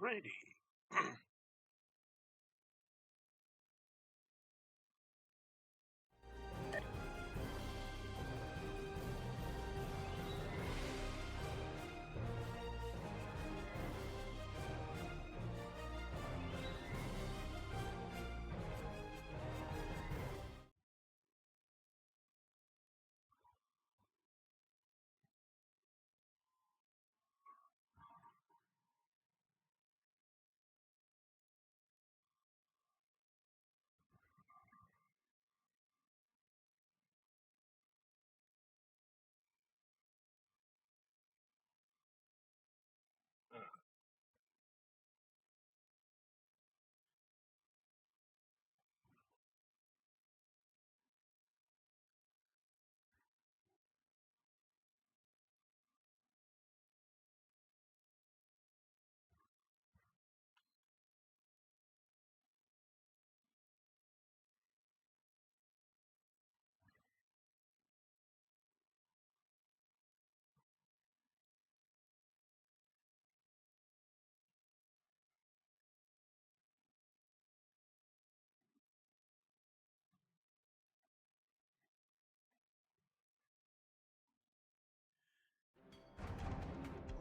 Alrighty.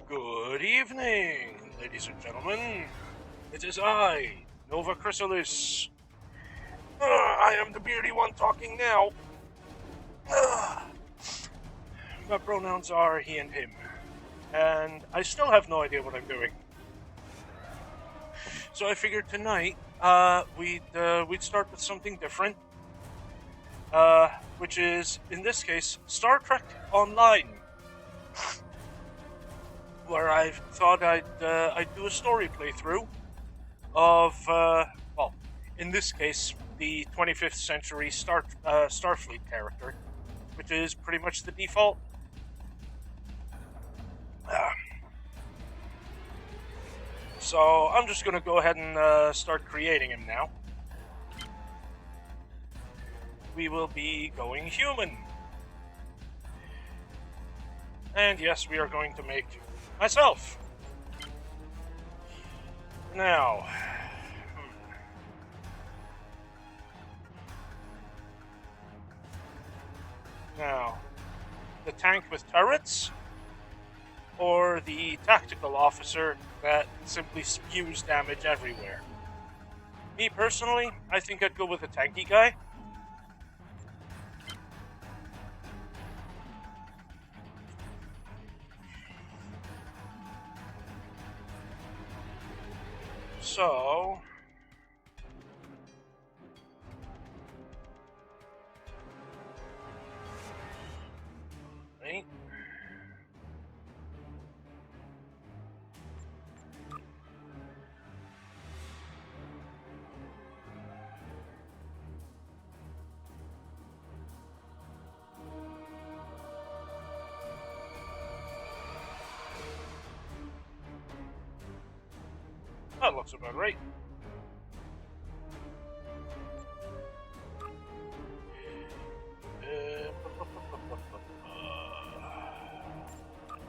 Good evening, ladies and gentlemen. It is I, Nova Chrysalis. I am the beardy one talking now. Ah, my pronouns are he and him, and I still have no idea what I'm doing. So I figured tonight, we'd start with something different, which is in this case Star Trek Online, where I thought I'd do a story playthrough of well, in this case, the 25th century Starfleet character, which is pretty much the default. Ah. So I'm just going to go ahead and start creating him now. We will be going human. And yes, we are going to make myself. Now, the tank with turrets, or the tactical officer that simply spews damage everywhere. Me personally, I think I'd go with the tanky guy. So, right. That looks about right.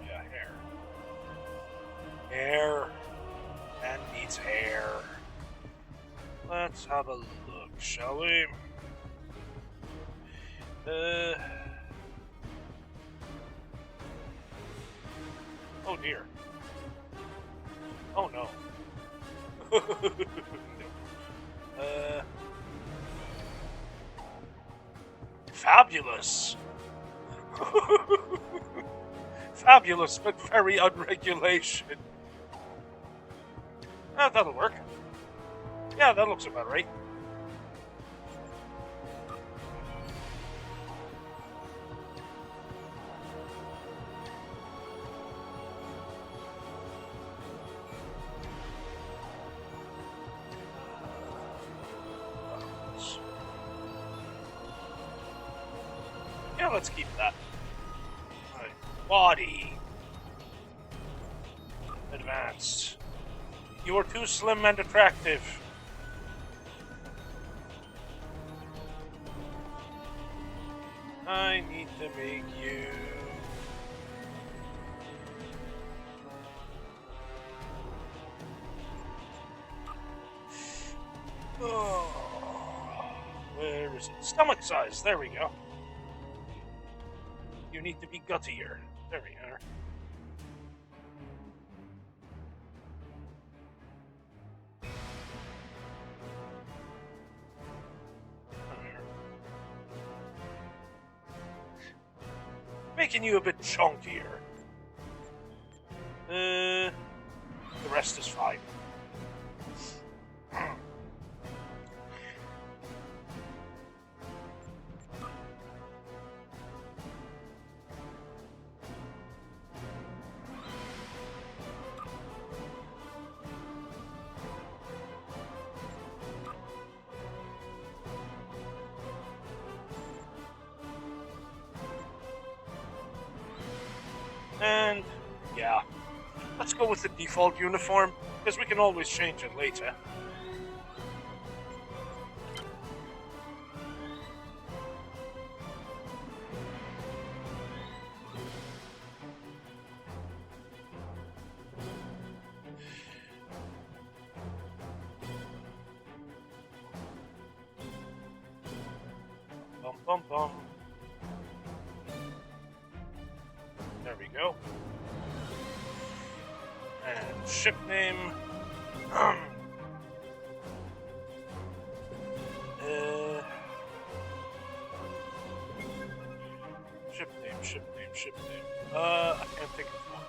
Yeah, hair. Hair. Man needs hair. Let's have a look, shall we? Oh dear. Oh no. Fabulous. Fabulous, but very unregulation. That'll work. Yeah, that looks about right. Yeah, let's keep that. Right. Body. Advanced. You are too slim and attractive. I need to make you... is it? Stomach size. There we go. You need to be guttier. There we are. Making you a bit chunkier. The rest is fine. And yeah, let's go with the default uniform, because we can always change it later. Bum bum bum. There we go. And ship name. Ship name. I can't think of one.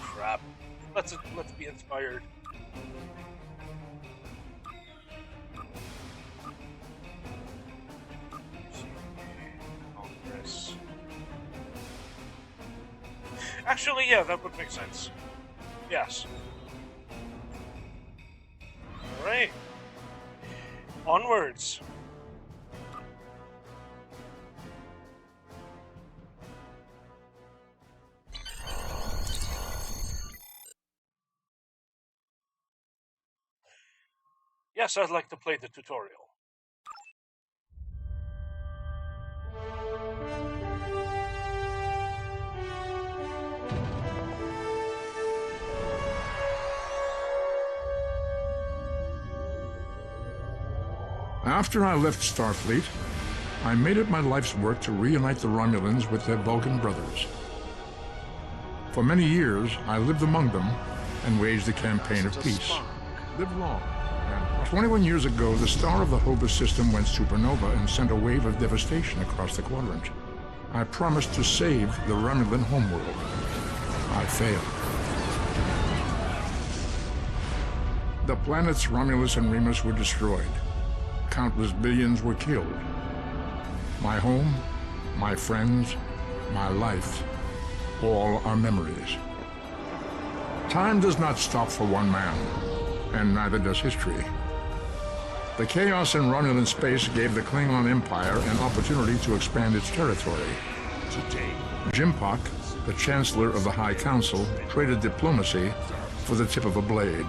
Crap. Let's be inspired. Congress. Actually, yeah, that would make sense. Yes. All right. Onwards. Yes, I'd like to play the tutorial. After I left Starfleet, I made it my life's work to reunite the Romulans with their Vulcan brothers. For many years, I lived among them and waged a campaign of peace. Live long. 21 years ago, the star of the Hobus system went supernova and sent a wave of devastation across the quadrant. I promised to save the Romulan homeworld. I failed. The planets Romulus and Remus were destroyed. Countless billions were killed. My home, my friends, my life, all are memories. Time does not stop for one man, and neither does history. The chaos in Romulan space gave the Klingon Empire an opportunity to expand its territory. Today, Jimpak, the Chancellor of the High Council, traded diplomacy for the tip of a blade.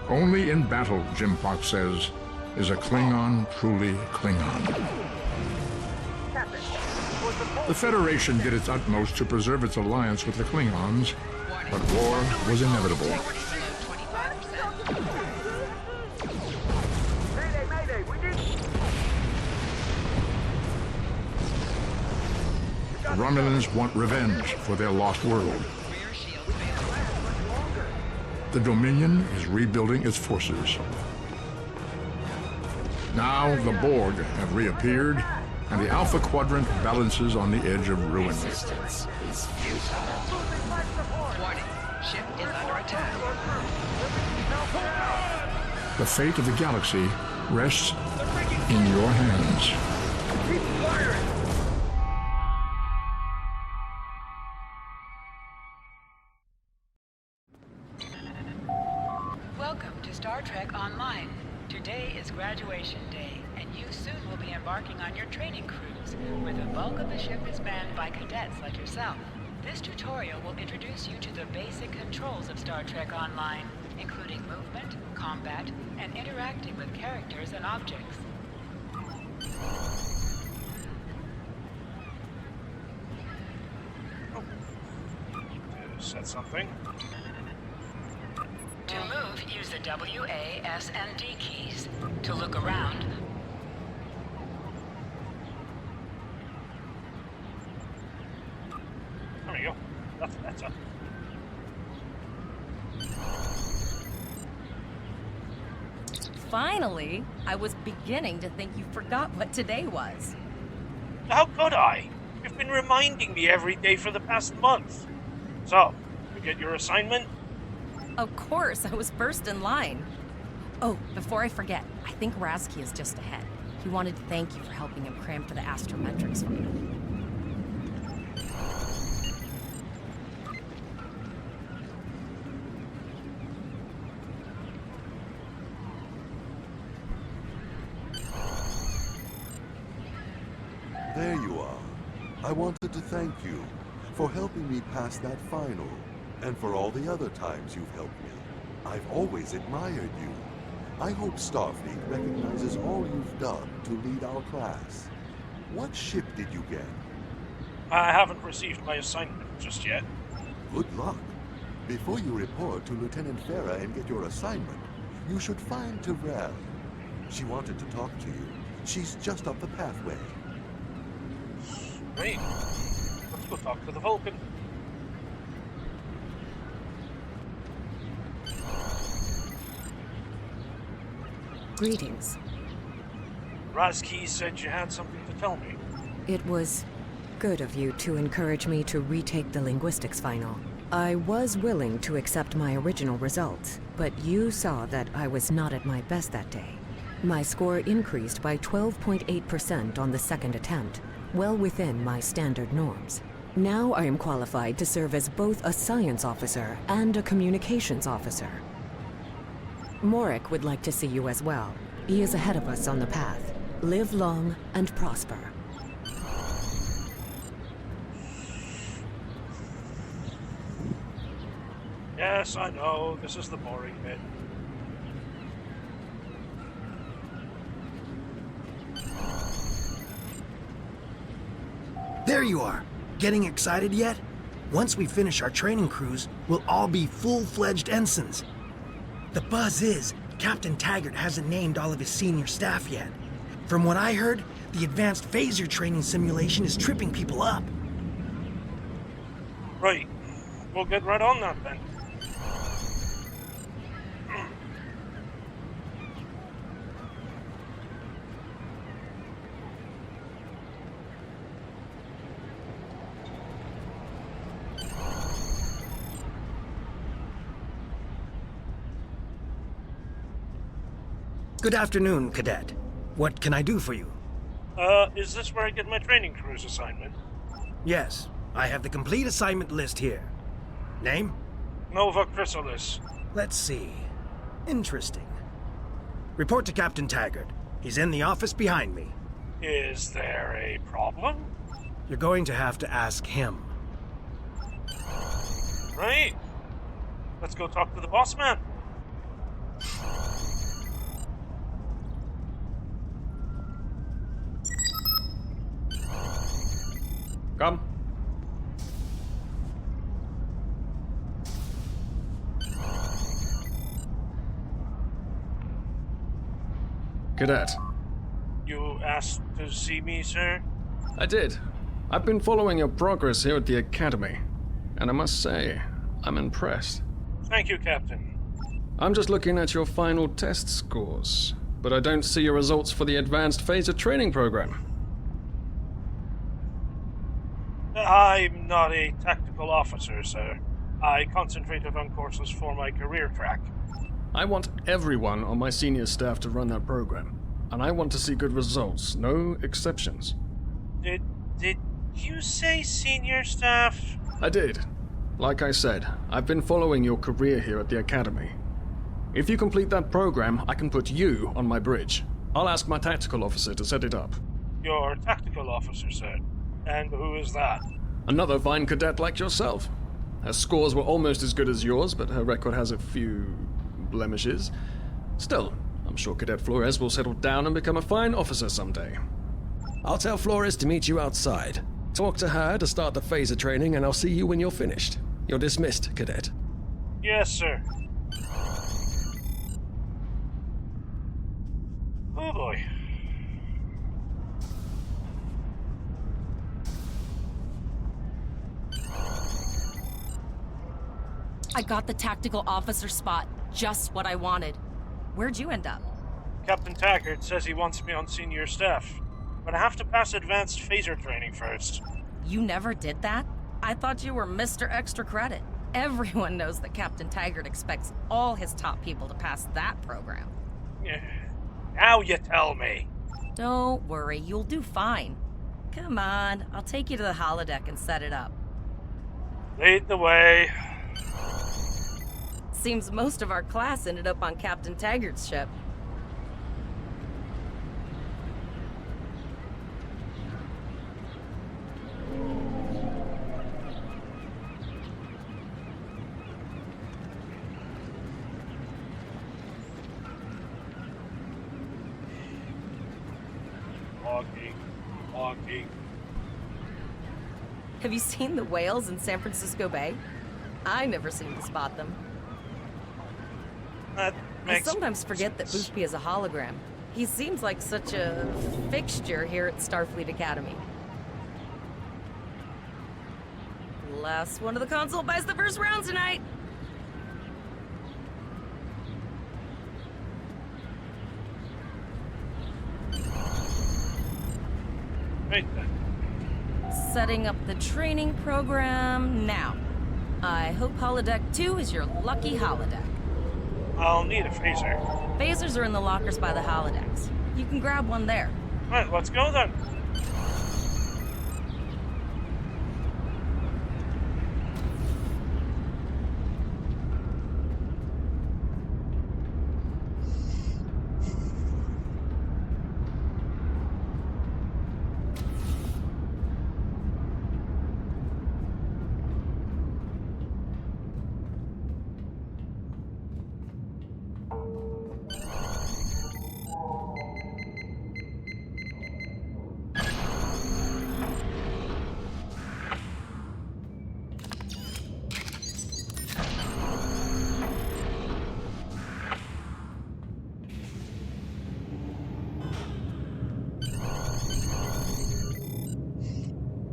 Only in battle, Jimpak says, is a Klingon truly Klingon. The Federation did its utmost to preserve its alliance with the Klingons, but war was inevitable. The Romulans want revenge for their lost world. The Dominion is rebuilding its forces. Now the Borg have reappeared, and the Alpha Quadrant balances on the edge of ruin. Resistance is futile. Warning, ship is under attack. The fate of the galaxy rests in your hands. Keep firing! Welcome to Star Trek Online. Today is graduation day, and you soon will be embarking on your training cruise, where the bulk of the ship is manned by cadets like yourself. This tutorial will introduce you to the basic controls of Star Trek Online. including movement, combat, and interacting with characters and objects. Said something. To move, use the W, A, S, and D keys. To look around, There we go. That's better. Finally, I was beginning to think you forgot what today was. How could I? You've been reminding me every day for the past month. So, you get your assignment? Of course, I was first in line. Oh, before I forget, I think Razki is just ahead. He wanted to thank you for helping him cram for the astrometrics final. There you are. I wanted to thank you for helping me pass that final, and for all the other times you've helped me. I've always admired you. I hope Starfleet recognizes all you've done to lead our class. What ship did you get? I haven't received my assignment just yet. Good luck. Before you report to Lieutenant Farah and get your assignment, you should find Tyrell. She wanted to talk to you. She's just up the pathway. Great. Let's go talk to the Vulcan. Greetings. Razki said you had something to tell me. It was good of you to encourage me to retake the linguistics final. I was willing to accept my original results, but you saw that I was not at my best that day. My score increased by 12.8% on the second attempt, well within my standard norms. Now I am qualified to serve as both a science officer and a communications officer. Morik would like to see you as well. He is ahead of us on the path. Live long and prosper. Yes, I know. This is the boring bit. There you are. Getting excited yet? Once we finish our training cruise, we'll all be full-fledged ensigns. The buzz is, Captain Taggart hasn't named all of his senior staff yet. From what I heard, the advanced phaser training simulation is tripping people up. Right. We'll get right on that then. Good afternoon, Cadet. What can I do for you? Is this where I get my training cruise assignment? Yes, I have the complete assignment list here. Name? Nova Chrysalis. Let's see. Interesting. Report to Captain Taggart. He's in the office behind me. Is there a problem? You're going to have to ask him. Right. Let's go talk to the boss man. Come. Cadet. You asked to see me, sir? I did. I've been following your progress here at the Academy, and I must say, I'm impressed. Thank you, Captain. I'm just looking at your final test scores, but I don't see your results for the Advanced Phaser Training Program. I'm not a tactical officer, sir. I concentrated on courses for my career track. I want everyone on my senior staff to run that program, and I want to see good results, no exceptions. Did you say senior staff? I did. Like I said, I've been following your career here at the Academy. If you complete that program, I can put you on my bridge. I'll ask my tactical officer to set it up. Your tactical officer, sir. And who is that? Another fine cadet like yourself. Her scores were almost as good as yours, but her record has a few blemishes. Still, I'm sure Cadet Flores will settle down and become a fine officer someday. I'll tell Flores to meet you outside. Talk to her to start the phaser training, and I'll see you when you're finished. You're dismissed, Cadet. Yes, sir. Oh boy. I got the tactical officer spot. Just what I wanted. Where'd you end up? Captain Taggart says he wants me on senior staff, but I have to pass advanced phaser training first. You never did that? I thought you were Mr. Extra Credit. Everyone knows that Captain Taggart expects all his top people to pass that program. Now you tell me. Don't worry, you'll do fine. Come on, I'll take you to the holodeck and set it up. Lead the way. Seems most of our class ended up on Captain Taggart's ship. Walking. Have you seen the whales in San Francisco Bay? I never seem to spot them. That makes I sometimes forget that sense. Boothby is a hologram. He seems like such a fixture here at Starfleet Academy. Last one of the console buys the first round tonight. Right then. Setting up the training program now. I hope Holodeck 2 is your lucky holodeck. I'll need a phaser. Phasers are in the lockers by the holodecks. You can grab one there. Right, let's go then.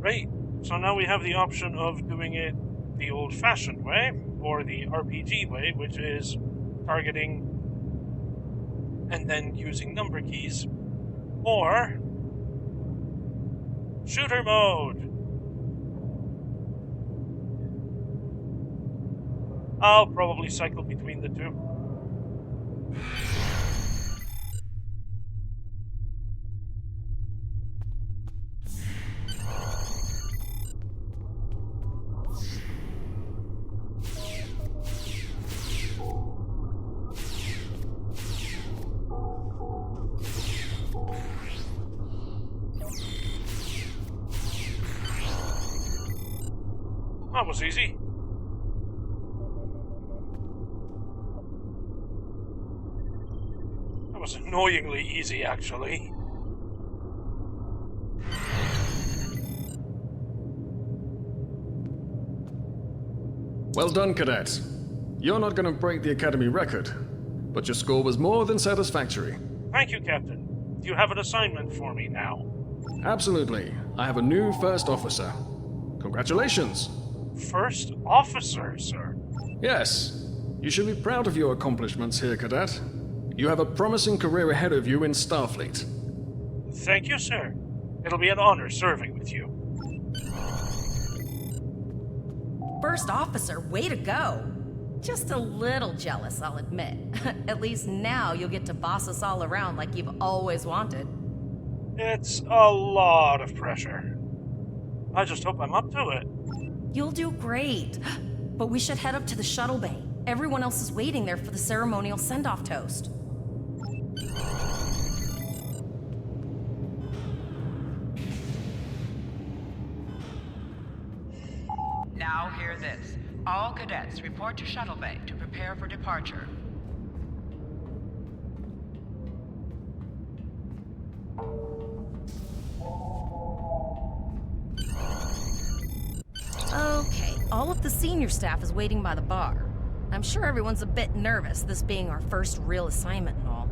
Right, so now we have the option of doing it the old-fashioned way, or the RPG way, which is targeting and then using number keys, or shooter mode. I'll probably cycle between the two. That was easy. That was annoyingly easy, actually. Well done, Cadet. You're not going to break the Academy record, but your score was more than satisfactory. Thank you, Captain. Do you have an assignment for me now? Absolutely. I have a new first officer. Congratulations. First officer, sir. Yes. You should be proud of your accomplishments here, Cadet. You have a promising career ahead of you in Starfleet. Thank you, sir. It'll be an honor serving with you. First officer, way to go. Just a little jealous, I'll admit. At least now you'll get to boss us all around like you've always wanted. It's a lot of pressure. I just hope I'm up to it. You'll do great. But we should head up to the shuttle bay. Everyone else is waiting there for the ceremonial send-off toast. Now hear this. All cadets report to Shuttle Bay to prepare for departure. all of the senior staff is waiting by the bar. I'm sure everyone's a bit nervous, this being our first real assignment and all.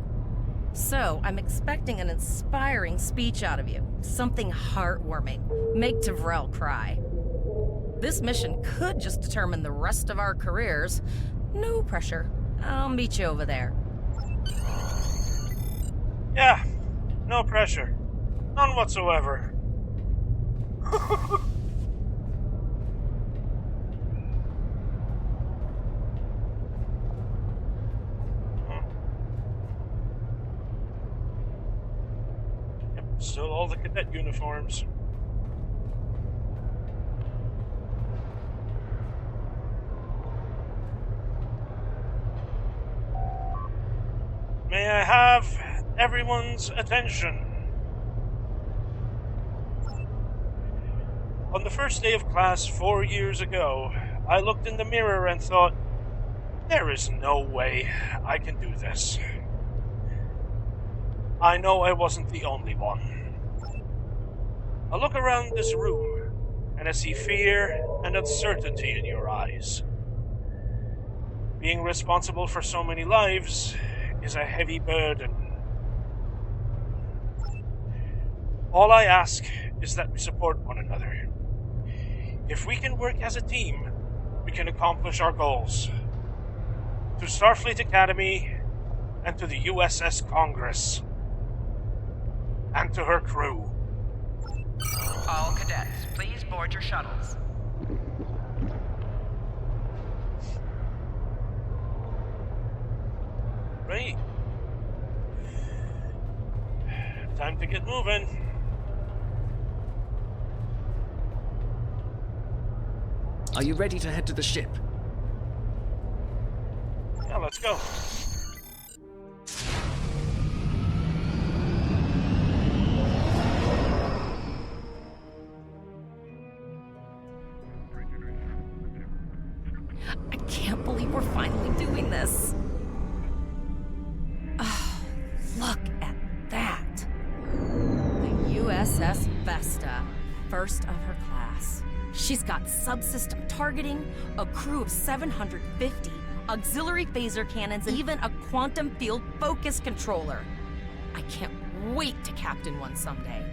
So, I'm expecting an inspiring speech out of you. Something heartwarming. Make Tavrel cry. This mission could just determine the rest of our careers. No pressure. I'll meet you over there. Yeah, no pressure. None whatsoever. Yep, still all the cadet uniforms. May I have everyone's attention? On the first day of class 4 years ago, I looked in the mirror and thought, there is no way I can do this. I know I wasn't the only one. I look around this room, and I see fear and uncertainty in your eyes. Being responsible for so many lives is a heavy burden. All I ask is that we support one another. If we can work as a team, we can accomplish our goals. To Starfleet Academy, and to the USS Congress, and to her crew. All cadets, please board your shuttles. Right. Time to get moving. Are you ready to head to the ship? Yeah, let's go. I can't believe we're finally doing this. Oh, look at that. The USS Vesta, first of her class. She's got subsystem targeting, a crew of 750, auxiliary phaser cannons, and even a quantum field focus controller. I can't wait to captain one someday.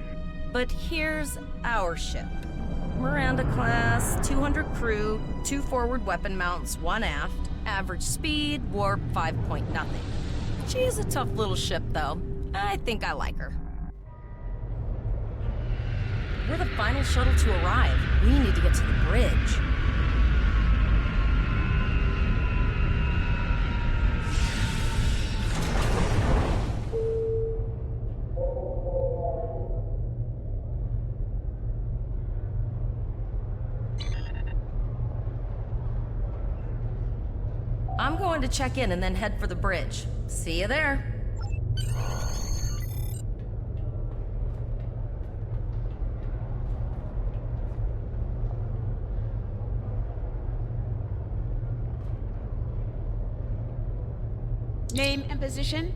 But here's our ship. Miranda class, 200 crew, 2 forward weapon mounts, 1 aft, average speed, warp 5.0. She's a tough little ship, though. I think I like her. We're the final shuttle to arrive. We need to get to the bridge. I'm going to check in and then head for the bridge. See you there. Name and position?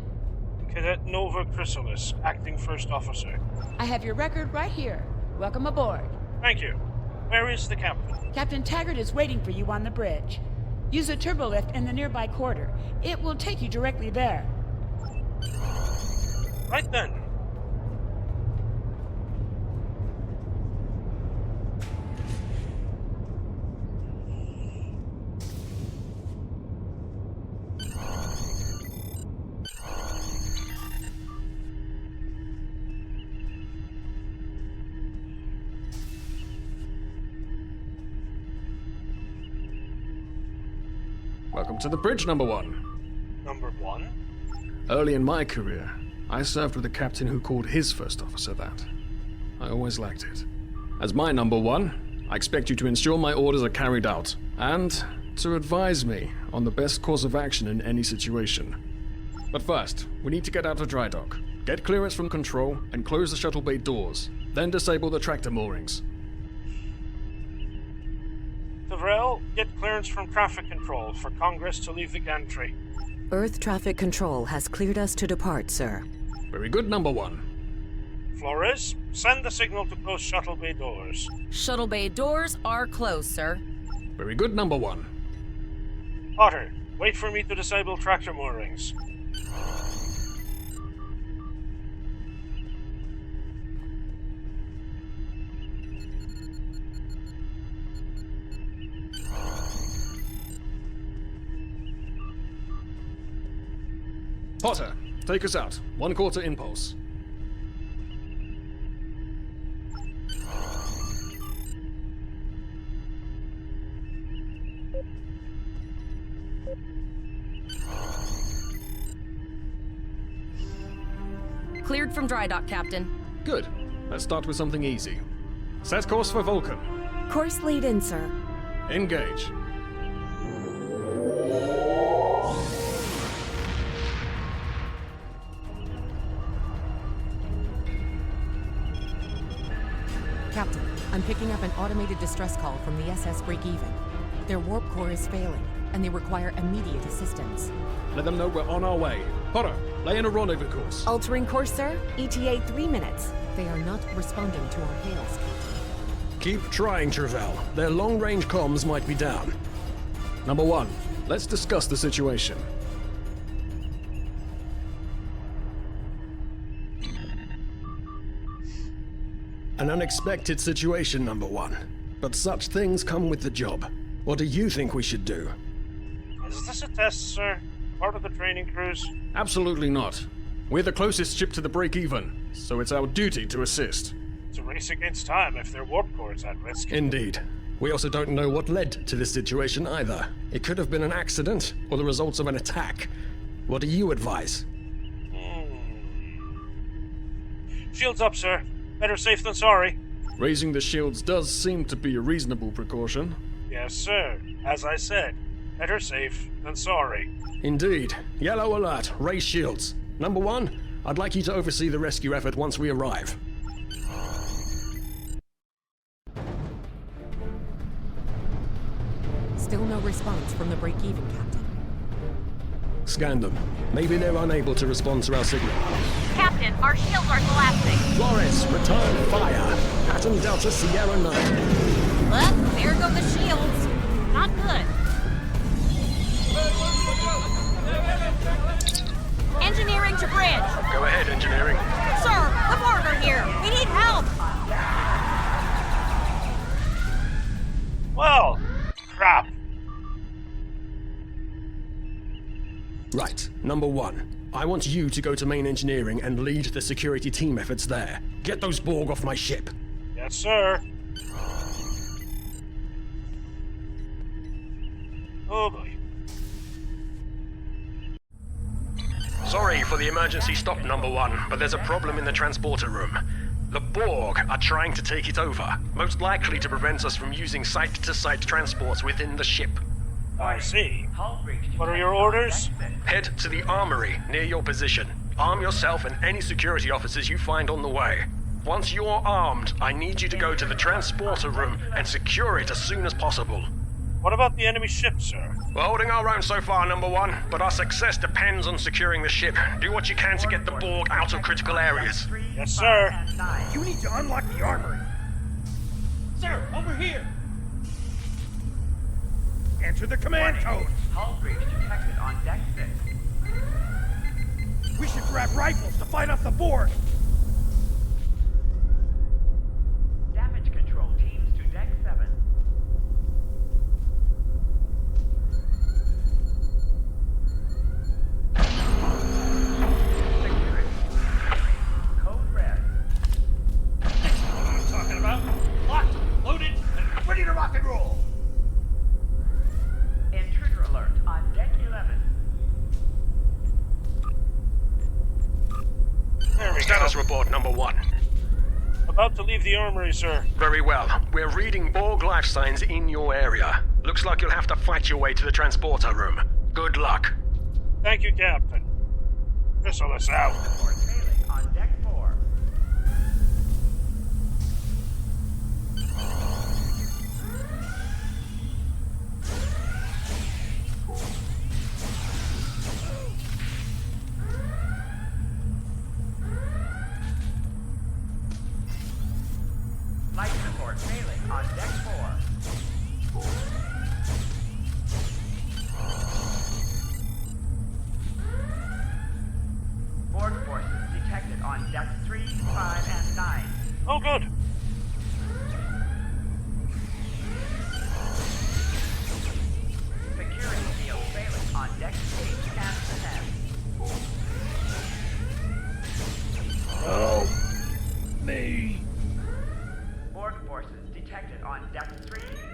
Cadet Nova Chrysalis, acting first officer. I have your record right here. Welcome aboard. Thank you. Where is the captain? Captain Taggart is waiting for you on the bridge. Use a turbolift in the nearby quarter. It will take you directly there. Right then. Welcome to the bridge, number 1. Number 1? Early in my career, I served with a captain who called his first officer that. I always liked it. As my number 1, I expect you to ensure my orders are carried out, and to advise me on the best course of action in any situation. But first, we need to get out of dry dock, get clearance from control, and close the shuttle bay doors, then disable the tractor moorings. Tavrel, get clearance from traffic control for Congress to leave the gantry. Earth traffic control has cleared us to depart, sir. Very good, number 1. Flores, send the signal to close shuttle bay doors. Shuttle bay doors are closed, sir. Very good, number one. Potter, wait for me to disable tractor moorings. Potter, take us out. 1/4 impulse. Cleared from dry dock, Captain. Good. Let's start with something easy. Set course for Vulcan. Course lead in, sir. Engage. Captain, I'm picking up an automated distress call from the SS Break-Even. Their warp core is failing, and they require immediate assistance. Let them know we're on our way. Potter, lay in a rendezvous course. Altering course, sir. ETA 3 minutes. They are not responding to our hails, Captain. Keep trying, Travell. Their long-range comms might be down. Number one, let's discuss the situation. An unexpected situation, number one. But such things come with the job. What do you think we should do? Is this a test, sir? Part of the training cruise? Absolutely not. We're the closest ship to the break-even, so it's our duty to assist. It's a race against time if their warp core is at risk. Indeed. We also don't know what led to this situation either. It could have been an accident, or the results of an attack. What do you advise? Shields up, sir. Better safe than sorry. Raising the shields does seem to be a reasonable precaution. Yes, sir. As I said, better safe than sorry. Indeed. Yellow alert. Raise shields. Number one, I'd like you to oversee the rescue effort once we arrive. Still no response from the Break-Even, Captain. Scan them. Maybe they're unable to respond to our signal. Captain, our shields are collapsing. Flores, return fire. Pattern Delta Sierra 9. Well, there go the shields. Not good. Engineering to bridge. Go ahead, engineering. Sir, the Borg are here. We need help. Well, crap. Right, number one. I want you to go to main engineering and lead the security team efforts there. Get those Borg off my ship. Yes, sir. Oh boy. Sorry for the emergency stop, number one, but there's a problem in the transporter room. The Borg are trying to take it over, most likely to prevent us from using site-to-site transports within the ship. I see. What are your orders? Head to the armory near your position. Arm yourself and any security officers you find on the way. Once you're armed, I need you to go to the transporter room and secure it as soon as possible. What about the enemy ship, sir? We're holding our own so far, number one, but our success depends on securing the ship. Do what you can to get the Borg out of critical areas. Yes, sir. You need to unlock the armory. Sir, over here. Enter the command code. Hull breach detected on deck 6. We should grab rifles to fight off the Borg. Damage control teams to deck 7. Security. Code red. That's what I'm talking about. Locked, loaded, and ready to rock and roll. Intruder alert on deck 11. There we Status go. report, number one. About to leave the armory, sir. Very well. We're reading Borg life signs in your area. Looks like you'll have to fight your way to the transporter room. Good luck. Thank you, Captain. Chrysalis out. Report failing on deck 4. Light support failing on deck 4.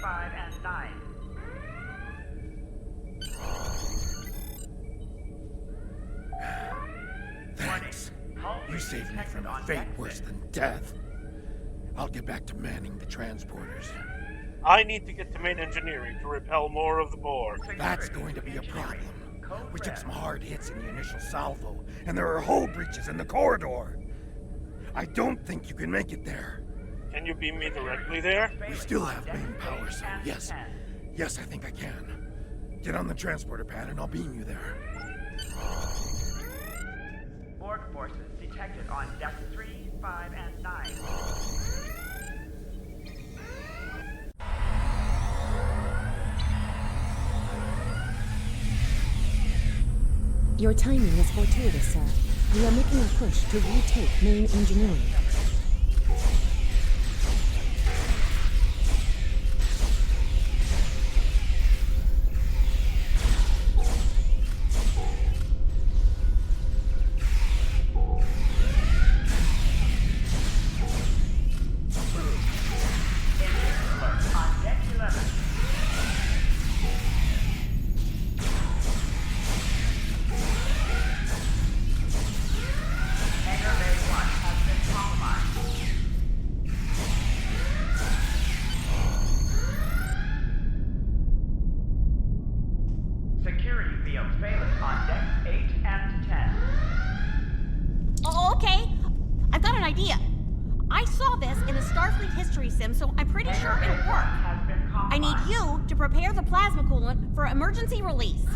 5, and 9. Thanks. You saved me from a fate worse than death. I'll get back to manning the transporters. I need to get to main engineering to repel more of the Borg. That's going to be a problem. We took some hard hits in the initial salvo, and there are hull breaches in the corridor. I don't think you can make it there. Can you beam me directly there? We still have main power, so yes. Yes, I think I can. Get on the transporter pad and I'll beam you there. Borg forces detected on deck 3, 5, and 9. Your timing is fortuitous, sir. We are making a push to retake main engineering. Emergency release.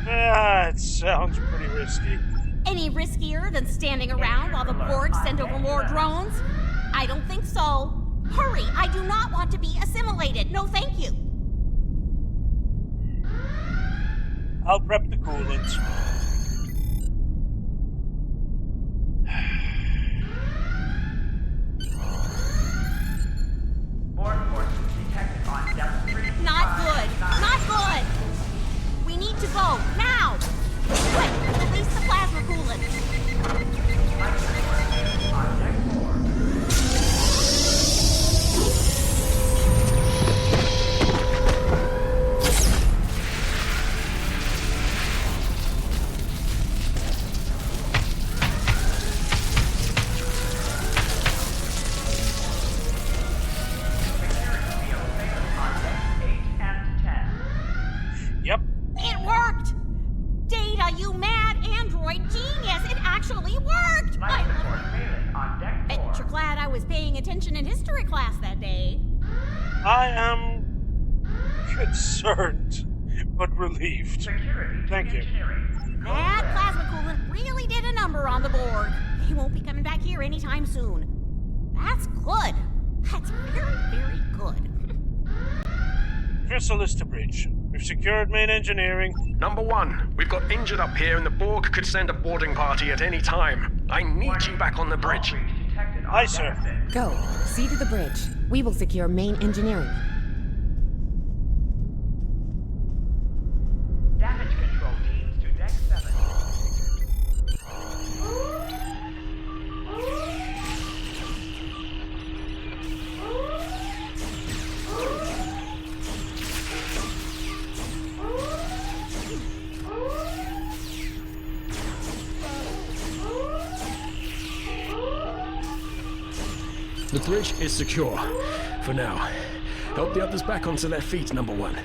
It sounds pretty risky. Any riskier than standing around while the Borg send over more drones? I don't think so. Hurry! I do not want to be assimilated. No, thank you. I'll prep the coolant. Borg forces detected on depth 3. Not good. Not good. We need to go now. Quick, release the plasma coolant. On deck 4. I am concerned, but relieved. Thank you. That plasma coolant really did a number on the Borg. He won't be coming back here anytime soon. That's good. That's very, very good. Chrysalis to bridge. We've secured main engineering. Number 1, we've got injured up here and the Borg could send a boarding party at any time. I need you back on the bridge. Aye, sir. Go. See to the bridge. We will secure main engineering. Damage control teams to deck 7. The bridge is secure. For now. Help the others back onto their feet, Number 1.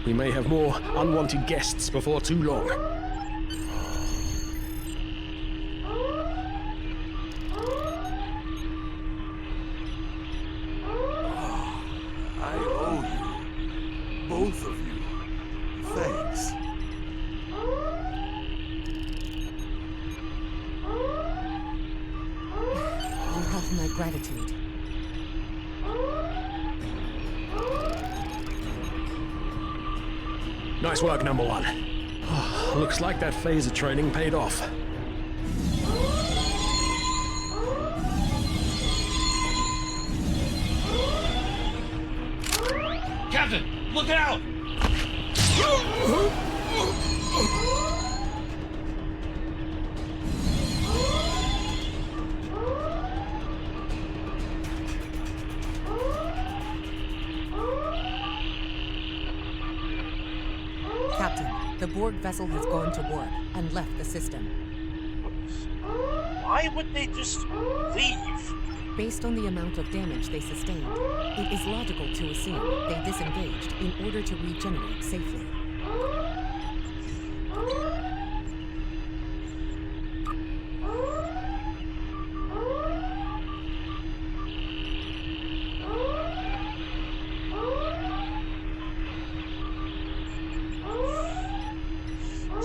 We may have more unwanted guests before too long. I owe you. Both of you. Thanks. You have my gratitude. Nice work, Number 1. Looks like that phaser training paid off. Captain, look out! Captain, the Borg vessel has gone to warp and left the system. Why would they just leave? Based on the amount of damage they sustained, it is logical to assume they disengaged in order to regenerate safely.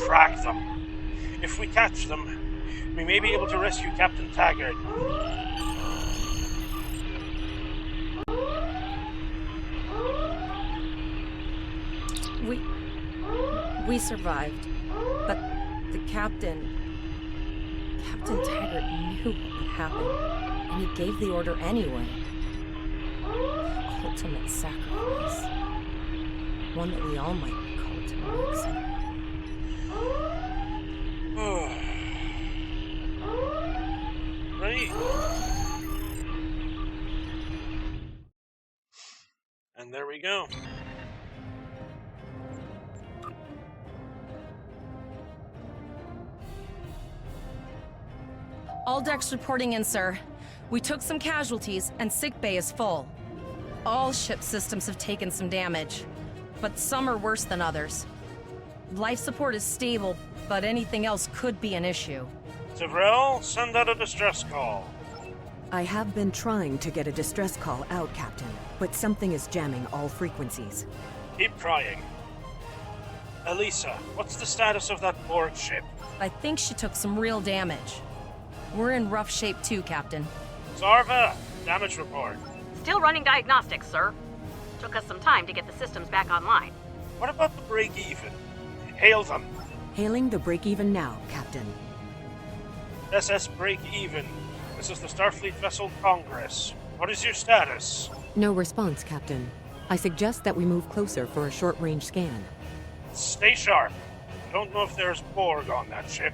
Track them. If we catch them, we may be able to rescue Captain Taggart. We survived, but the Captain Taggart knew what would happen, and he gave the order anyway. Ultimate sacrifice. One that we all might be called to make some. Right. And there we go. All decks reporting in, sir. We took some casualties, and sickbay is full. All ship systems have taken some damage, but some are worse than others. Life support is stable, but anything else could be an issue. Sevrel, send out a distress call. I have been trying to get a distress call out, Captain, but something is jamming all frequencies. Keep trying. Elisa, what's the status of that Borg ship? I think she took some real damage. We're in rough shape too, Captain. Zarva, damage report. Still running diagnostics, sir. Took us some time to get the systems back online. What about the break-even? Hail them. Hailing the break-even now, Captain. SS break-even. This is the Starfleet vessel Congress. What is your status? No response, Captain. I suggest that we move closer for a short-range scan. Stay sharp. I don't know if there's Borg on that ship.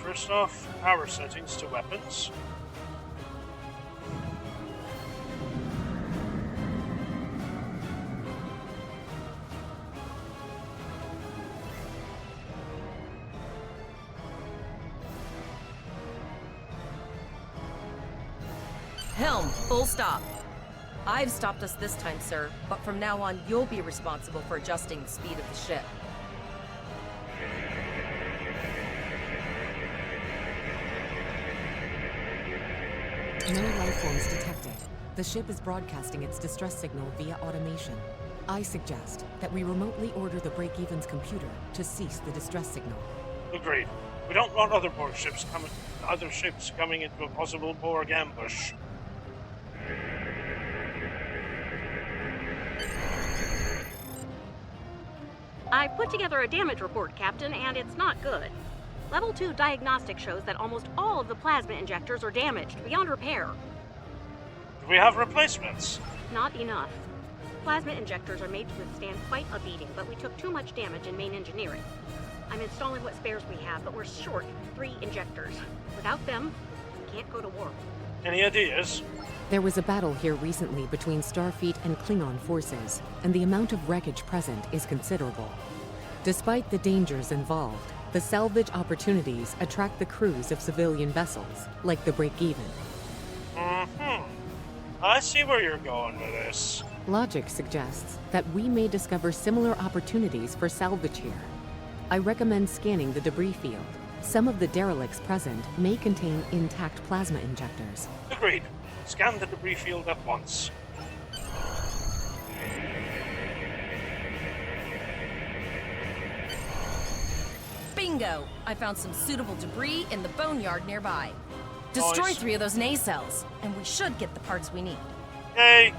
First off, power settings to weapons. Helm, full stop. I've stopped us this time, sir, but from now on, you'll be responsible for adjusting the speed of the ship. No life forms detected. The ship is broadcasting its distress signal via automation. I suggest that we remotely order the break-even's computer to cease the distress signal. Agreed. We don't want other ships coming into a possible Borg ambush. I put together a damage report, Captain, and it's not good. Level 2 diagnostic shows that almost all of the plasma injectors are damaged, beyond repair. Do we have replacements? Not enough. Plasma injectors are made to withstand quite a beating, but we took too much damage in main engineering. I'm installing what spares we have, but we're short 3 injectors. Without them, we can't go to war. Any ideas? There was a battle here recently between Starfleet and Klingon forces, and the amount of wreckage present is considerable. Despite the dangers involved, the salvage opportunities attract the crews of civilian vessels, like the break-even. I see where you're going with this. Logic suggests that we may discover similar opportunities for salvage here. I recommend scanning the debris field. Some of the derelicts present may contain intact plasma injectors. Agreed. Scan the debris field at once. Bingo! I found some suitable debris in the boneyard nearby. Destroy Nice. 3 of those nacelles, and we should get the parts we need. Hey!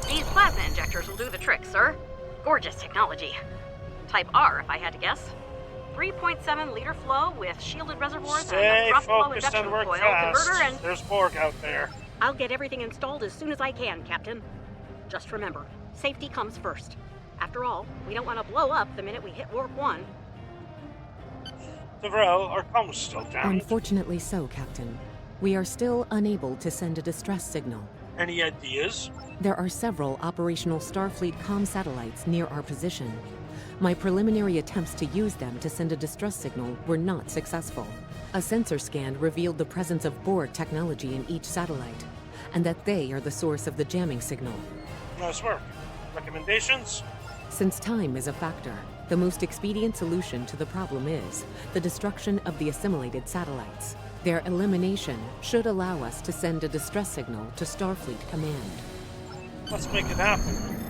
These plasma injectors will do the trick, sir. Gorgeous technology. Type R, if I had to guess. 3.7 liter flow with shielded reservoirs and Stay a drop flow focused induction and work coil fast. converter and... There's Borg out there. I'll get everything installed as soon as I can, Captain. Just remember, safety comes first. After all, we don't want to blow up the minute we hit Warp 1. Devrel, our comms still down. Unfortunately so, Captain. We are still unable to send a distress signal. Any ideas? There are several operational Starfleet comm satellites near our position. My preliminary attempts to use them to send a distress signal were not successful. A sensor scan revealed the presence of Borg technology in each satellite, and that they are the source of the jamming signal. Nice work. Recommendations? Since time is a factor, the most expedient solution to the problem is the destruction of the assimilated satellites. Their elimination should allow us to send a distress signal to Starfleet Command. Let's make it happen.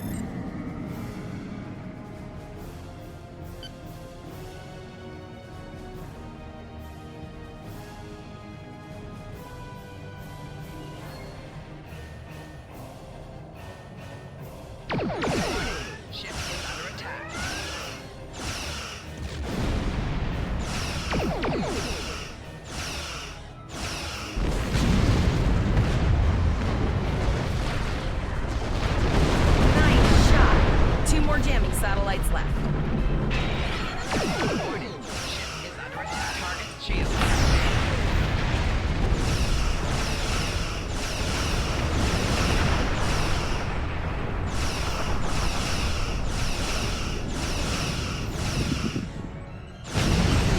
Ship is under attack. Nice shot. 2 more jamming satellites left. Warning. Ship is under attack. Target's shield.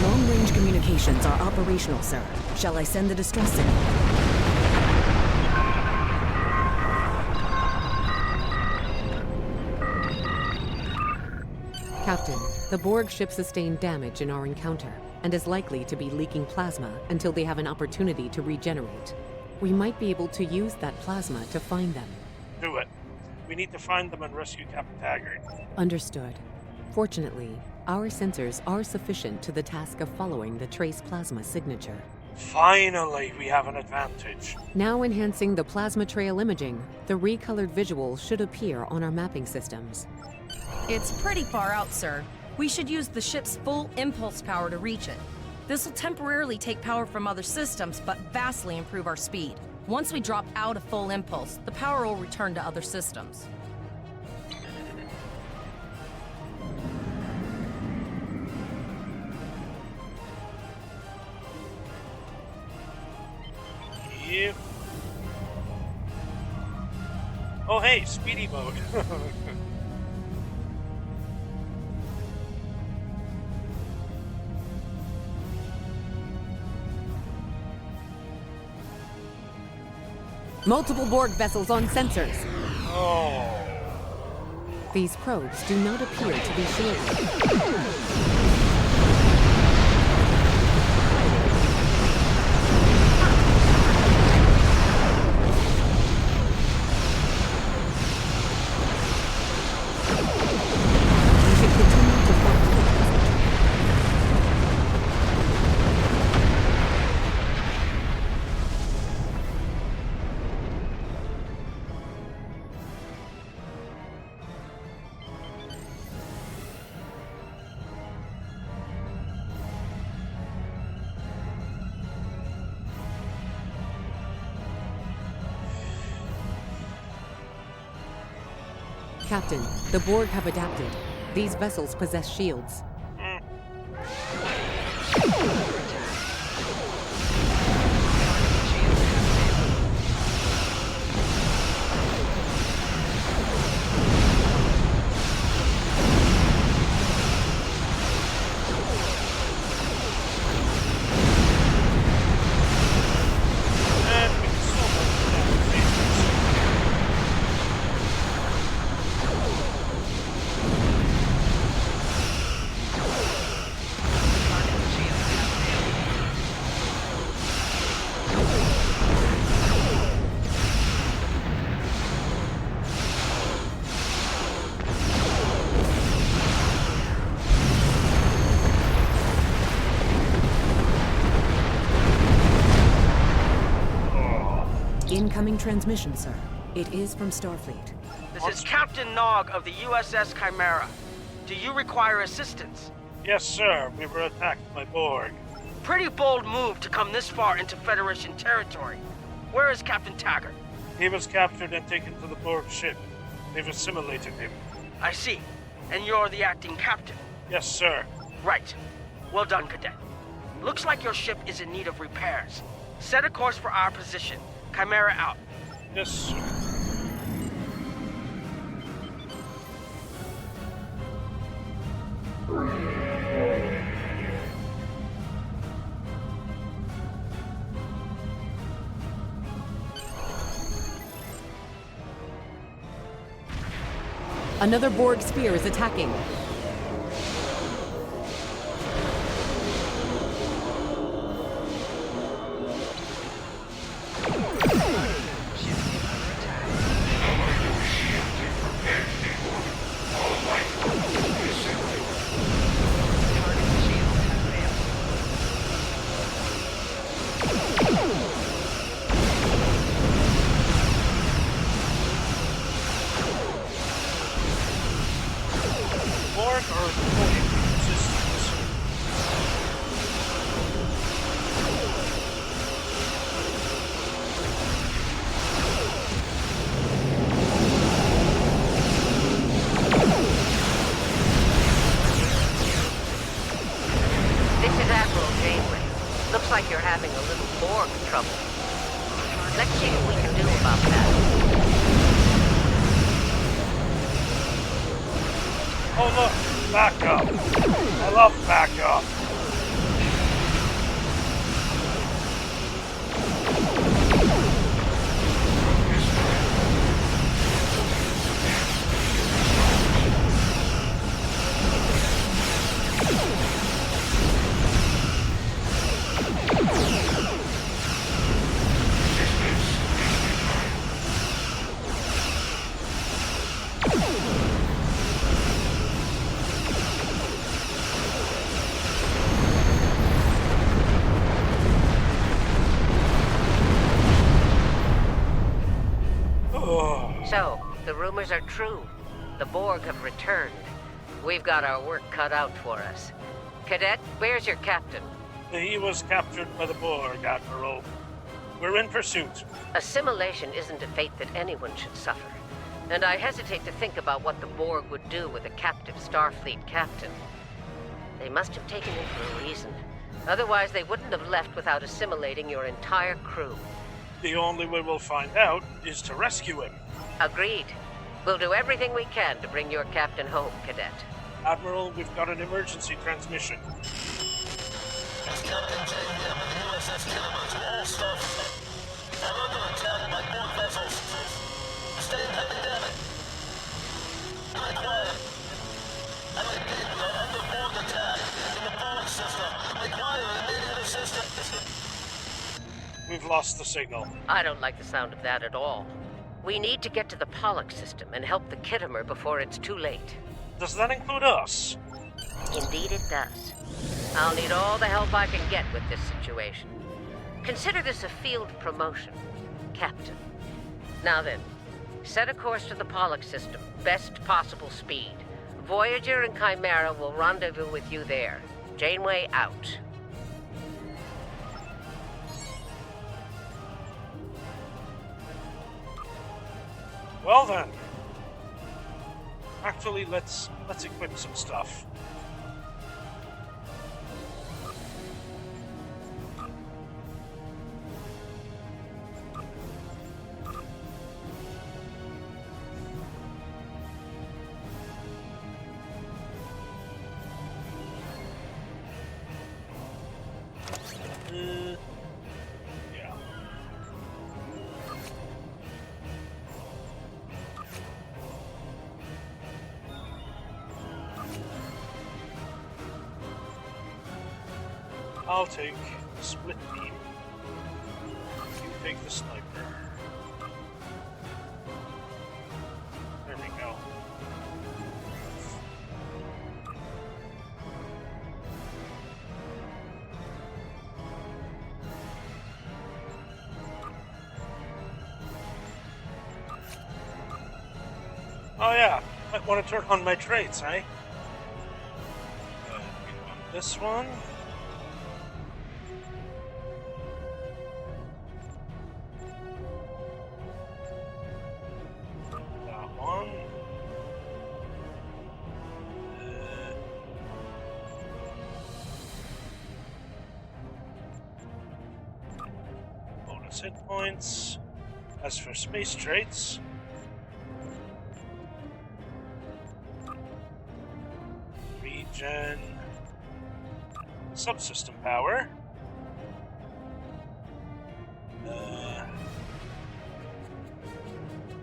Long-range communications are operational, sir. Shall I send the distress signal? Captain, the Borg ship sustained damage in our encounter and is likely to be leaking plasma until they have an opportunity to regenerate. We might be able to use that plasma to find them. Do it. We need to find them and rescue Captain Taggart. Understood. Fortunately, our sensors are sufficient to the task of following the trace plasma signature. Finally, we have an advantage. Now enhancing the plasma trail imaging, the recolored visuals should appear on our mapping systems. It's pretty far out, sir. We should use the ship's full impulse power to reach it. This will temporarily take power from other systems, but vastly improve our speed. Once we drop out of full impulse, the power will return to other systems. Yep. Oh, hey, speedy mode. Multiple Borg vessels on sensors. Oh. These probes do not appear to be shielded. Captain, the Borg have adapted. These vessels possess shields. Incoming transmission, sir. It is from Starfleet. This is Captain Nog of the USS Chimera. Do you require assistance? Yes, sir. We were attacked by Borg. Pretty bold move to come this far into Federation territory. Where is Captain Taggart? He was captured and taken to the Borg ship. They've assimilated him. I see. And you're the acting captain? Yes, sir. Right. Well done, Cadet. Looks like your ship is in need of repairs. Set a course for our position. Chimera out. Yes, sir. Another Borg sphere is attacking. So, the rumors are true. The Borg have returned. We've got our work cut out for us. Cadet, where's your captain? He was captured by the Borg, Admiral. We're in pursuit. Assimilation isn't a fate that anyone should suffer. And I hesitate to think about what the Borg would do with a captive Starfleet captain. They must have taken him for a reason. Otherwise, they wouldn't have left without assimilating your entire crew. The only way we'll find out is to rescue him. Agreed. We'll do everything we can to bring your captain home, Cadet. Admiral, we've got an emergency transmission. It's Captain Taggart of the USS Killer to all Starfleet. I'm under attack by Borg vessels. Stay in epidemic. Be quiet. I repeat, we are under Borg attack in the Borg system. Require immediate assistance. We've lost the signal. I don't like the sound of that at all. We need to get to the Pollux system and help the Kittimer before it's too late. Does that include us? Indeed it does. I'll need all the help I can get with this situation. Consider this a field promotion, Captain. Now then, set a course to the Pollux system, best possible speed. Voyager and Chimera will rendezvous with you there. Janeway out. Well then. Actually, let's equip some stuff. Yeah. I'll take the split beam. You take the sniper. There we go. Oh yeah, might want to turn on my traits, eh? This one. That one. Bonus hit points. As for space traits, regen, subsystem power,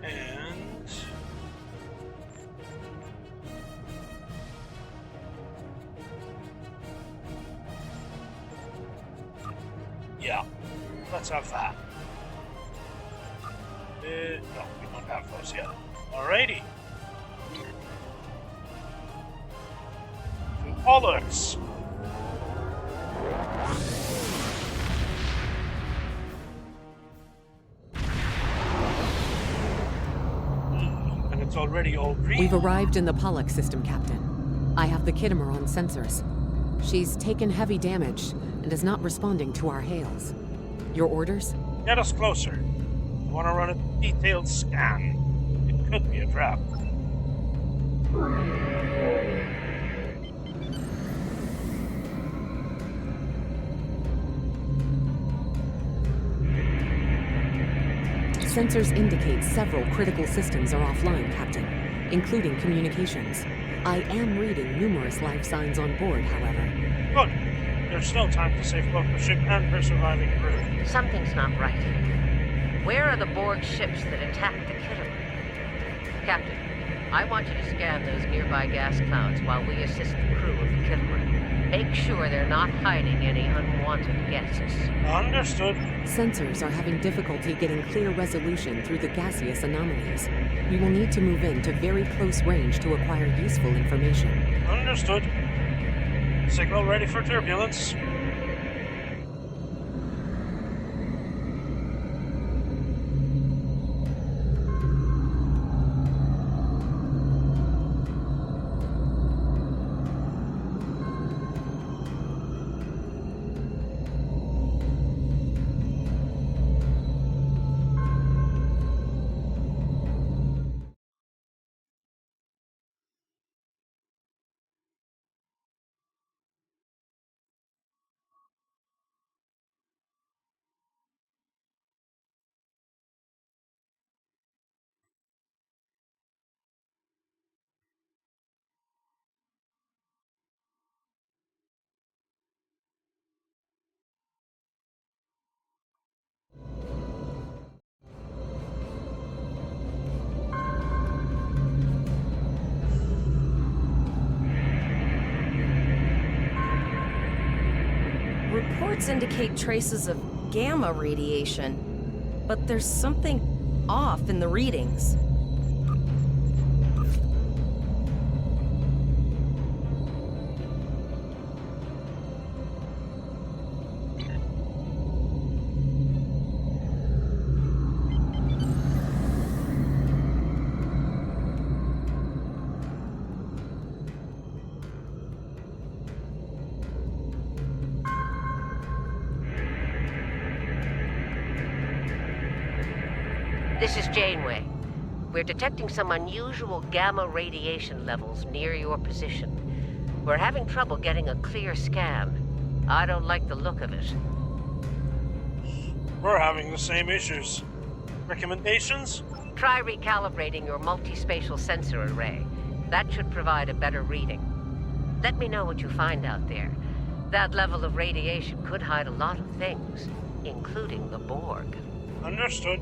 and yeah, let's have that. No, we don't have those yet. Alrighty. To Pollux. And it's already all green. We've arrived in the Pollux system, Captain. I have the Kittimer on sensors. She's taken heavy damage and is not responding to our hails. Your orders? Get us closer. I want to run a detailed scan. It could be a trap. Sensors indicate several critical systems are offline, Captain, including communications. I am reading numerous life signs on board, however. Good. There's still time to save both the ship and her surviving crew. Something's not right. Where are the Borg ships that attacked the Kittimer? Captain, I want you to scan those nearby gas clouds while we assist the crew of the Kittimer. Make sure they're not hiding any unwanted guests. Understood. Sensors are having difficulty getting clear resolution through the gaseous anomalies. We will need to move in to very close range to acquire useful information. Understood. Signal ready for turbulence. Reports indicate traces of gamma radiation, but there's something off in the readings. This is Janeway. We're detecting some unusual gamma radiation levels near your position. We're having trouble getting a clear scan. I don't like the look of it. We're having the same issues. Recommendations? Try recalibrating your multispatial sensor array. That should provide a better reading. Let me know what you find out there. That level of radiation could hide a lot of things, including the Borg. Understood.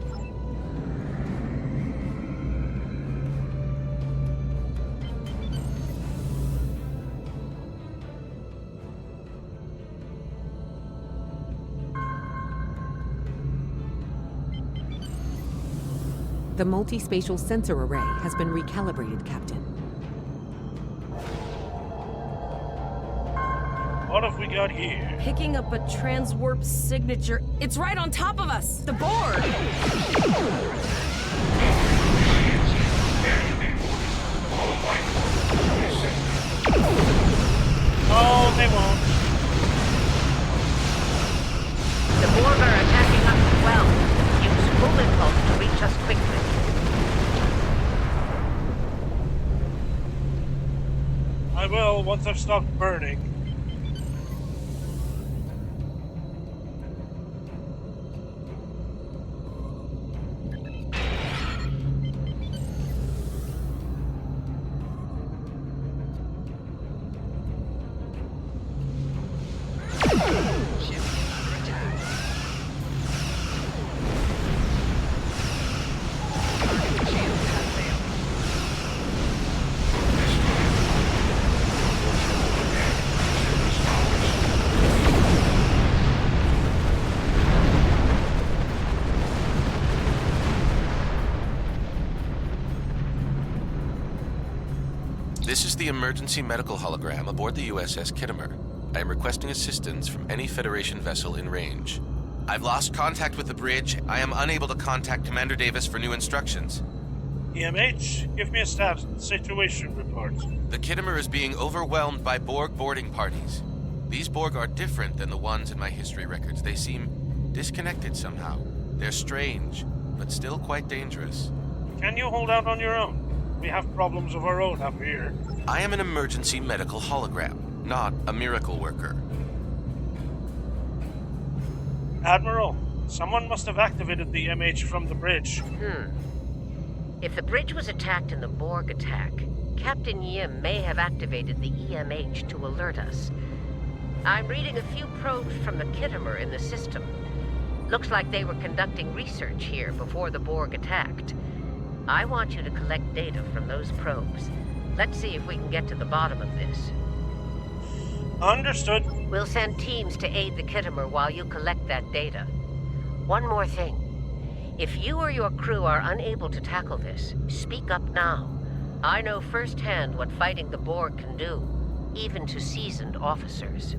The multispatial sensor array has been recalibrated, Captain. What have we got here? Picking up a transwarp signature. It's right on top of us! The Borg! I will once I've stopped burning. This is the emergency medical hologram aboard the USS Kittimer. I am requesting assistance from any Federation vessel in range. I've lost contact with the bridge. I am unable to contact Commander Davis for new instructions. EMH, give me a staff situation report. The Kittimer is being overwhelmed by Borg boarding parties. These Borg are different than the ones in my history records. They seem disconnected somehow. They're strange, but still quite dangerous. Can you hold out on your own? We have problems of our own up here. I am an emergency medical hologram, not a miracle worker. Admiral, someone must have activated the MH from the bridge. If the bridge was attacked in the Borg attack, Captain Yim may have activated the EMH to alert us. I'm reading a few probes from the Kittimer in the system. Looks like they were conducting research here before the Borg attacked. I want you to collect data from those probes. Let's see if we can get to the bottom of this. Understood. We'll send teams to aid the Kittimer while you collect that data. One more thing. If you or your crew are unable to tackle this, speak up now. I know firsthand what fighting the Borg can do, even to seasoned officers.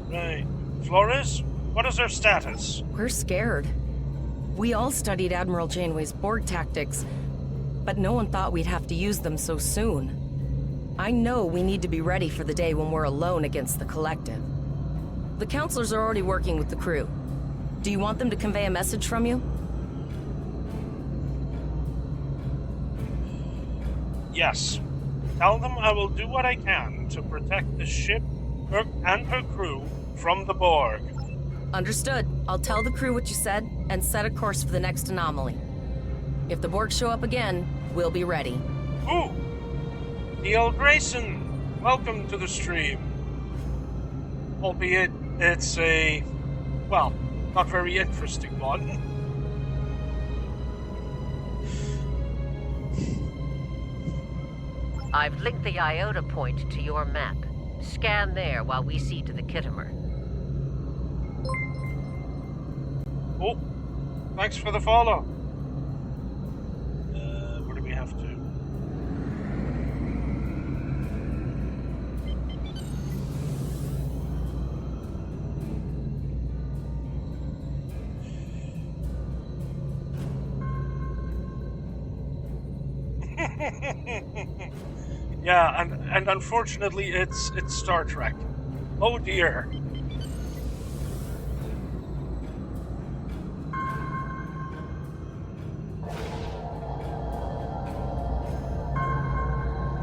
Right. Flores? What is our status? We're scared. We all studied Admiral Janeway's Borg tactics, but no one thought we'd have to use them so soon. I know we need to be ready for the day when we're alone against the Collective. The counselors are already working with the crew. Do you want them to convey a message from you? Yes. Tell them I will do what I can to protect the ship and her crew from the Borg. Understood. I'll tell the crew what you said and set a course for the next anomaly. If the Borg show up again, we'll be ready. Ooh! D.L. Grayson, welcome to the stream. Albeit it's a, well, not very interesting one. I've linked the Iota point to your map. Scan there while we see to the Kittimer. Oh, thanks for the follow. Where do we have to? Yeah, and unfortunately it's Star Trek. Oh dear.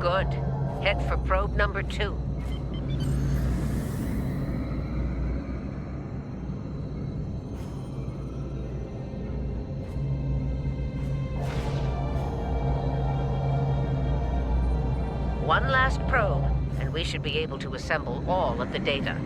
Good. Head for probe number 2. One last probe, and we should be able to assemble all of the data.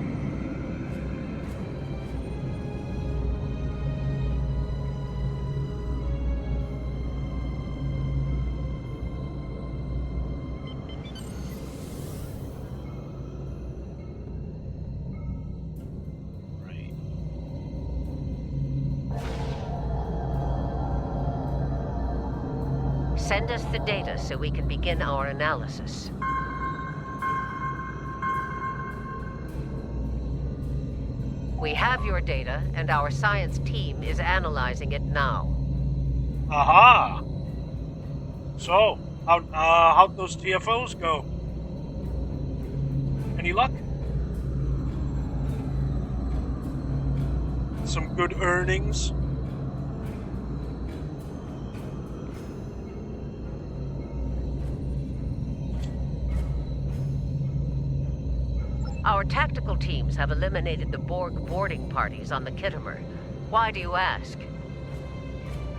Send us the data so we can begin our analysis. We have your data, and our science team is analyzing it now. Aha! So, how'd those TFOs go? Any luck? Some good earnings? Our tactical teams have eliminated the Borg boarding parties on the Kittimer. Why do you ask?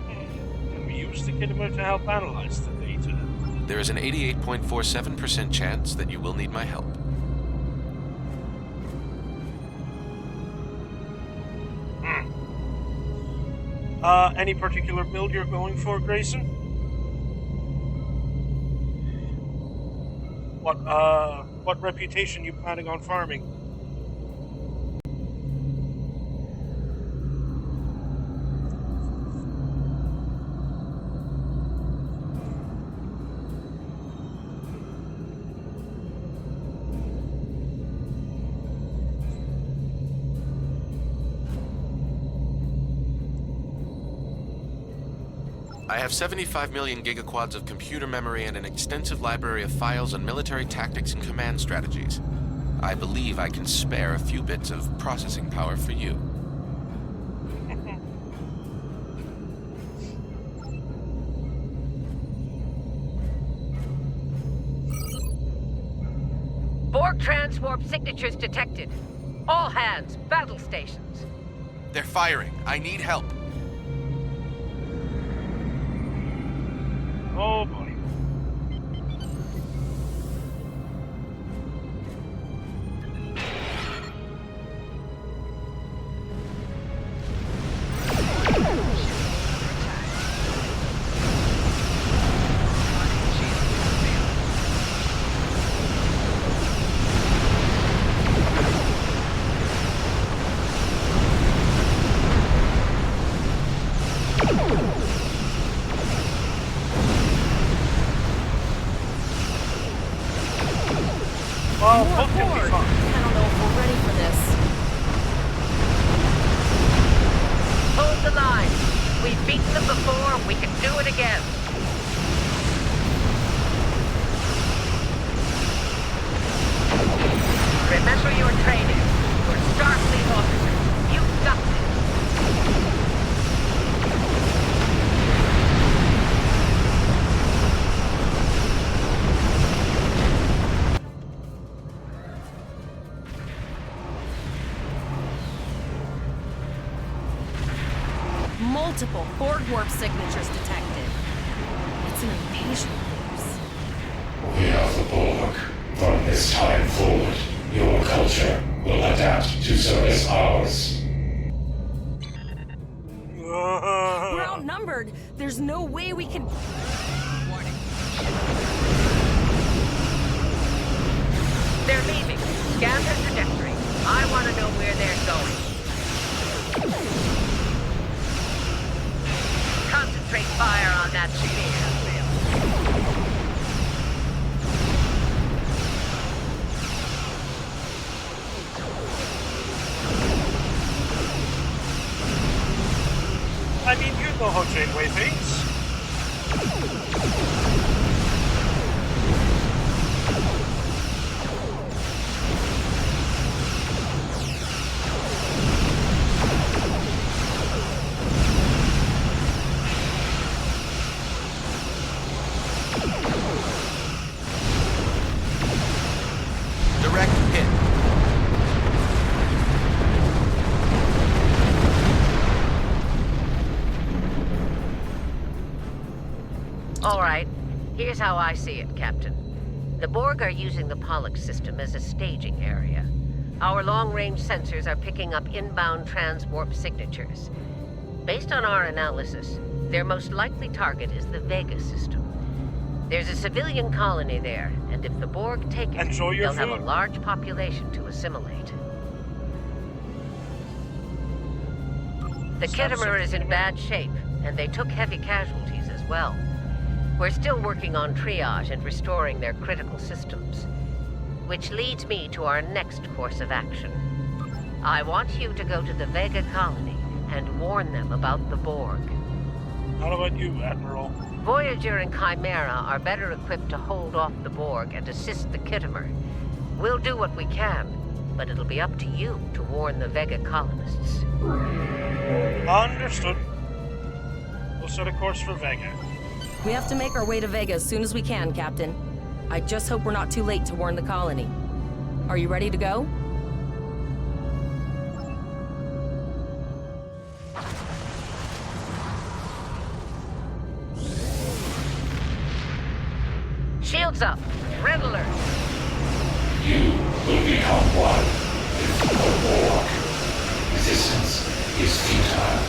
Can we use the Kittimer to help analyze the data? There is an 88.47% chance that you will need my help. Any particular build you're going for, Grayson? What reputation you planning on farming? I have 75 million gigaquads of computer memory and an extensive library of files on military tactics and command strategies. I believe I can spare a few bits of processing power for you. Borg transwarp signatures detected. All hands, battle stations. They're firing. I need help. Oh boy. I don't know if we're ready for this. Hold the line. We've beaten them before, we can do it again. Remember your training. You're Starfleet officers. You've got this. Multiple Borg warp signatures detected. It's an invasion force. We are the Borg. From this time forward, your culture will adapt to service ours. We're outnumbered. There's no way we can... Warning. They're leaving. Scan their trajectory. I want to know where they're going. Concentrate fire on that sphere. I mean, you know how Janeway thinks. Direct hit. All right. Here's how I see it, Captain. The Borg are using the Pollux system as a staging area. Our long-range sensors are picking up inbound transwarp signatures. Based on our analysis, their most likely target is the Vega system. There's a civilian colony there, and if the Borg take it, they'll have a large population to assimilate. The Kittimer is in bad shape, and they took heavy casualties as well. We're still working on triage and restoring their critical systems. Which leads me to our next course of action. I want you to go to the Vega colony and warn them about the Borg. How about you, Admiral? Voyager and Chimera are better equipped to hold off the Borg and assist the Kittimer. We'll do what we can, but it'll be up to you to warn the Vega colonists. Understood. We'll set a course for Vega. We have to make our way to Vega as soon as we can, Captain. I just hope we're not too late to warn the colony. Are you ready to go? Shields up. Red alert. You will become one with the Borg. Resistance is futile.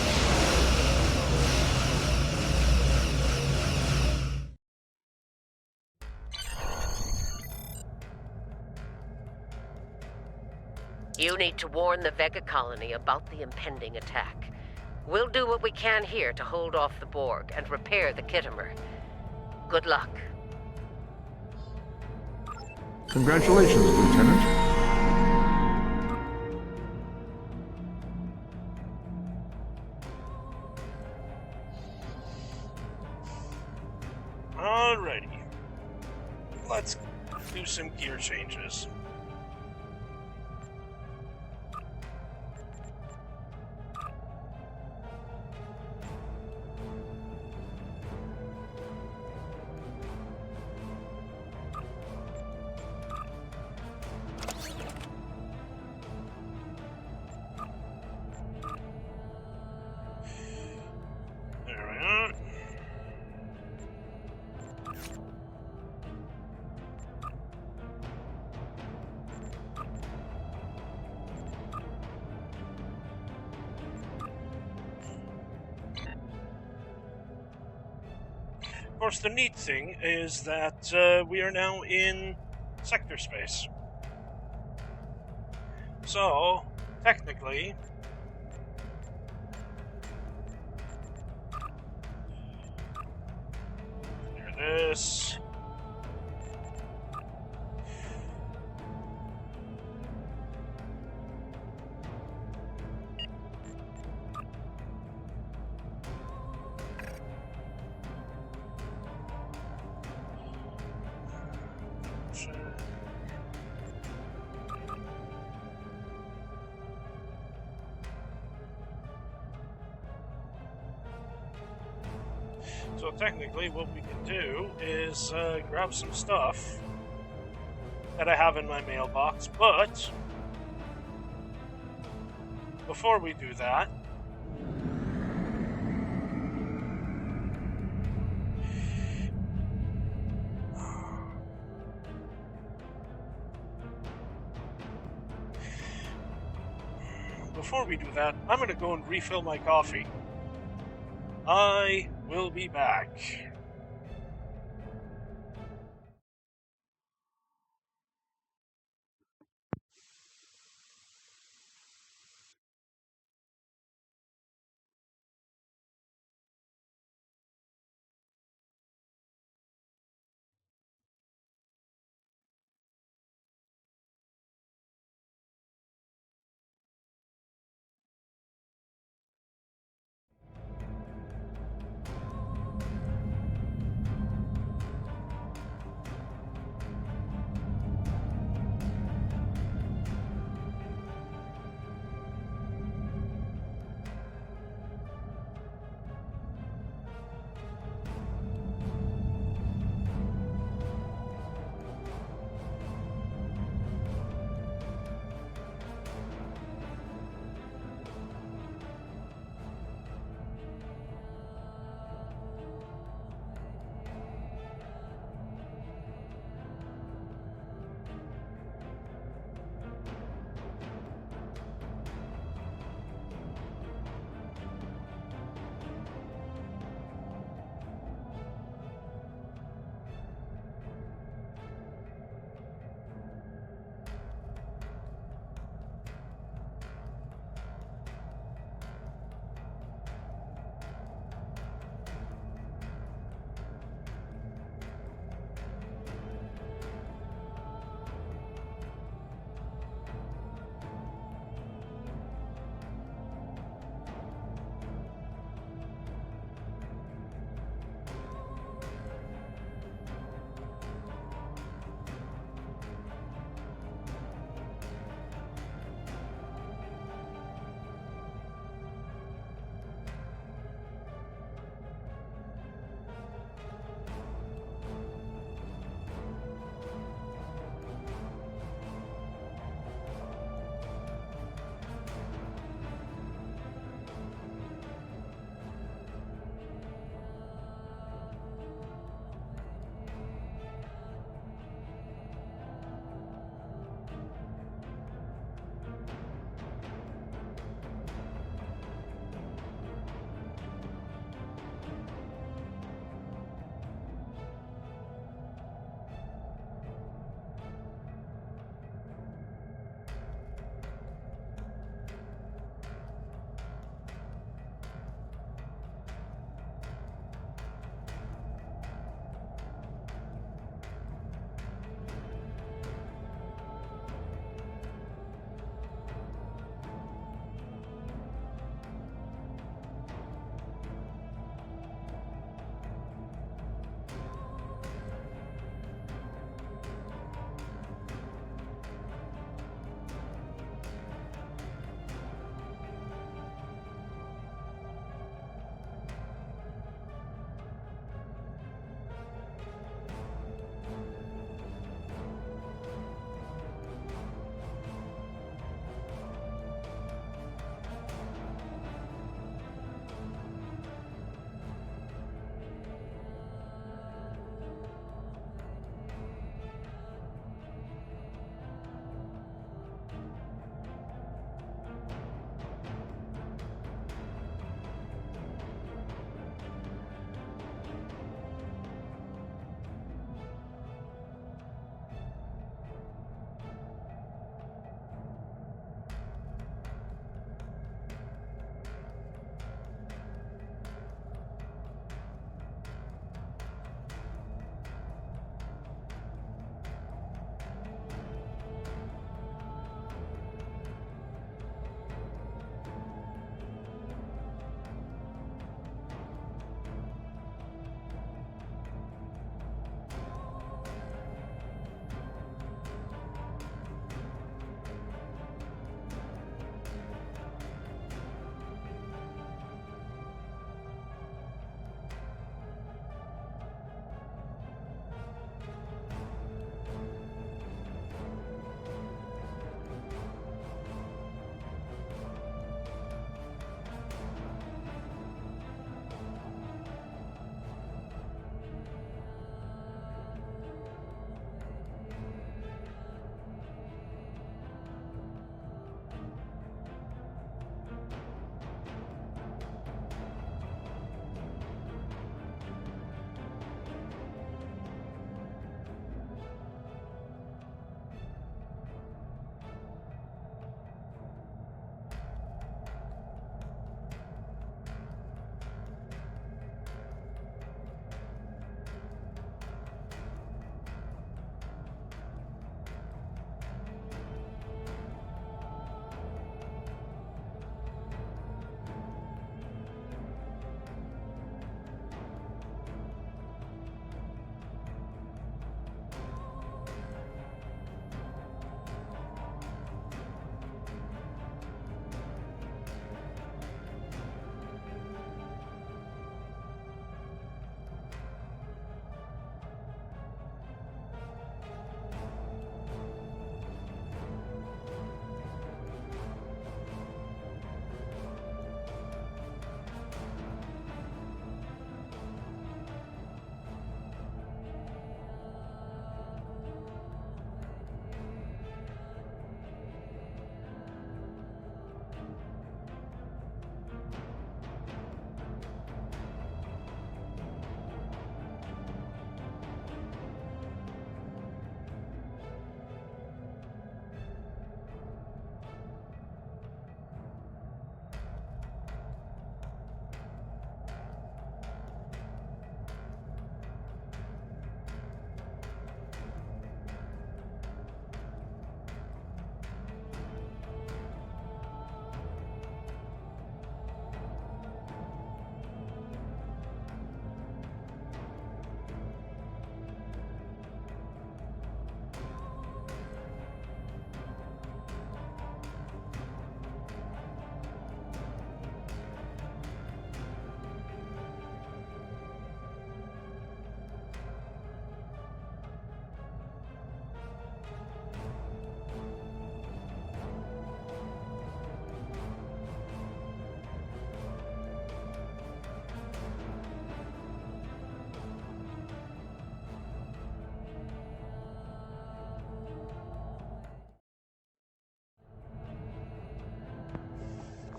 You need to warn the Vega colony about the impending attack. We'll do what we can here to hold off the Borg and repair the Kittimer. Good luck. Congratulations, Lieutenant. Alrighty. Let's do some gear changes. There we are. Of course, the neat thing is that we are now in sector space. So, technically, clear this. So technically what we can do is grab some stuff that I have in my mailbox, but before we do that, I'm going to go and refill my coffee. I will be back.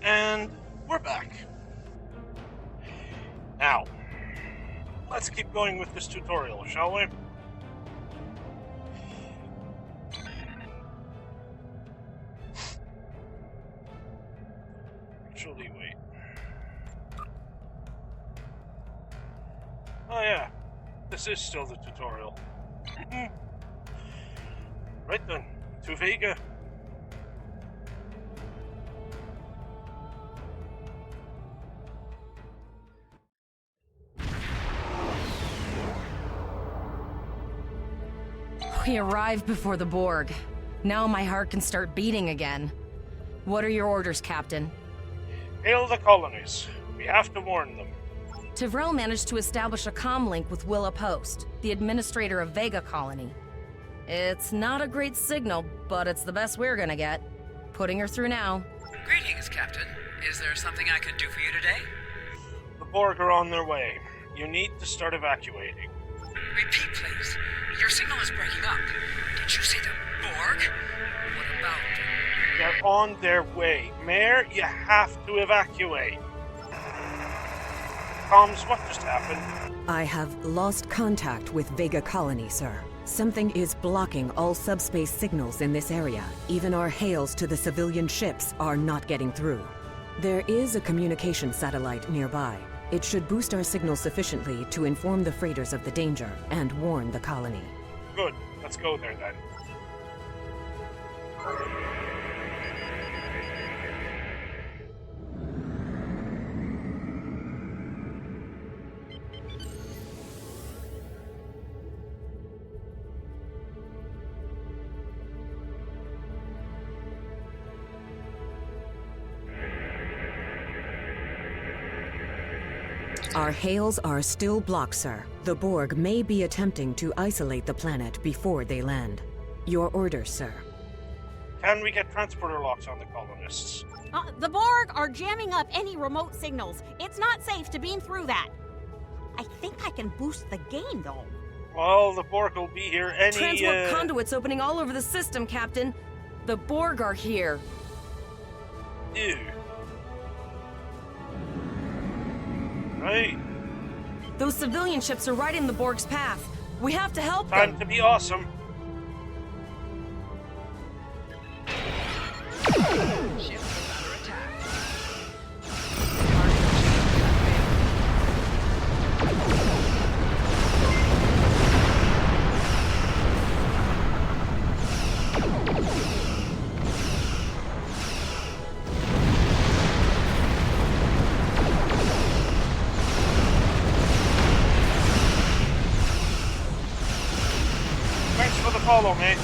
And we're back. Now, let's keep going with this tutorial, shall we? Actually, wait. Oh yeah, this is still the tutorial. Right then, to Vega. We arrived before the Borg. Now my heart can start beating again. What are your orders, Captain? Hail the colonies. We have to warn them. Tivrel managed to establish a comm link with Willa Post, the administrator of Vega Colony. It's not a great signal, but it's the best we're gonna get. Putting her through now. Greetings, Captain. Is there something I can do for you today? The Borg are on their way. You need to start evacuating. Repeat, please. Your signal is breaking up. Did you say the Borg? What about them? They're on their way. Mayor, you have to evacuate. Comms, what just happened? I have lost contact with Vega Colony, sir. Something is blocking all subspace signals in this area. Even our hails to the civilian ships are not getting through. There is a communication satellite nearby. It should boost our signal sufficiently to inform the freighters of the danger and warn the colony. Good. Let's go there then. Our hails are still blocked, sir. The Borg may be attempting to isolate the planet before they land. Your orders, sir. Can we get transporter locks on the colonists? The Borg are jamming up any remote signals. It's not safe to beam through that. I think I can boost the gain, though. Well, the Borg will be here any... Transport conduits opening all over the system, Captain. The Borg are here. Ew. Right. Those civilian ships are right in the Borg's path. We have to help them. Time to be awesome. Ship is under attack. Thanks for the follow, mate.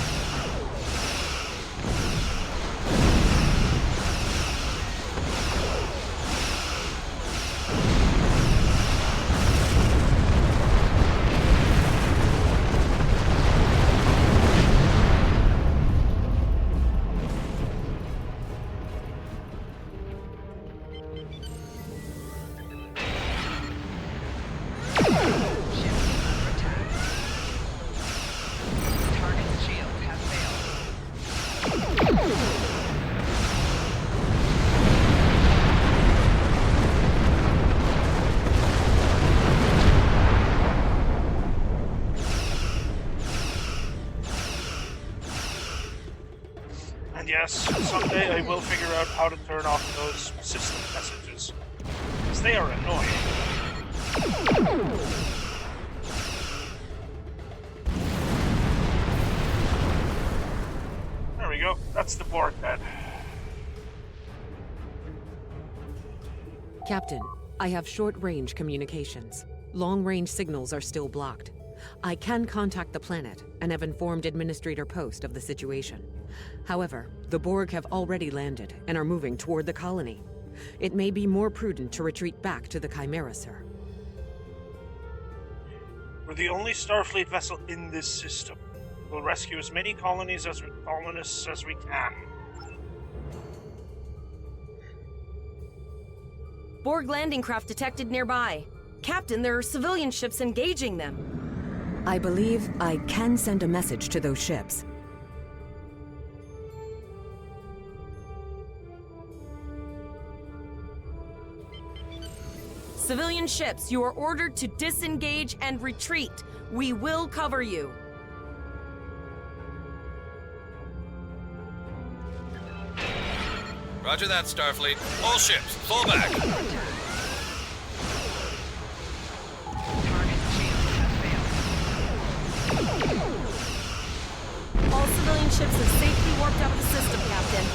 And yes, someday I will figure out how to turn off those system messages, because they are annoying. There we go, that's the Borg then. Captain, I have short-range communications. Long-range signals are still blocked. I can contact the planet and have informed Administrator Post of the situation. However, the Borg have already landed and are moving toward the colony. It may be more prudent to retreat back to the Chimera, sir. We're the only Starfleet vessel in this system. We'll rescue as many colonists as we can. Borg landing craft detected nearby. Captain, there are civilian ships engaging them. I believe I can send a message to those ships. civilian ships, you are ordered to disengage and retreat. We will cover you. Roger that, Starfleet. All ships, fall back. All civilian ships have safely warped out of the system, Captain.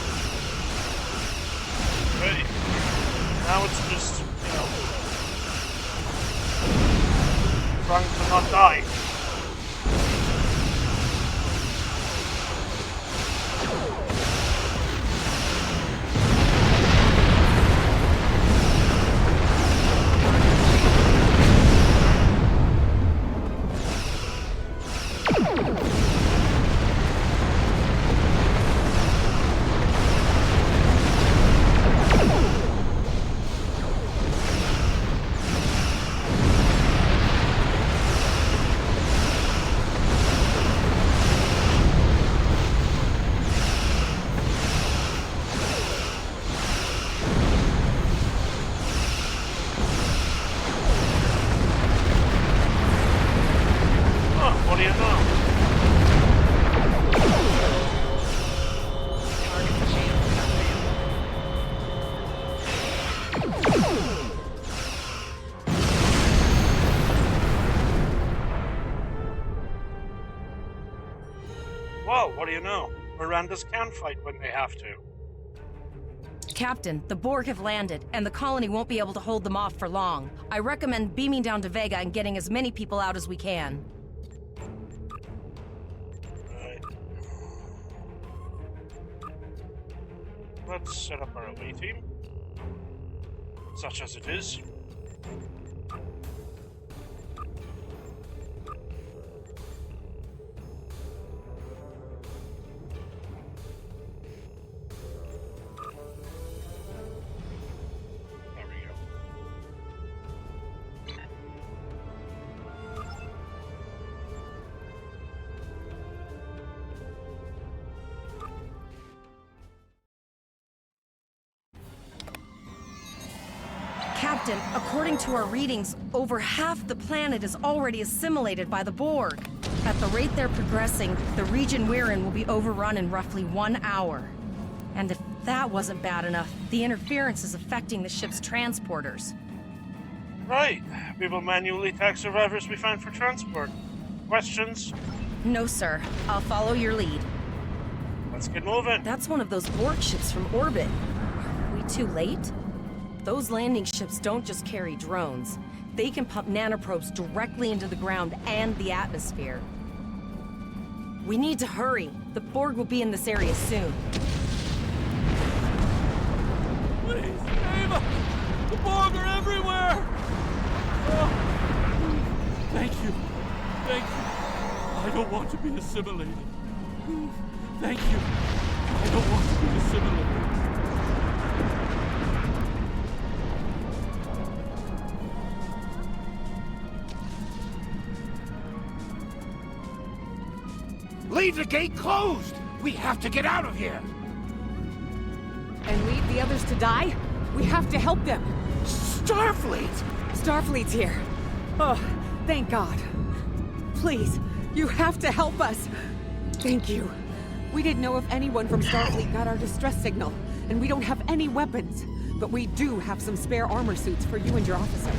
Right. Now it's just, trying to not die. Well, what do you know? Mirandas can fight when they have to. Captain, the Borg have landed, and the colony won't be able to hold them off for long. I recommend beaming down to Vega and getting as many people out as we can. Right. Let's set up our away team. Such as it is. Captain, according to our readings, over half the planet is already assimilated by the Borg. At the rate they're progressing, the region we're in will be overrun in roughly 1 hour. And if that wasn't bad enough, the interference is affecting the ship's transporters. Right. We will manually tag survivors we find for transport. Questions? No, sir. I'll follow your lead. Let's get moving. That's one of those Borg ships from orbit. Are we too late? Those landing ships don't just carry drones. They can pump nanoprobes directly into the ground and the atmosphere. We need to hurry. The Borg will be in this area soon. Please, Ava! The Borg are everywhere! Oh. Thank you. Thank you. I don't want to be assimilated. Thank you. I don't want to be assimilated. Leave the gate closed! We have to get out of here! And leave the others to die? We have to help them! Starfleet! Starfleet's here. Oh, thank God. Please, you have to help us. Thank you. We didn't know if anyone from Starfleet got our distress signal, and we don't have any weapons. But we do have some spare armor suits for you and your officer.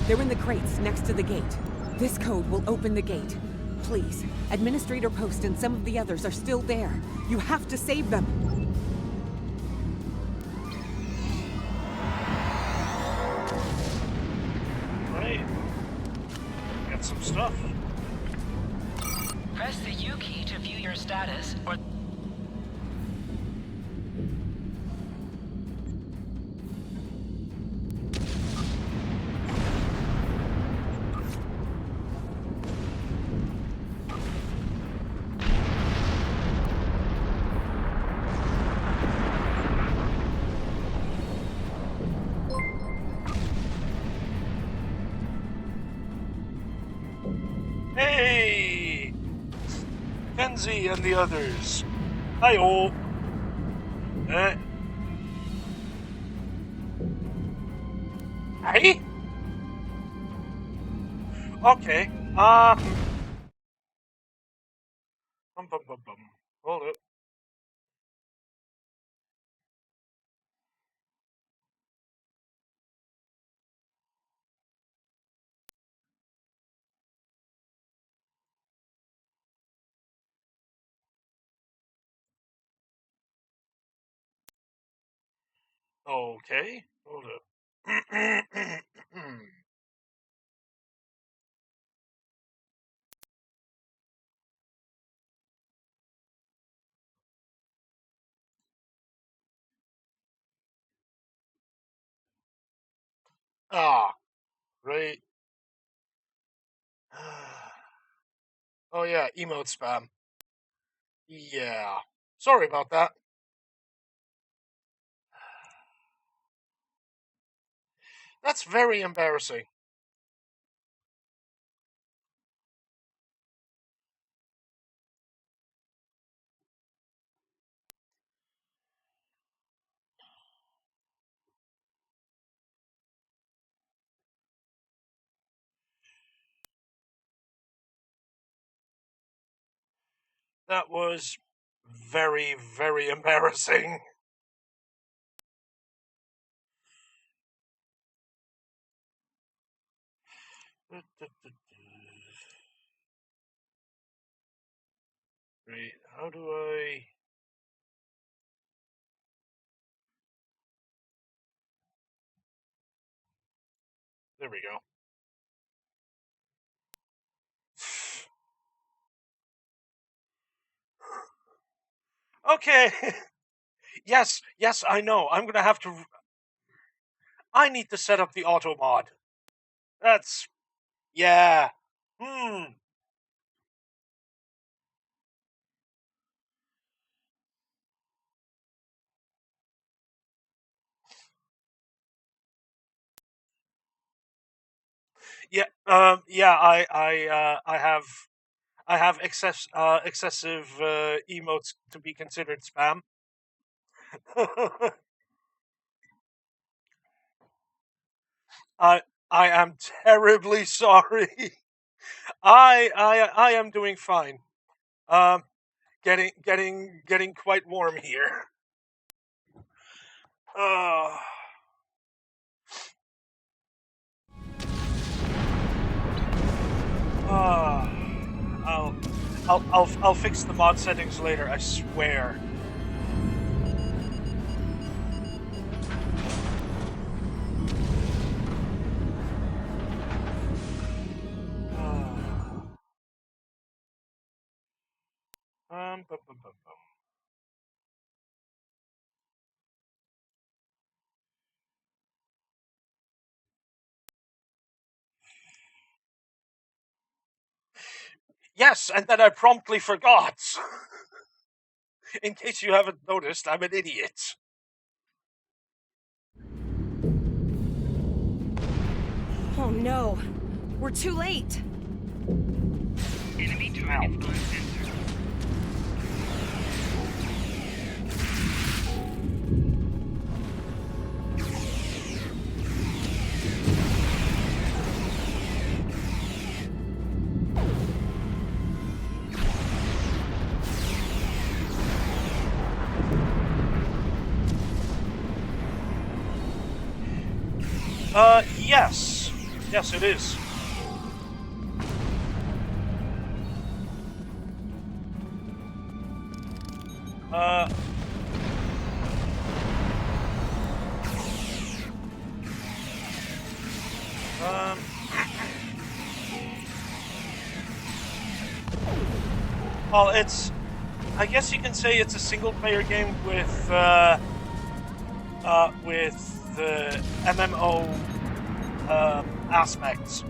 They're in the crates next to the gate. This code will open the gate. Please, Administrator Post and some of the others are still there. You have to save them. Right. Got some stuff. Press the U key to view your status, or... Hey! Kenzie and the others. Hi-oh. Hey? Okay. Hold it. Okay. Hold up. Ah, right. Oh yeah, emote spam. Yeah. Sorry about that. That's very embarrassing. That was very, very embarrassing. Right, how do I... There we go. Okay. Yes, I know. I'm gonna have to... I need to set up the auto mod. That's... Yeah. Yeah, I have excessive emotes to be considered spam. I am terribly sorry. I am doing fine. Getting quite warm here. I'll fix the mod settings later, I swear. Yes, and then I promptly forgot. In case you haven't noticed, I'm an idiot. Oh no, we're too late. Enemy targets uncensored. Yes. Yes, it is. Well, I guess you can say it's a single-player game with the MMO aspects.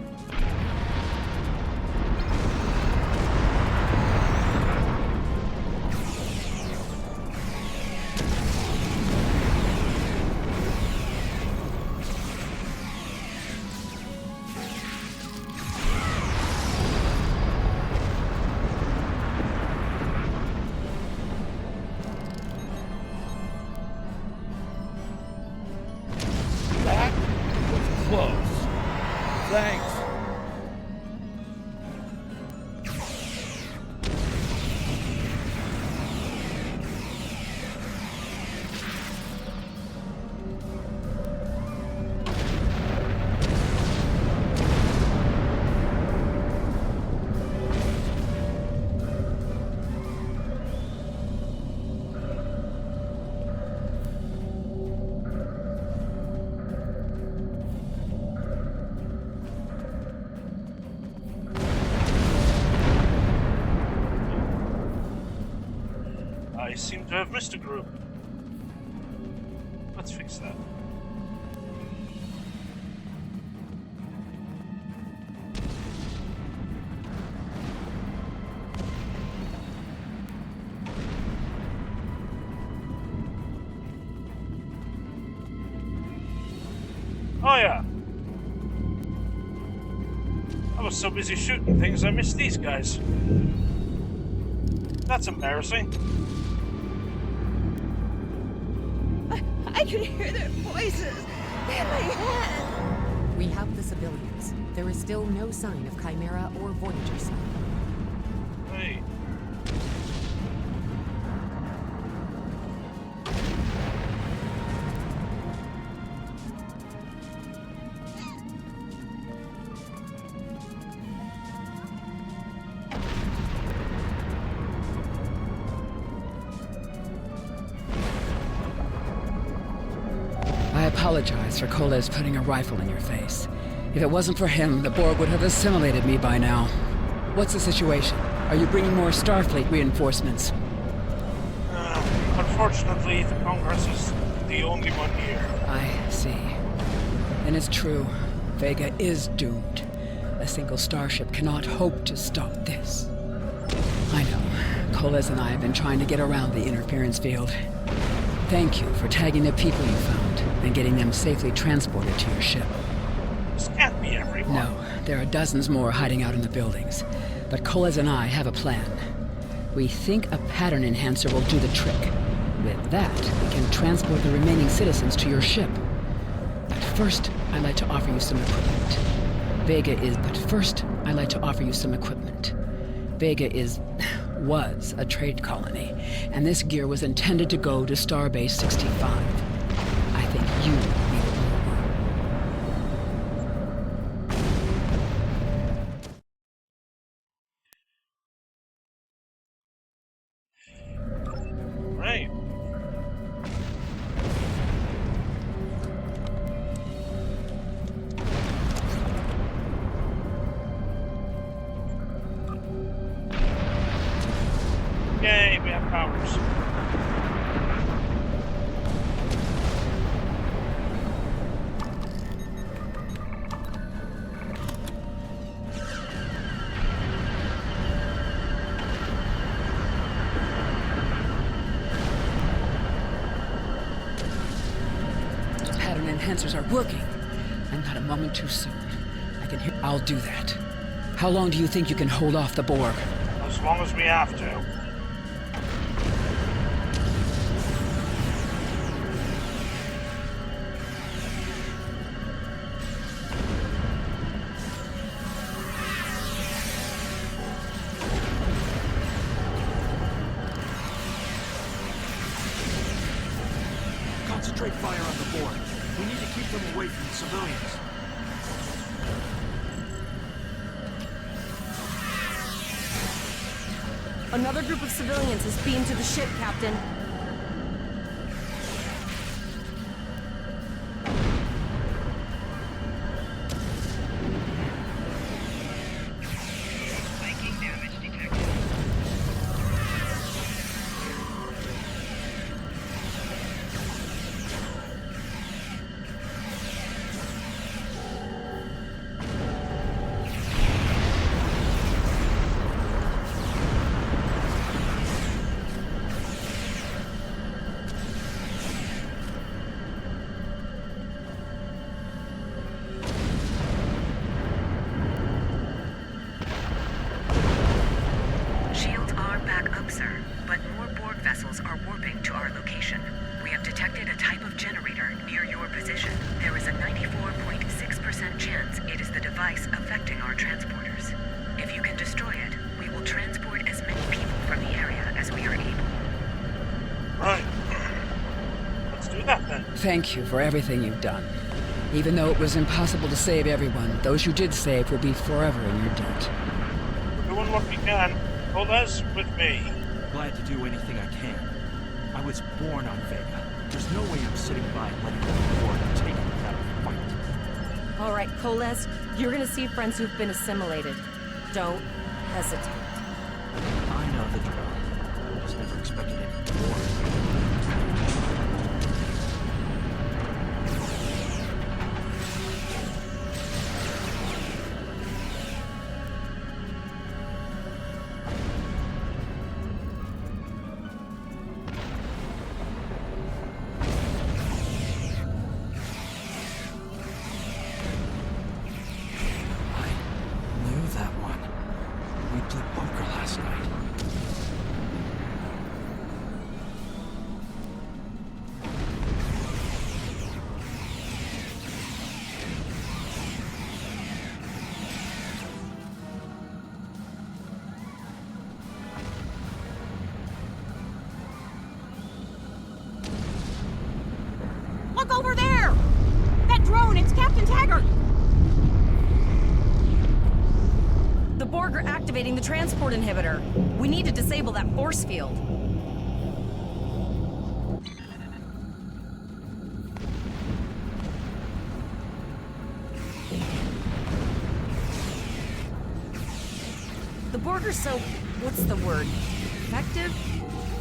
That was close. Thanks. seem to have missed a group. Let's fix that. Oh yeah. I was so busy shooting things I missed these guys. That's embarrassing. I can hear their voices in my head. We have the civilians. There is still no sign of Chimera or Voyager stuff. Hey. I apologize for Koles putting a rifle in your face. If it wasn't for him, the Borg would have assimilated me by now. What's the situation? Are you bringing more Starfleet reinforcements? Unfortunately, the Congress is the only one here. I see. And it's true. Vega is doomed. A single starship cannot hope to stop this. I know. Koles and I have been trying to get around the interference field. Thank you for tagging the people you found and getting them safely transported to your ship. This can't be everyone. No, there are dozens more hiding out in the buildings. But Koles and I have a plan. We think a pattern enhancer will do the trick. With that, we can transport the remaining citizens to your ship. But first, I'd like to offer you some equipment. Vega was a trade colony, and this gear was intended to go to Starbase 65. I think you need it more. Right. Yay, we have powers. Pattern enhancers are working, and not a moment too soon. I can hear. I'll do that. How long do you think you can hold off the Borg? As long as we have to. Concentrate fire on the Borg. We need to keep them away from the civilians. Another group of civilians is beamed to the ship, Captain. Shields are back up, sir, but more Borg vessels are warping to our location. We have detected a type of generator near your position. There is a 94.6% chance it is the device affecting our transporters. If you can destroy it, we will transport as many people from the area as we are able. Right. Let's do that then. Thank you for everything you've done. Even though it was impossible to save everyone, those you did save will be forever in your debt. We're doing what we can. Koles, with me. Glad to do anything I can. I was born on Vega. There's no way I'm sitting by and letting the Borg take it without a fight. All right, Koles, you're gonna see friends who've been assimilated. Don't hesitate. I know the drill. was never expecting anything more. Look over there! That drone, it's Captain Taggart! The Borg are activating the transport inhibitor. We need to disable that force field. The Borg are so... what's the word? Effective?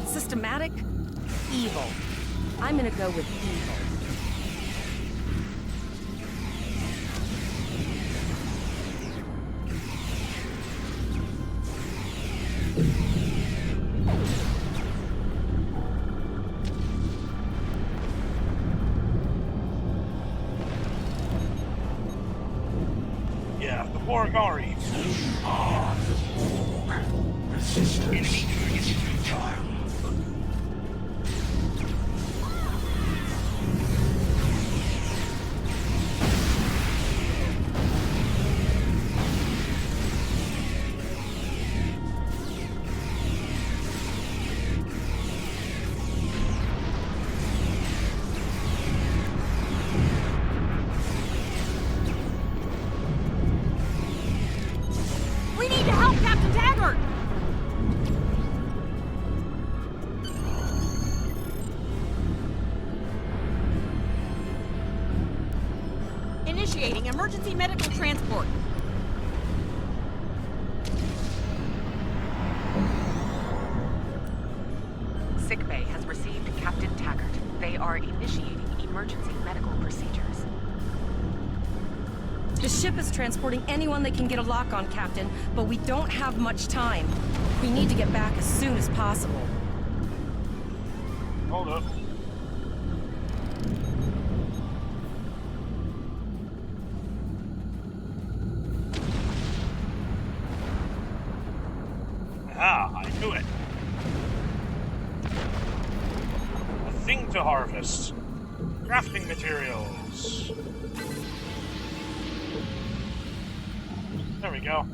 Systematic? Evil. I'm gonna go with evil. Yeah, the Borg are evil. Resistance is futile. We need to help Captain Taggart! Initiating emergency medical transport. Sickbay has received Captain Taggart. They are initiating emergency medical procedures. The ship is transporting anyone they can get a lock on, Captain, but we don't have much time. We need to get back as soon as possible. Hold up. Ah, I knew it. A thing to harvest. Crafting materials. There we go.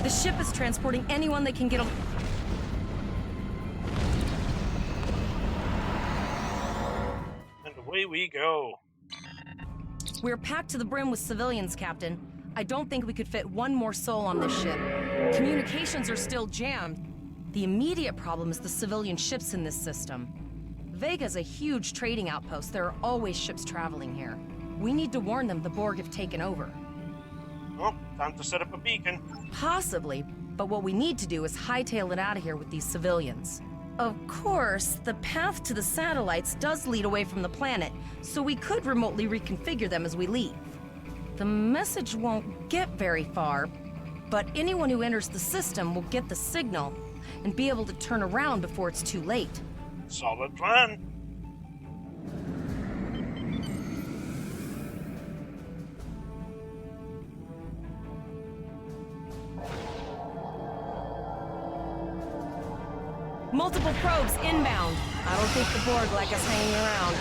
The ship is transporting anyone they can get a... And away we go. We're packed to the brim with civilians, Captain. I don't think we could fit one more soul on this ship. Communications are still jammed. The immediate problem is the civilian ships in this system. Vega's a huge trading outpost. There are always ships traveling here. We need to warn them the Borg have taken over. Well, time to set up a beacon. Possibly, but what we need to do is hightail it out of here with these civilians. Of course, the path to the satellites does lead away from the planet, so we could remotely reconfigure them as we leave. The message won't get very far, but anyone who enters the system will get the signal and be able to turn around before it's too late. Solid plan. Multiple probes inbound. I don't think the Borg like us hanging around.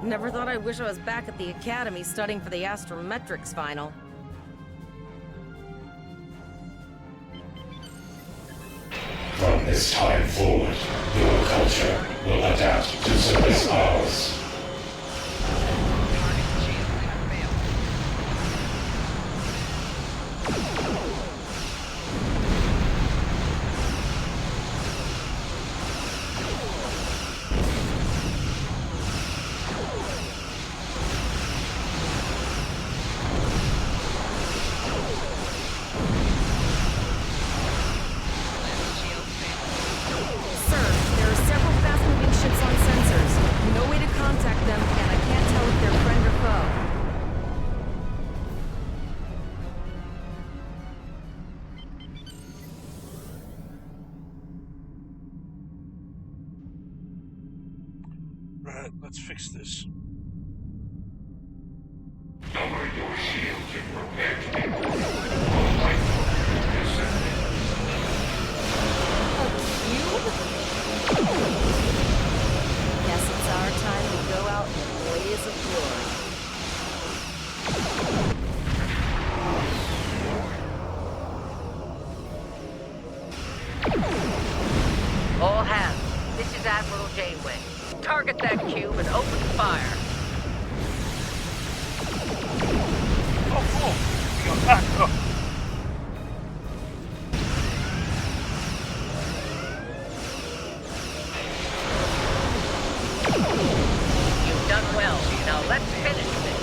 Never thought I'd wish I was back at the academy studying for the astrometrics final. From this time forward, your culture will adapt to service ours. Right, let's fix this. Lower your shields and prepare to be boarded. All life forms descending. Guess it's our time to go out in a blaze of glory. All hands, this is Admiral Janeway. Target that cube and open fire. Oh, cool. We got back up. You've done well. Now let's finish this.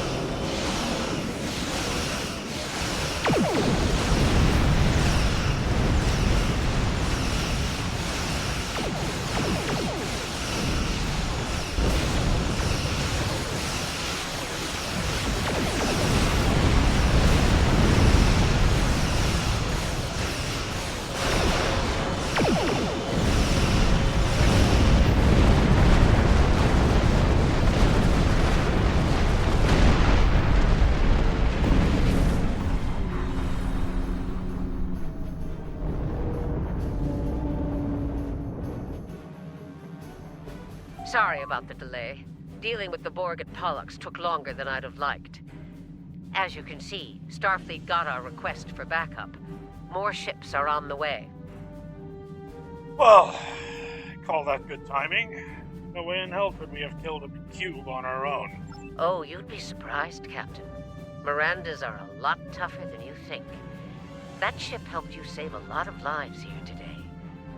Sorry about the delay. Dealing with the Borg at Pollux took longer than I'd have liked. As you can see, Starfleet got our request for backup. More ships are on the way. Well, call that good timing. No way in hell could we have killed a cube on our own. Oh, you'd be surprised, Captain. Mirandas are a lot tougher than you think. That ship helped you save a lot of lives here today.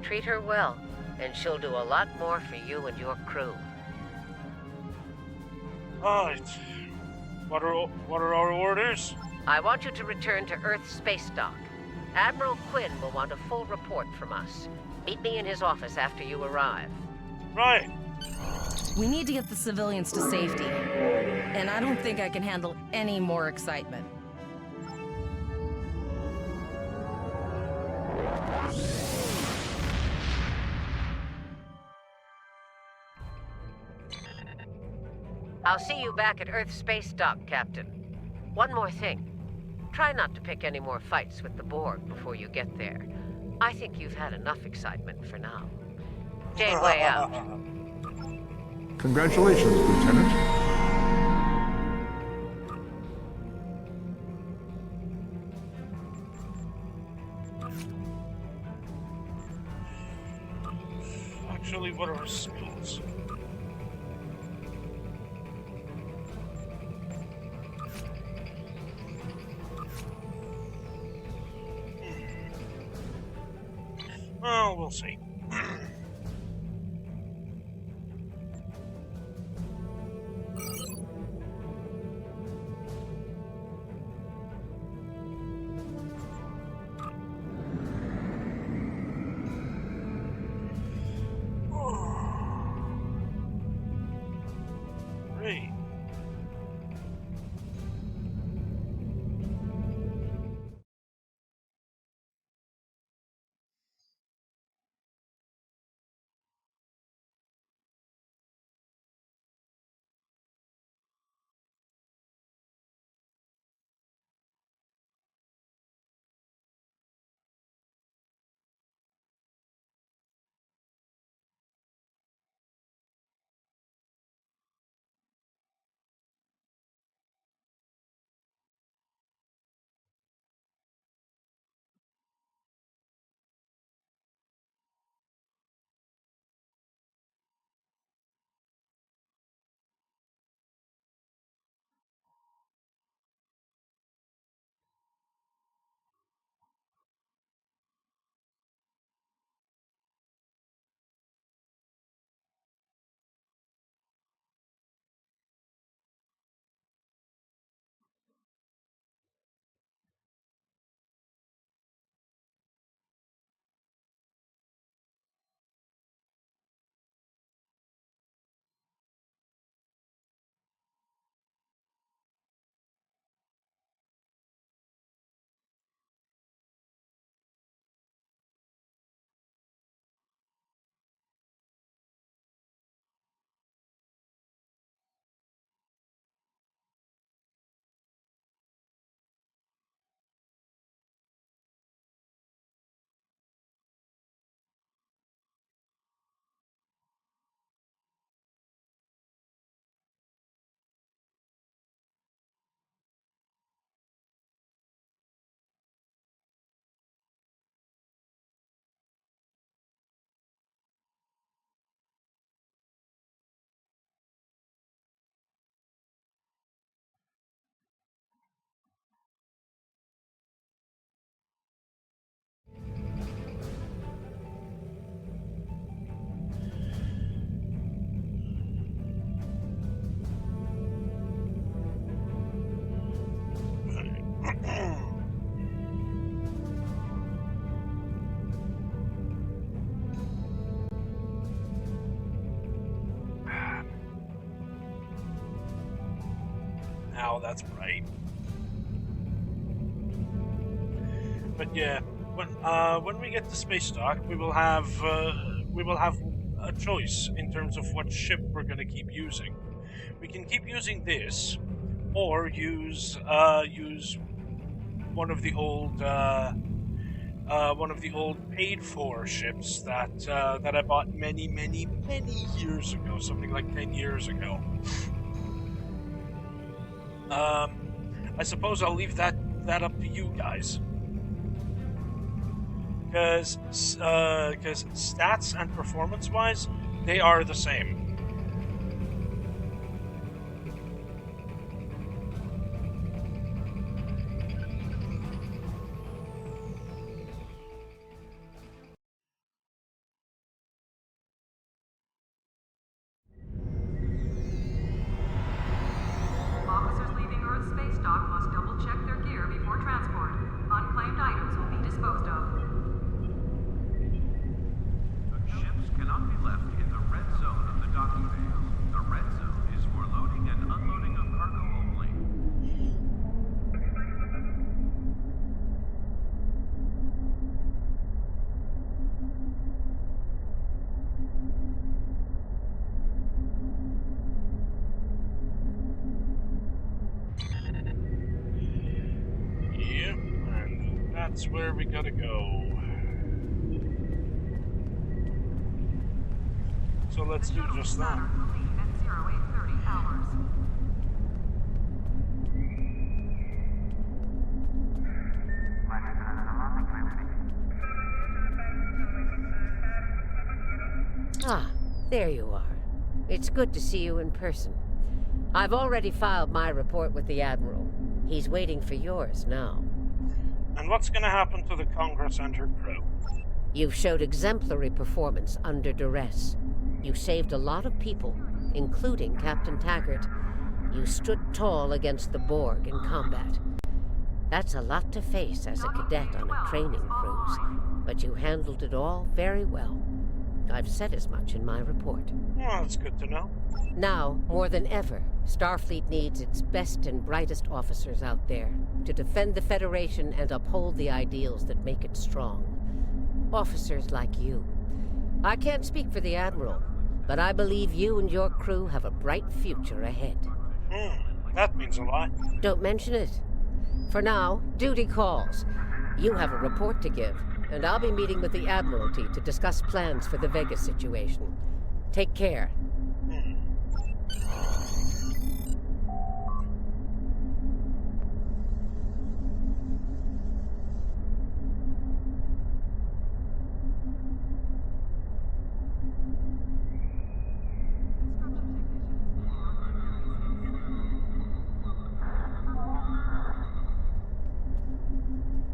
Treat her well, and she'll do a lot more for you and your crew. Right. What are our orders? I want you to return to Earth space dock. Admiral Quinn will want a full report from us. Meet me in his office after you arrive. Right. We need to get the civilians to safety. And I don't think I can handle any more excitement. I'll see you back at Earth space dock, Captain. One more thing. Try not to pick any more fights with the Borg before you get there. I think you've had enough excitement for now. Janeway out. Congratulations, Lieutenant. Actually, what are our skills? Well, we'll see. Great. now, that's right. But yeah, when we get to space dock, we will have a choice in terms of what ship we're going to keep using. We can keep using this, or use one of the old paid-for ships that I bought many years ago, something like 10 years ago. I suppose I'll leave that up to you guys. Because stats and performance-wise, they are the same. Officers leaving Earth space dock must double-check their gear before transport. Unclaimed items will be disposed of. Ships cannot be left in the red zone of the docking bays. The red zone is for loading and unloading of cargo only. Yep, and that's where we gotta go. So let's do just that. At 0830 hours. Ah, there you are. It's good to see you in person. I've already filed my report with the Admiral. He's waiting for yours now. And what's gonna happen to the Congress and her crew? You've showed exemplary performance under duress. You saved a lot of people, including Captain Taggart. You stood tall against the Borg in combat. That's a lot to face as a cadet on a training cruise, but you handled it all very well. I've said as much in my report. Well, that's good to know. Now, more than ever, Starfleet needs its best and brightest officers out there to defend the Federation and uphold the ideals that make it strong. Officers like you. I can't speak for the Admiral, but I believe you and your crew have a bright future ahead. That means a lot. Don't mention it. For now, duty calls. You have a report to give, and I'll be meeting with the Admiralty to discuss plans for the Vega situation. Take care.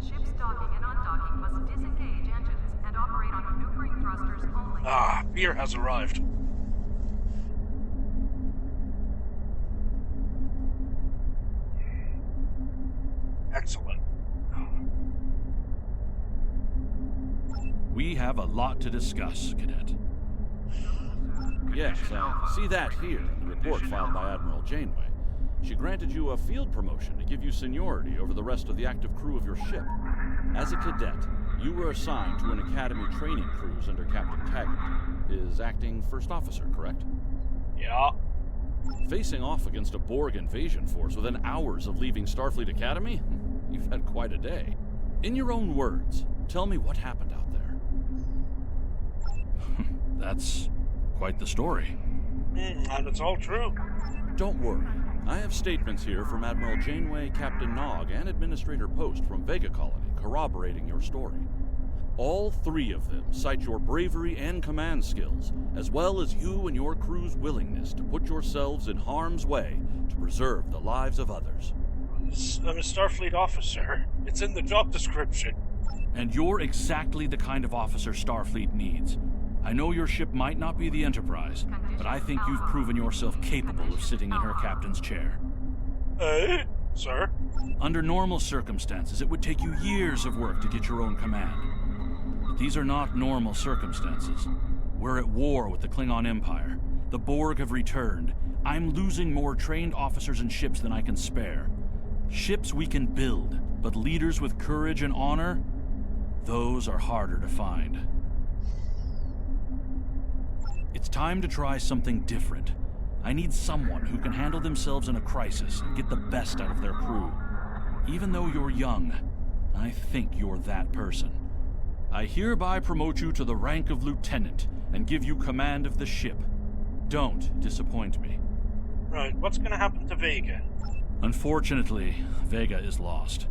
Ships docking and undocking must disengage engines and operate on maneuvering thrusters only. Ah, beer has arrived. Excellent. We have a lot to discuss, Cadet. Yes, see that here in the report filed by Admiral Janeway. She granted you a field promotion to give you seniority over the rest of the active crew of your ship. As a cadet, you were assigned to an Academy training cruise under Captain Taggart, his acting first officer, correct? Yeah. Facing off against a Borg invasion force within hours of leaving Starfleet Academy? You've had quite a day. In your own words, tell me what happened out there. That's quite the story. And it's all true. Don't worry. I have statements here from Admiral Janeway, Captain Nog, and Administrator Post from Vega Colony corroborating your story. All three of them cite your bravery and command skills, as well as you and your crew's willingness to put yourselves in harm's way to preserve the lives of others. I'm a Starfleet officer. It's in the job description. And you're exactly the kind of officer Starfleet needs. I know your ship might not be the Enterprise, but I think you've proven yourself capable of sitting in her captain's chair. Sir? Under normal circumstances, it would take you years of work to get your own command. But these are not normal circumstances. We're at war with the Klingon Empire. The Borg have returned. I'm losing more trained officers and ships than I can spare. Ships we can build, but leaders with courage and honor, those are harder to find. It's time to try something different. I need someone who can handle themselves in a crisis and get the best out of their crew. Even though you're young, I think you're that person. I hereby promote you to the rank of lieutenant and give you command of the ship. Don't disappoint me. Right, what's gonna happen to Vega? Unfortunately, Vega is lost.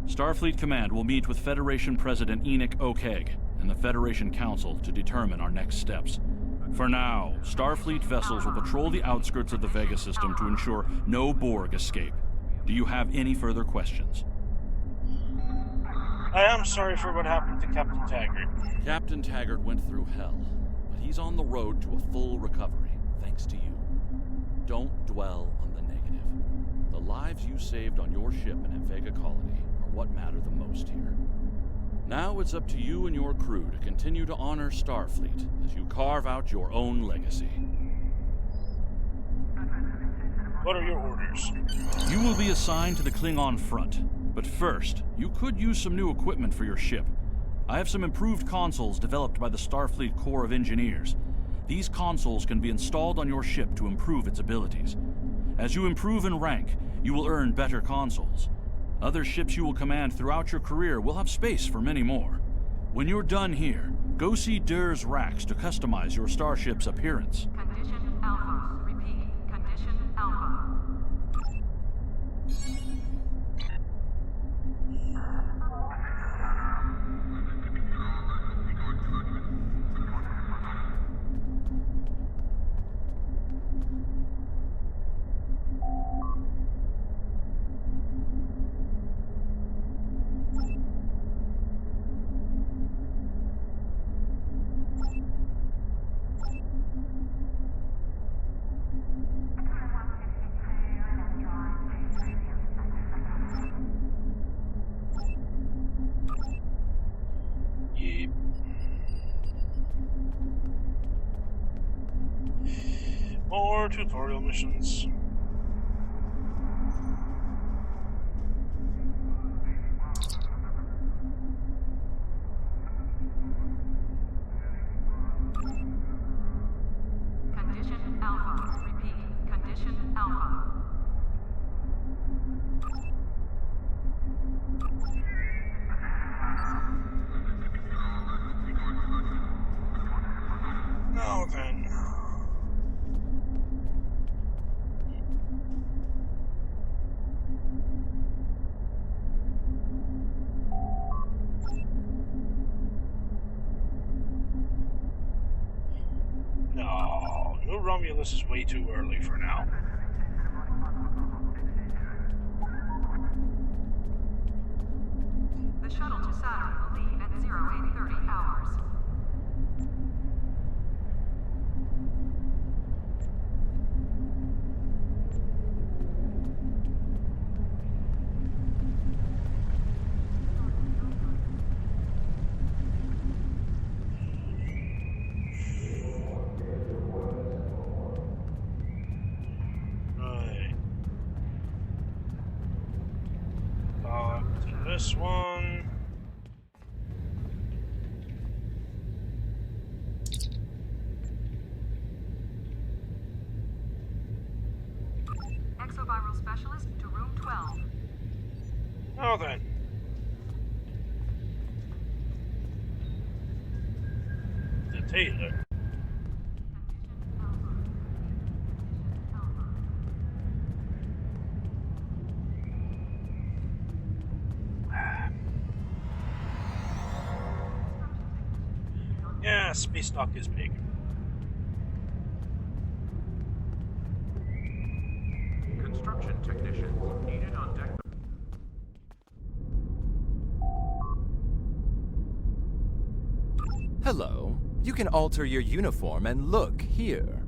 Starfleet Command will meet with Federation President Enoch O'Keg and the Federation Council to determine our next steps. For now, Starfleet vessels will patrol the outskirts of the Vega system to ensure no Borg escape. Do you have any further questions? I am sorry for what happened to Captain Taggart. Captain Taggart went through hell, but he's on the road to a full recovery, thanks to you. Don't dwell on the negative. The lives you saved on your ship and in Vega Colony are what matter the most here. Now it's up to you and your crew to continue to honor Starfleet as you carve out your own legacy. What are your orders? You will be assigned to the Klingon front, but first, you could use some new equipment for your ship. I have some improved consoles developed by the Starfleet Corps of Engineers. These consoles can be installed on your ship to improve its abilities. As you improve in rank, you will earn better consoles. Other ships you will command throughout your career will have space for many more. When you're done here, go see Dur's racks to customize your starship's appearance. Condition Alpha. Repeat. Condition Alpha. More tutorial missions. Condition Alpha. Repeat. Condition Alpha. Now then. No, New Romulus is way too early for now. The shuttle to Saturn will leave at 0830 hours. Right. Talk to this one. Exoviral specialist to room 12. Now then. The Taylor. Yeah, space dock is big. Construction technician needed on deck. Hello. You can alter your uniform and look here.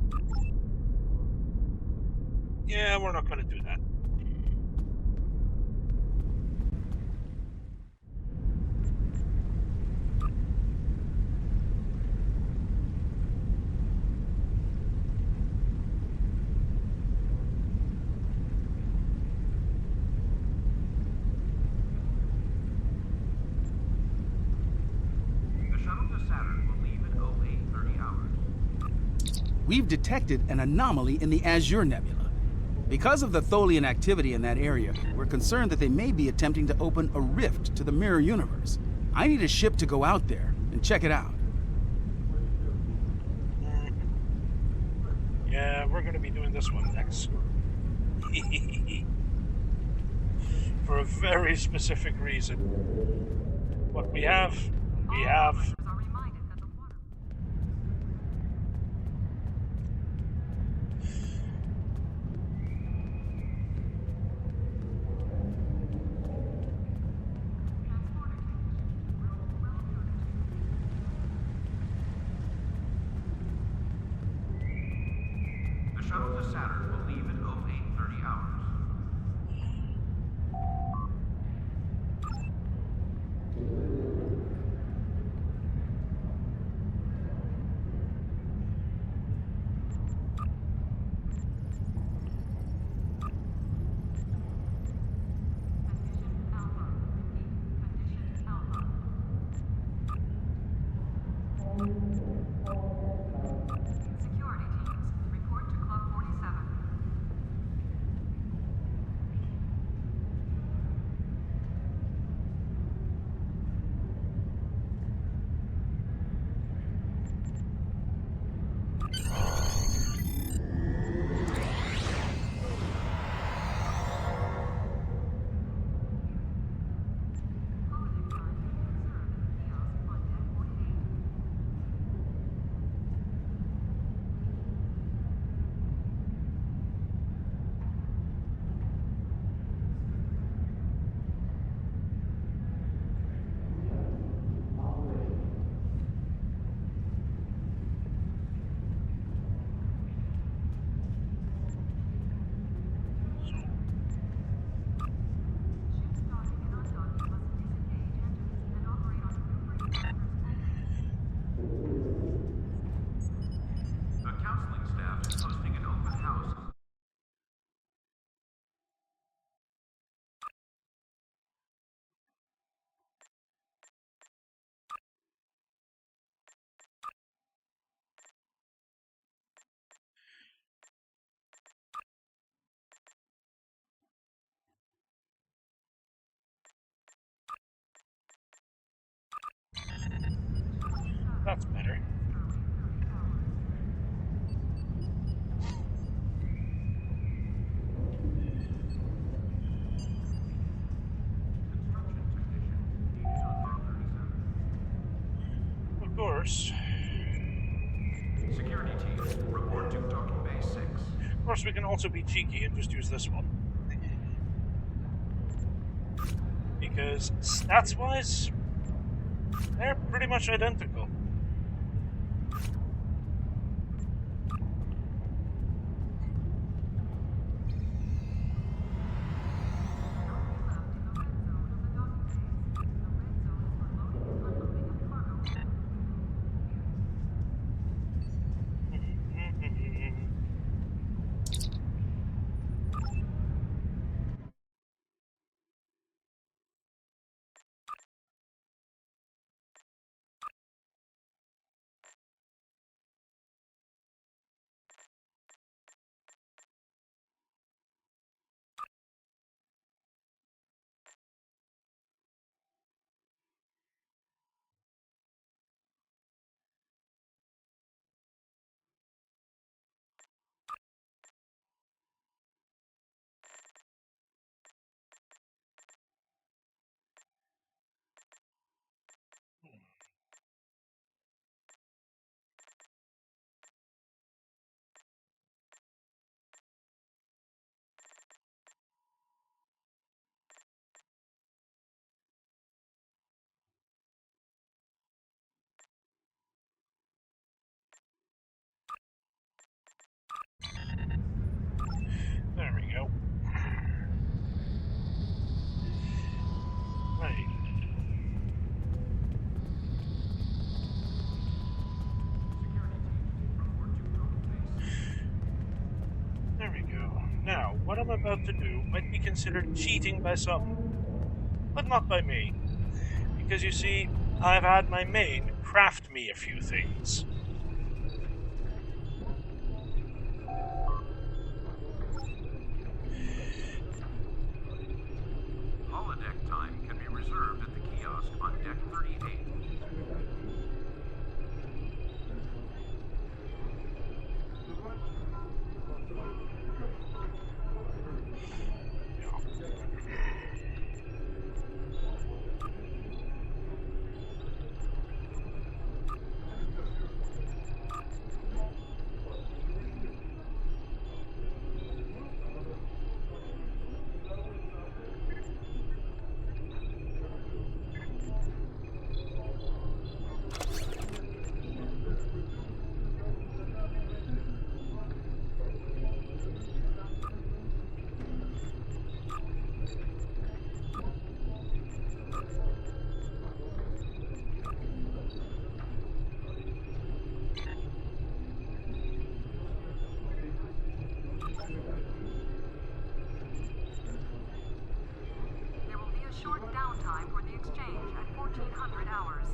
Yeah, we're not gonna do that. we've detected an anomaly in the Azure Nebula. Because of the Tholian activity in that area, we're concerned that they may be attempting to open a rift to the mirror universe. I need a ship to go out there and check it out. Yeah, we're going to be doing this one next. For a very specific reason. What we have. The shuttle to Saturn will leave in 0830 hours. Security teams, report to Club 47. The counseling staff is hosting an open house. That's better. Of course. Security teams, report to Docking Bay 6. Of course, we can also be cheeky and just use this one. Because stats-wise, they're pretty much identical. There we go. Right. There we go. Now, what I'm about to do might be considered cheating by some, but not by me. Because you see, I've had my main craft me a few things. exchange at 1400 hours.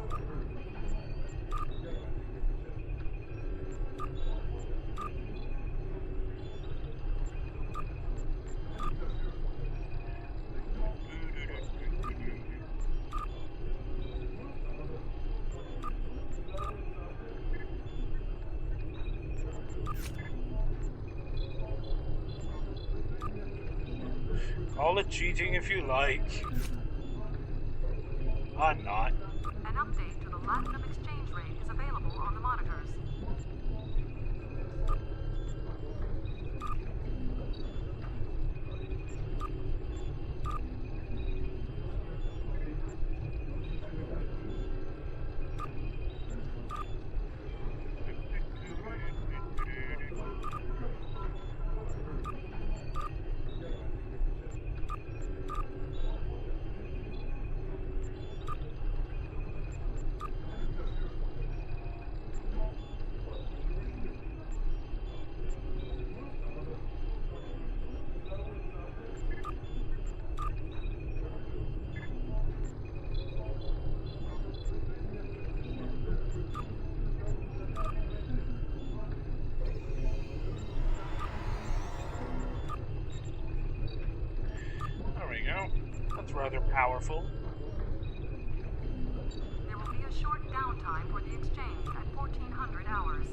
Call it cheating if you like. I'm not. An update to the Latinum exchange rate is available on the monitors. That's rather powerful. There will be a short downtime for the exchange at 1400 hours.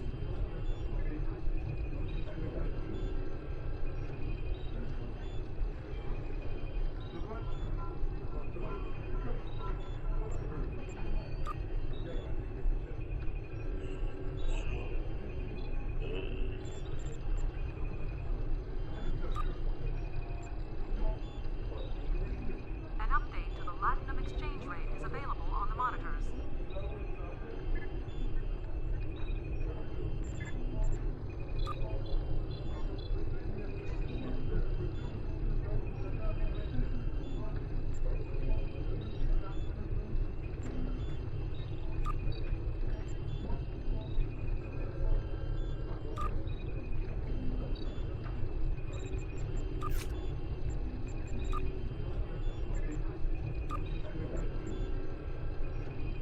An update to the Latinum exchange rate is available on the monitors.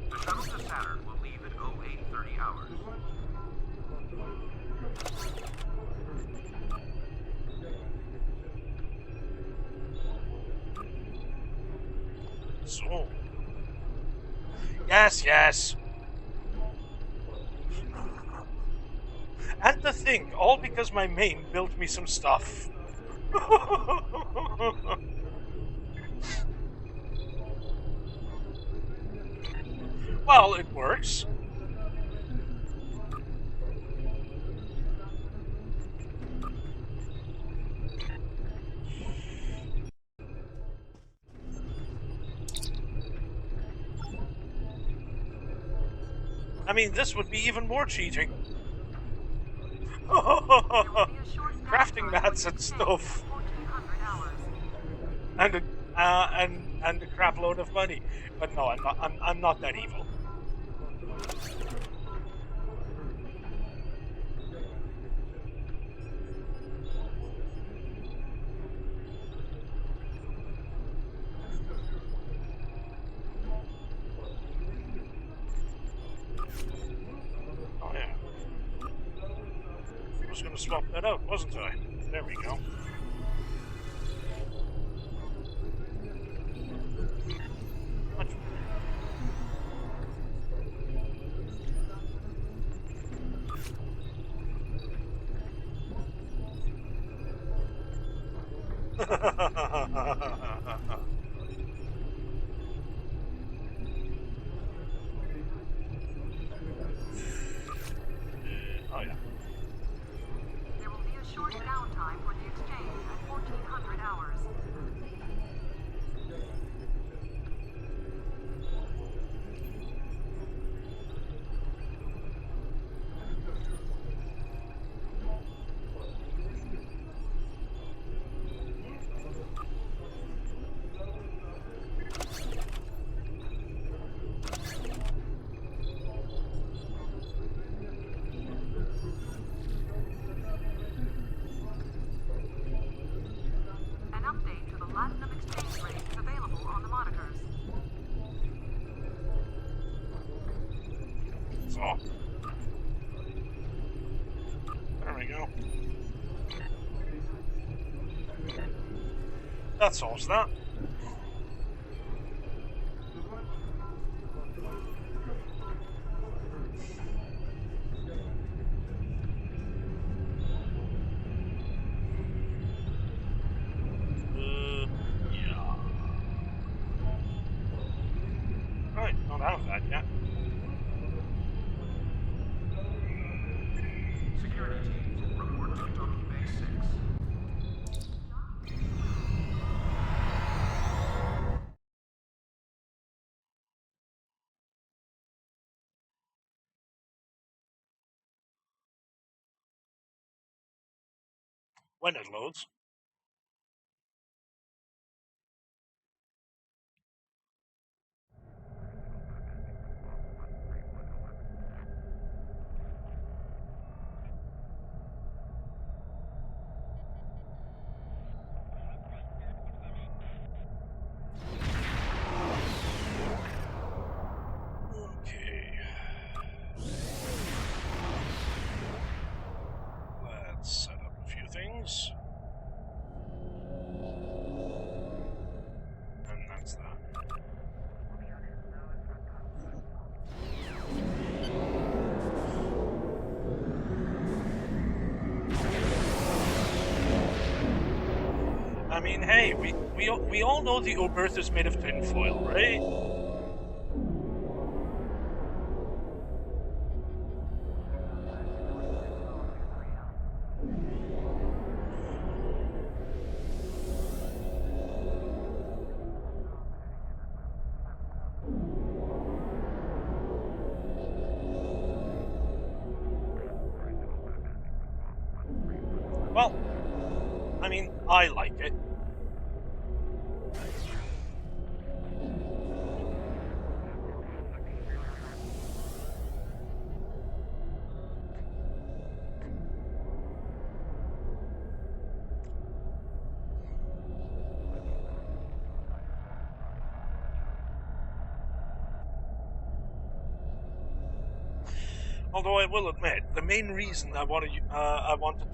The shuttle to Saturn will leave at 0830 hours. So. Yes, yes. And to think, all because my main built me some stuff. Well, it works. I mean, this would be even more cheating. Crafting mats and stuff. And a crap load of money. But no, I'm not that evil. Oh yeah. I was gonna swap that out, wasn't I? There we go. Oh yeah. There will be a short downtime for the exchange at 1400 hours. An update to the Latinum exchange rate is available on the monitors. So. There we go. That solves that. Yeah. Right, not out of that yet. Security teams, report to Docking Bay 6. When it loads. Okay. Let's set up a few things. And that's that. I mean, hey, we all know the Oberth is made of tinfoil, right? Well, I mean, I like it. Although I will admit, the main reason I wanted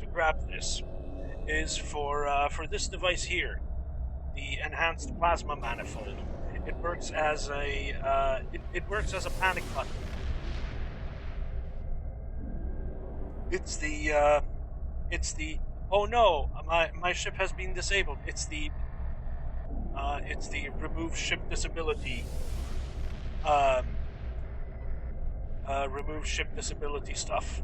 to grab this is for this device here, the enhanced plasma manifold. It works as a it works as a panic button. It's the oh no, my ship has been disabled. It's the remove ship disability. Remove ship disability stuff.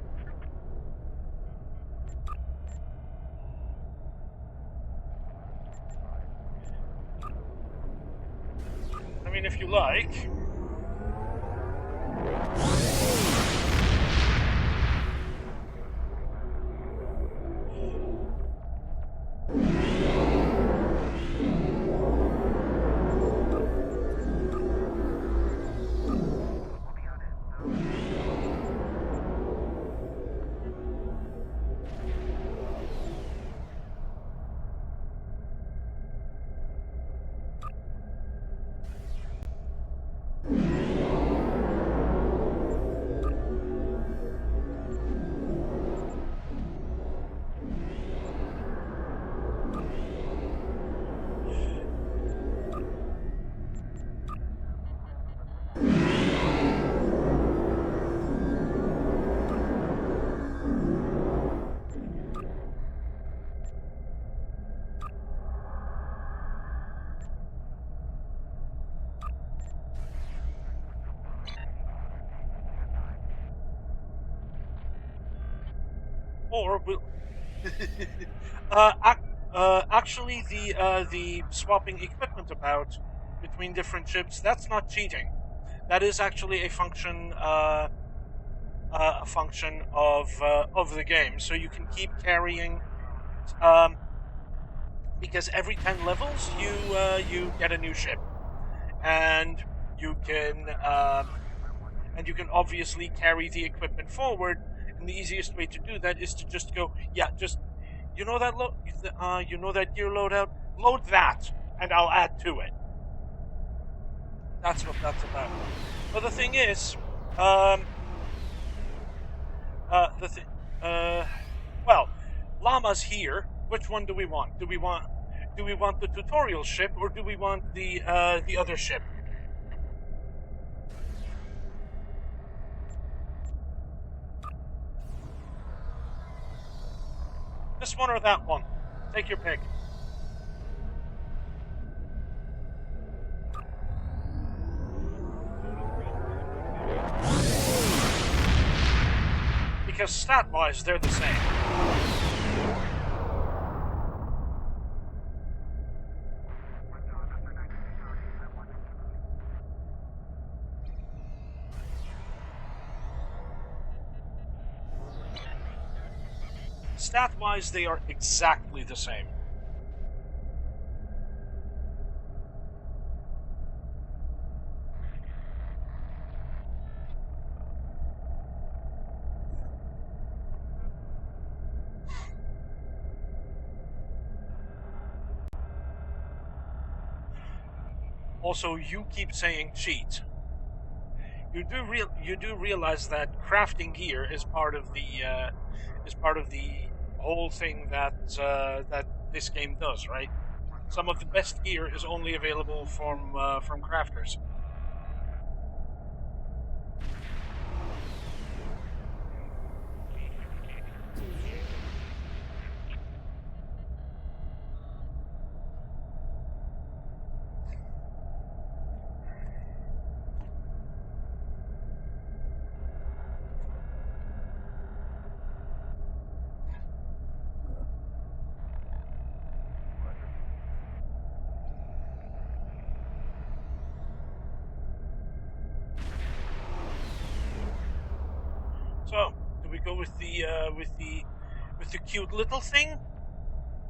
I mean, if you like. Or will actually the swapping equipment about between different ships, that's not cheating. That is actually a function of the game. So you can keep carrying because every 10 levels you get a new ship, and you can obviously carry the equipment forward. And the easiest way to do that is to just go, you know that gear loadout, load that, and I'll add to it. That's what that's about. But the thing is, Well, Llama's here. Which one do we want? Do we want the tutorial ship, or do we want the other ship? This one or that one? Take your pick. Because stat-wise, they're the same. Stat-wise, they are exactly the same. Also, you keep saying cheat. You do realize that crafting gear is part of the whole thing that this game does, right? Some of the best gear is only available from crafters. So, do we go with the cute little thing,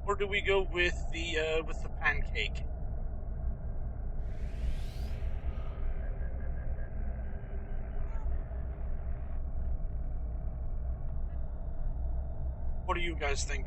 or do we go with the pancake? What do you guys think?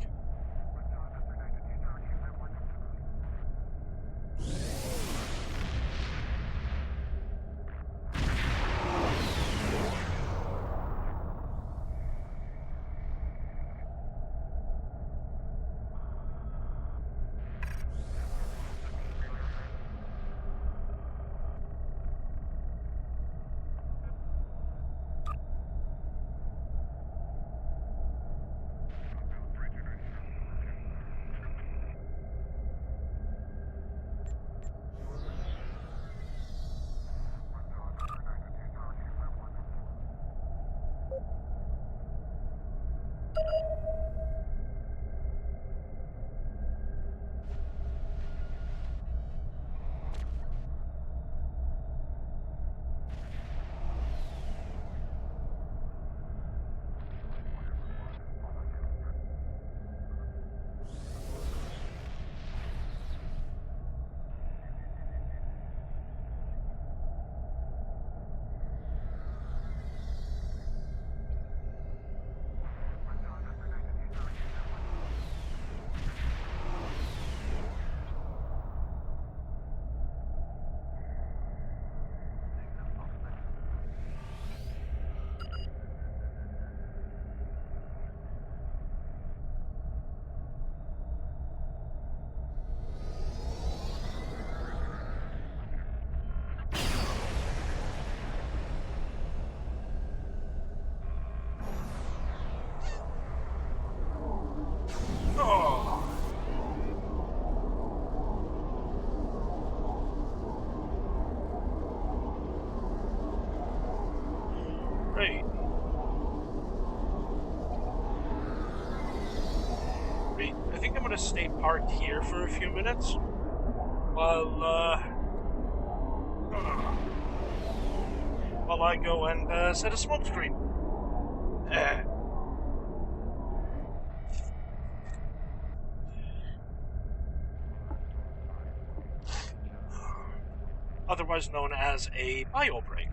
Stay parked here for a few minutes while I go and set a smoke screen. Otherwise known as a bio break.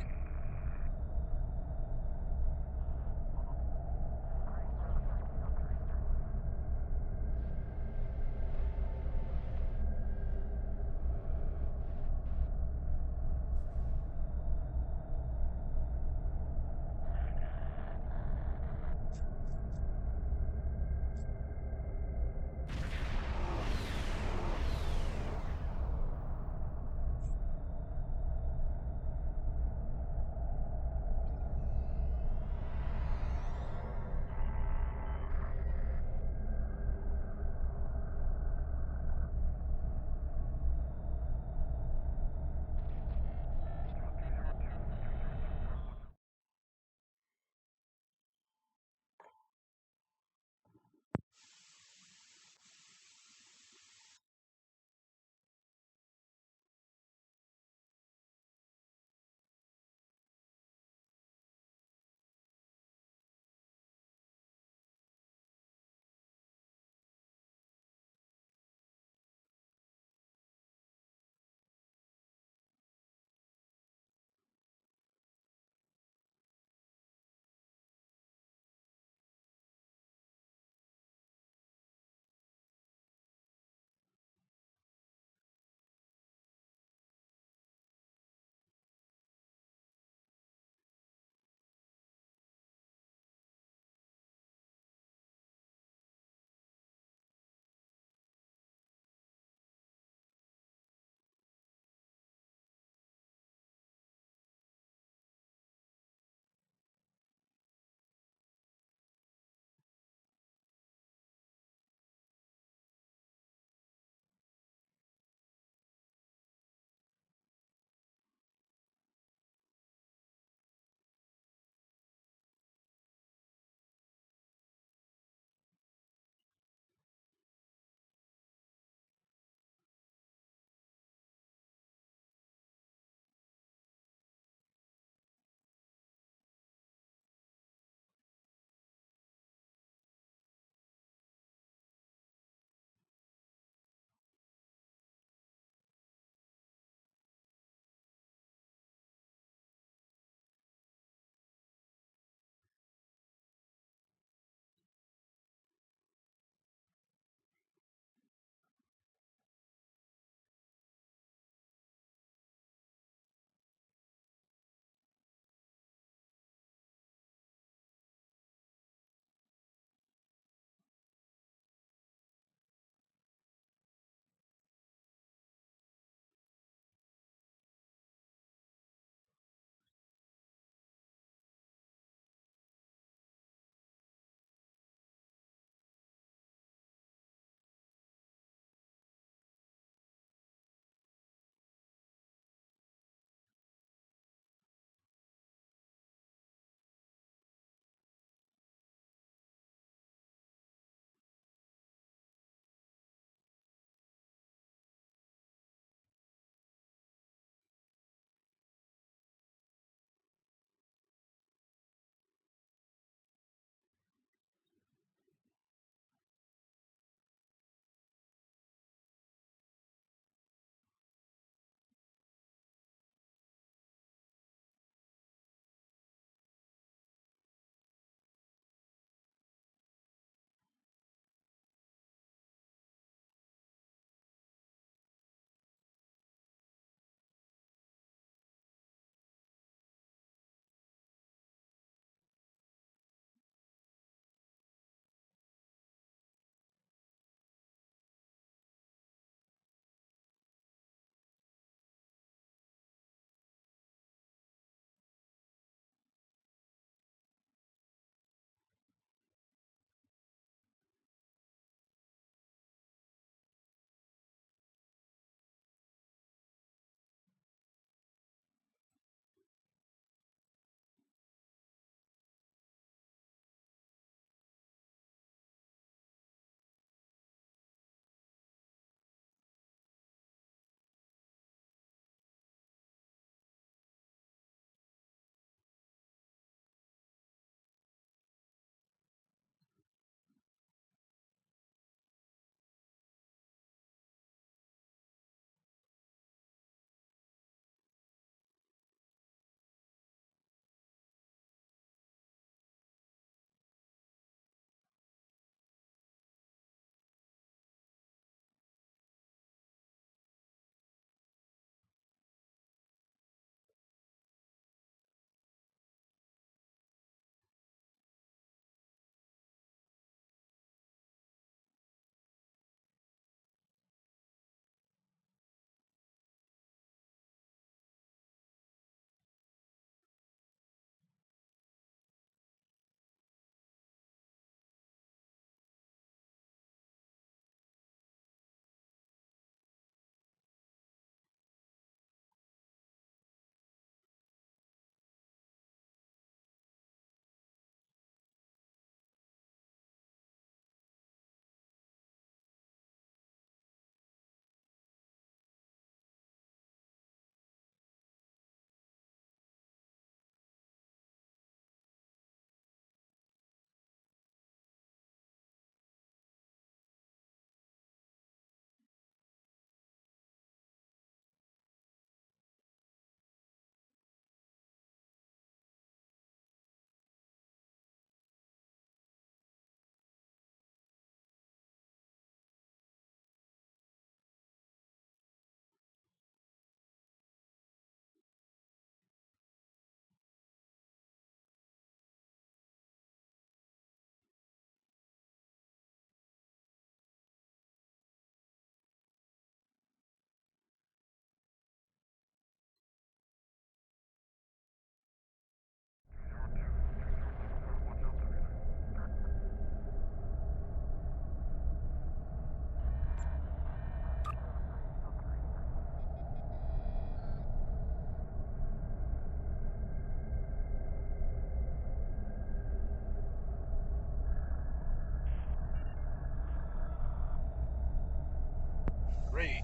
Great.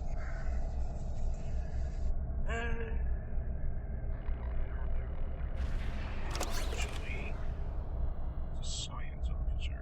Actually, it's a science officer.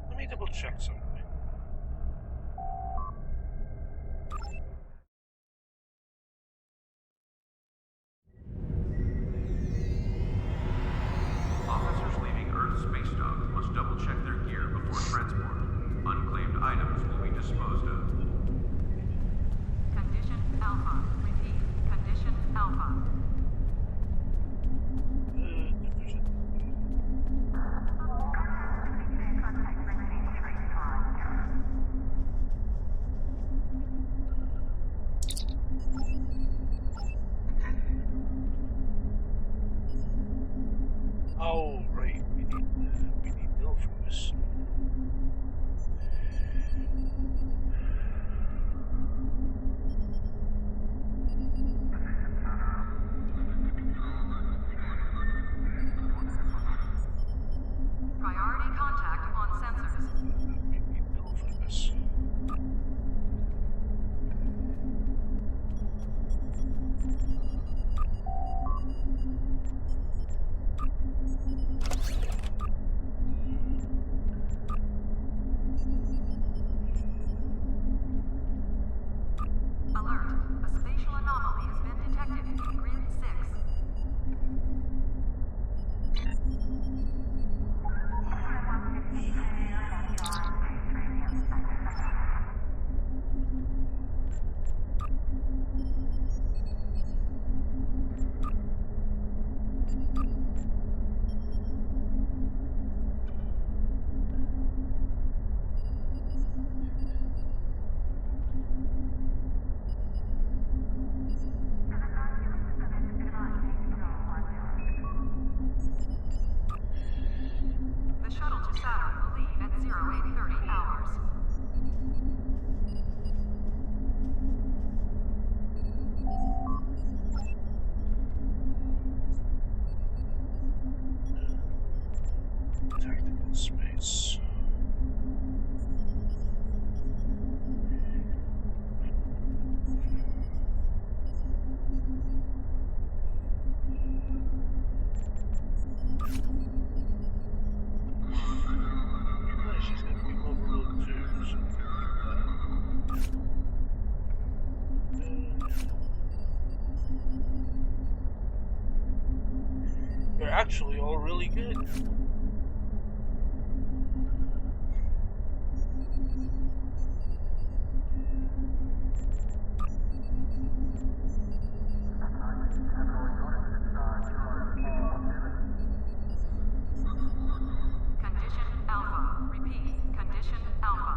Let me double check something. Officers leaving Earth Space Dock must double-check their gear before transport. Unclaimed items will be disposed of. Condition Alpha. Repeat. Condition Alpha. Oh, right. We need Bill for this. Priority contact on sensors. We need Bill for this. Alert. A spatial anomaly has been detected in Grid 6. The shuttle to Saturn will leave at 0830 hours. Tactical space. She's gonna be overloaded too. They're actually all really good. Condition Alpha. Repeat. Condition Alpha.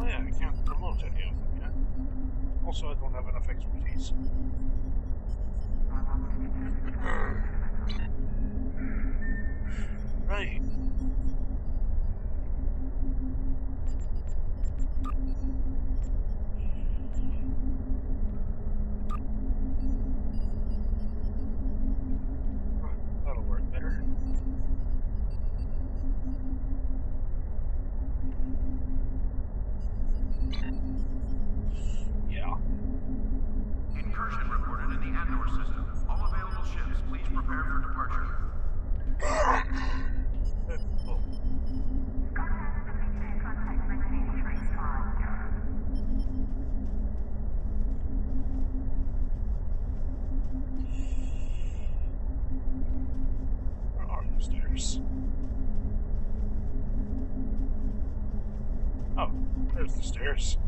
Oh yeah, I can't promote any of them yet. Also, I don't have enough expertise. Right. That'll work better. Yeah. Incursion reported in the Andor system. All available ships, please prepare for departure. Where are the stairs? Oh, there's the stairs.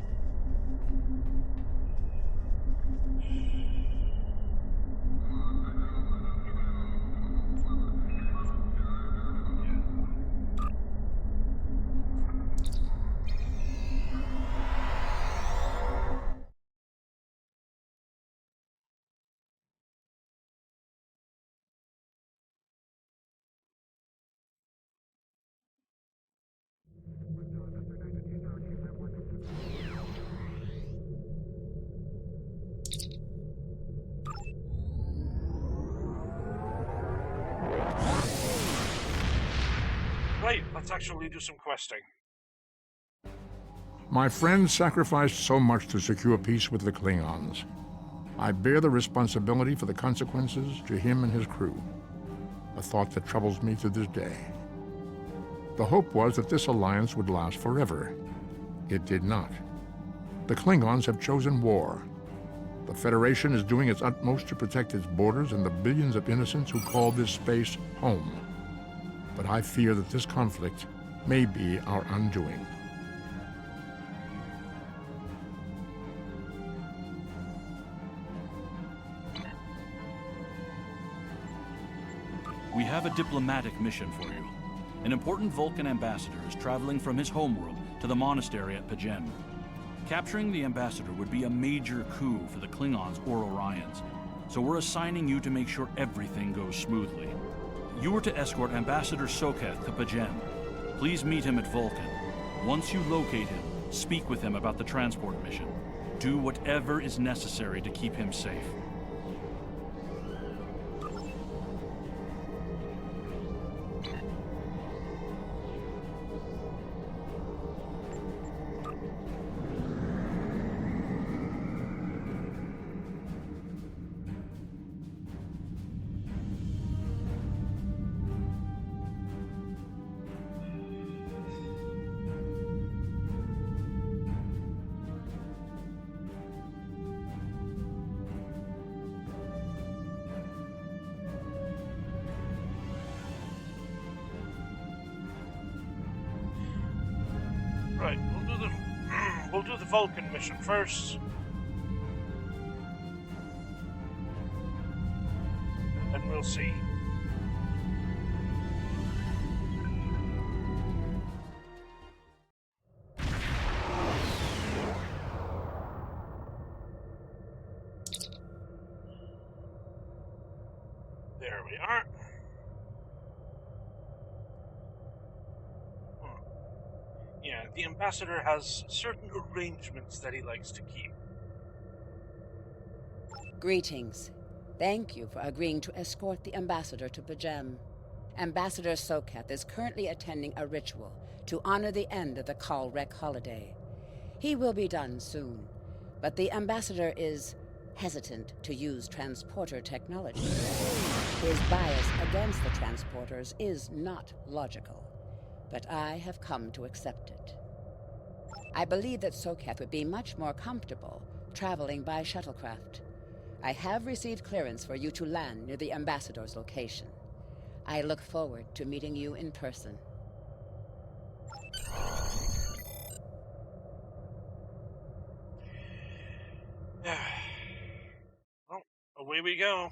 Right, let's actually do some questing. My friend sacrificed so much to secure peace with the Klingons. I bear the responsibility for the consequences to him and his crew, a thought that troubles me to this day. The hope was that this alliance would last forever. It did not. The Klingons have chosen war. The Federation is doing its utmost to protect its borders and the billions of innocents who call this space home. But I fear that this conflict may be our undoing. We have a diplomatic mission for you. An important Vulcan ambassador is traveling from his homeworld to the monastery at Pajen. Capturing the ambassador would be a major coup for the Klingons or Orions, so we're assigning you to make sure everything goes smoothly. You are to escort Ambassador Soketh to Pajen. Please meet him at Vulcan. Once you locate him, speak with him about the transport mission. Do whatever is necessary to keep him safe. Right, we'll do the Vulcan mission first. And then we'll see. There we are. Yeah, the ambassador has certain arrangements that he likes to keep. Greetings. Thank you for agreeing to escort the ambassador to Pajem. Ambassador Soketh is currently attending a ritual to honor the end of the Kalrek holiday. He will be done soon, but the ambassador is hesitant to use transporter technology. His bias against the transporters is not logical, but I have come to accept it. I believe that Soketh would be much more comfortable traveling by shuttlecraft. I have received clearance for you to land near the ambassador's location. I look forward to meeting you in person. Well, away we go.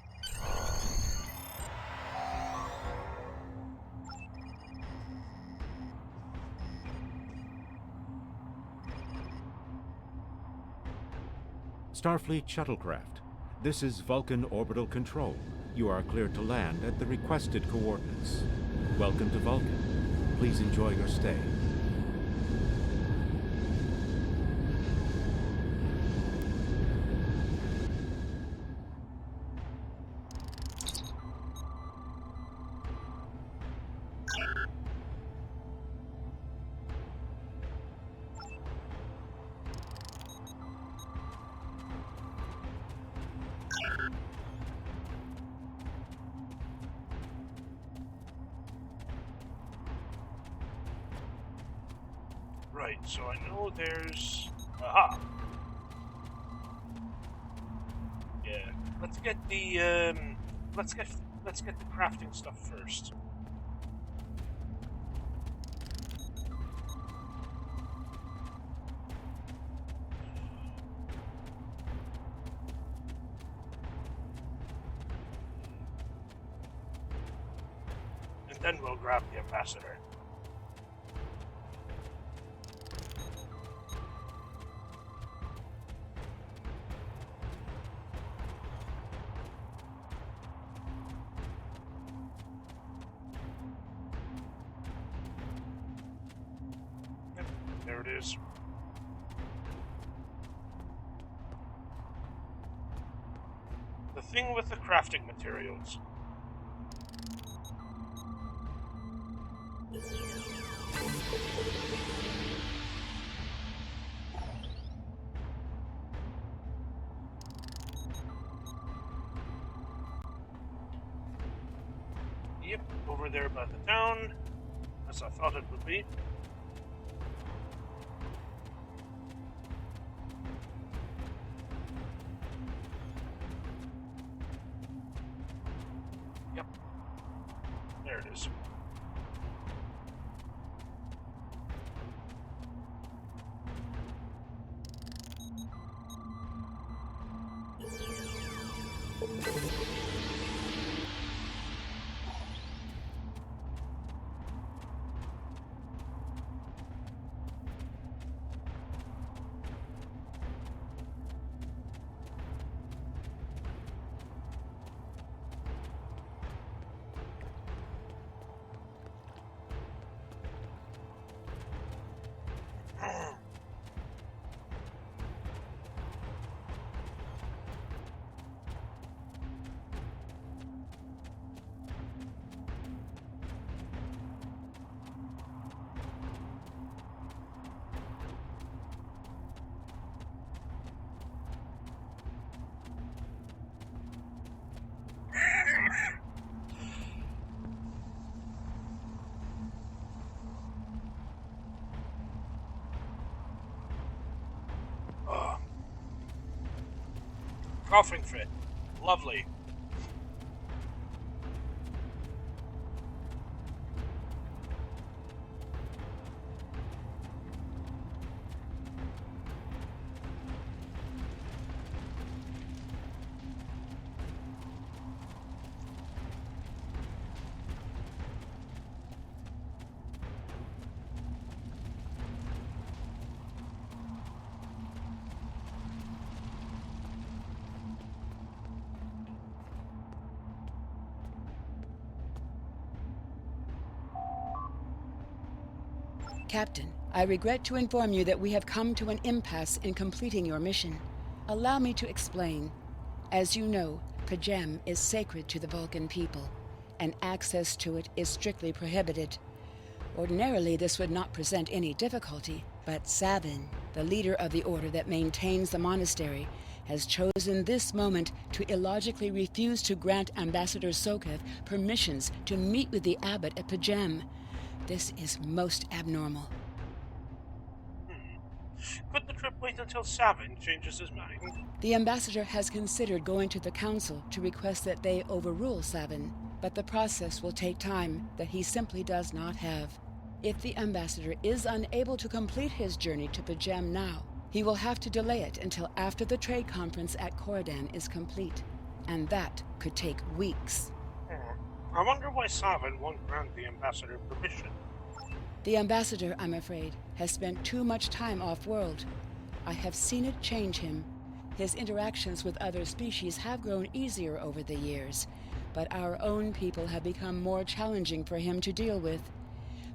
Starfleet shuttlecraft. This is Vulcan Orbital Control. You are cleared to land at the requested coordinates. Welcome to Vulcan. Please enjoy your stay. Right, so I know there's... Aha! Yeah, let's get the, let's get the crafting stuff first. And then we'll grab the ambassador. There it is. The thing with the crafting materials. Yep, over there by the town, as I thought it would be. Yep, there it is. Coughing fit. Lovely. Captain, I regret to inform you that we have come to an impasse in completing your mission. Allow me to explain. As you know, Pajem is sacred to the Vulcan people, and access to it is strictly prohibited. Ordinarily, this would not present any difficulty, but Savin, the leader of the order that maintains the monastery, has chosen this moment to illogically refuse to grant Ambassador Soketh permissions to meet with the abbot at Pajem. This is most abnormal. Could the trip wait until Savin changes his mind? The ambassador has considered going to the council to request that they overrule Savin, but the process will take time that he simply does not have. If the ambassador is unable to complete his journey to Pajem now, he will have to delay it until after the trade conference at Coridan is complete, and that could take weeks. I wonder why Savin won't grant the ambassador permission. The ambassador, I'm afraid, has spent too much time off-world. I have seen it change him. His interactions with other species have grown easier over the years, but our own people have become more challenging for him to deal with.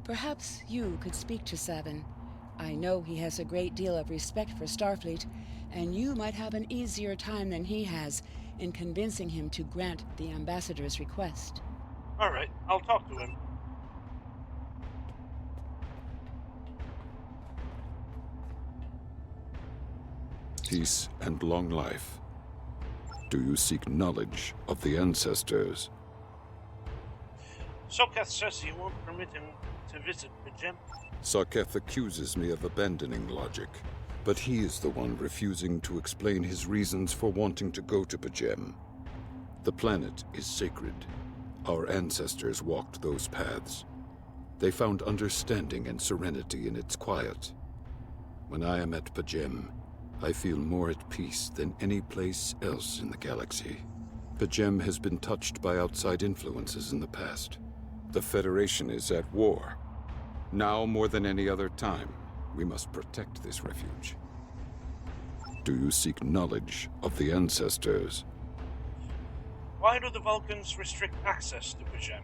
Perhaps you could speak to Seven. I know he has a great deal of respect for Starfleet, and you might have an easier time than he has in convincing him to grant the ambassador's request. All right, I'll talk to him. Peace and long life. Do you seek knowledge of the ancestors? Soketh says he won't permit him to visit P'Jem. Sarketh accuses me of abandoning logic, but he is the one refusing to explain his reasons for wanting to go to P'Jem. The planet is sacred. Our ancestors walked those paths. They found understanding and serenity in its quiet. When I am at P'Jem, I feel more at peace than any place else in the galaxy. P'Jem has been touched by outside influences in the past. The Federation is at war. Now more than any other time, we must protect this refuge. Do you seek knowledge of the ancestors? Why do the Vulcans restrict access to P'Jem?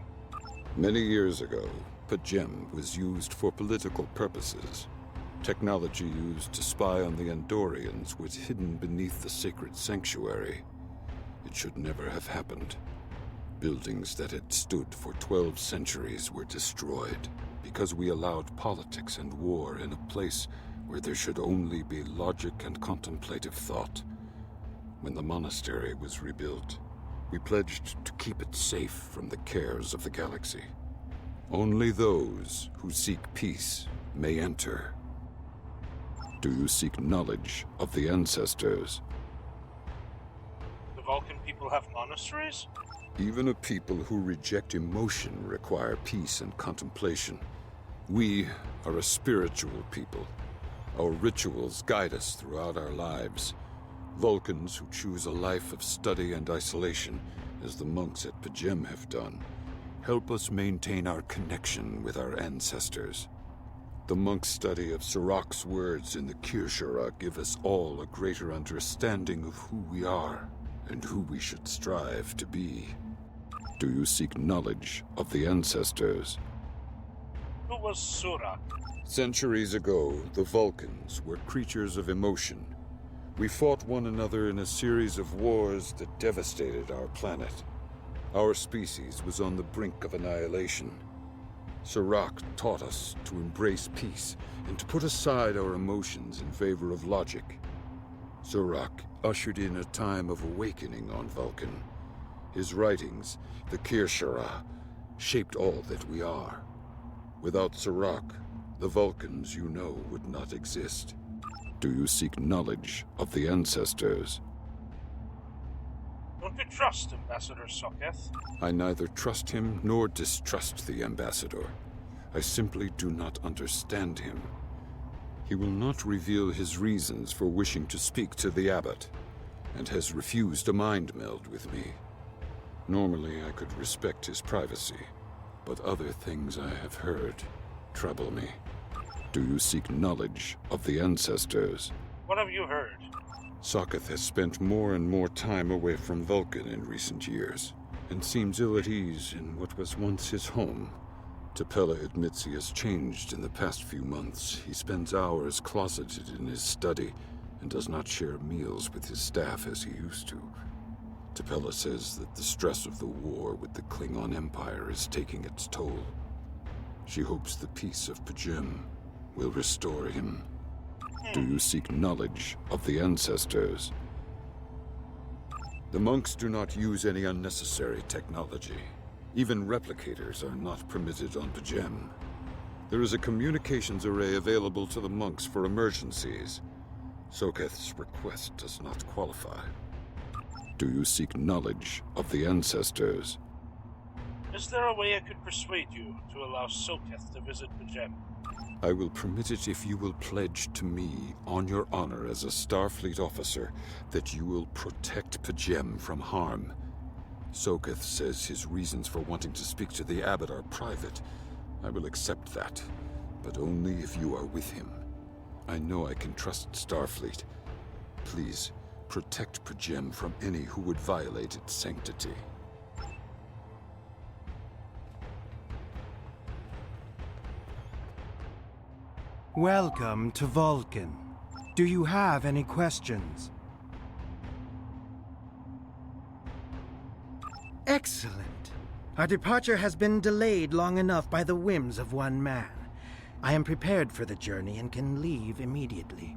Many years ago, P'Jem was used for political purposes. Technology used to spy on the Andorians was hidden beneath the sacred sanctuary. It should never have happened. Buildings that had stood for 12 centuries were destroyed because we allowed politics and war in a place where there should only be logic and contemplative thought. When the monastery was rebuilt, we pledged to keep it safe from the cares of the galaxy. Only those who seek peace may enter. Do you seek knowledge of the ancestors? The Vulcan people have monasteries? Even a people who reject emotion require peace and contemplation. We are a spiritual people. Our rituals guide us throughout our lives. Vulcans who choose a life of study and isolation, as the monks at P'Jem have done, help us maintain our connection with our ancestors. The monk's study of Sirach's words in the Kir'Shara give us all a greater understanding of who we are and who we should strive to be. Do you seek knowledge of the ancestors? Who was Surak? Centuries ago, the Vulcans were creatures of emotion. We fought one another in a series of wars that devastated our planet. Our species was on the brink of annihilation. Sirach taught us to embrace peace and to put aside our emotions in favor of logic. Sirach ushered in a time of awakening on Vulcan. His writings, the Kir'Shara, shaped all that we are. Without Sirach, the Vulcans you know would not exist. Do you seek knowledge of the ancestors? Don't you trust Ambassador Soketh? I neither trust him nor distrust the Ambassador. I simply do not understand him. He will not reveal his reasons for wishing to speak to the Abbot, and has refused a mind meld with me. Normally I could respect his privacy, but other things I have heard trouble me. Do you seek knowledge of the ancestors? What have you heard? Soketh has spent more and more time away from Vulcan in recent years, and seems ill at ease in what was once his home. T'Pela admits he has changed in the past few months. He spends hours closeted in his study, and does not share meals with his staff as he used to. T'Pela says that the stress of the war with the Klingon Empire is taking its toll. She hopes the peace of P'Jem will restore him. Do you seek knowledge of the ancestors? The monks do not use any unnecessary technology. Even replicators are not permitted on P'Jem. There is a communications array available to the monks for emergencies. Soketh's request does not qualify. Do you seek knowledge of the ancestors? Is there a way I could persuade you to allow Soketh to visit P'Jem? I will permit it if you will pledge to me, on your honor as a Starfleet officer, that you will protect P'Jem from harm. Soketh says his reasons for wanting to speak to the Abbot are private. I will accept that, but only if you are with him. I know I can trust Starfleet. Please, Protect P'Jem from any who would violate its sanctity. Welcome to Vulcan. Do you have any questions? Excellent. Our departure has been delayed long enough by the whims of one man. I am prepared for the journey and can leave immediately.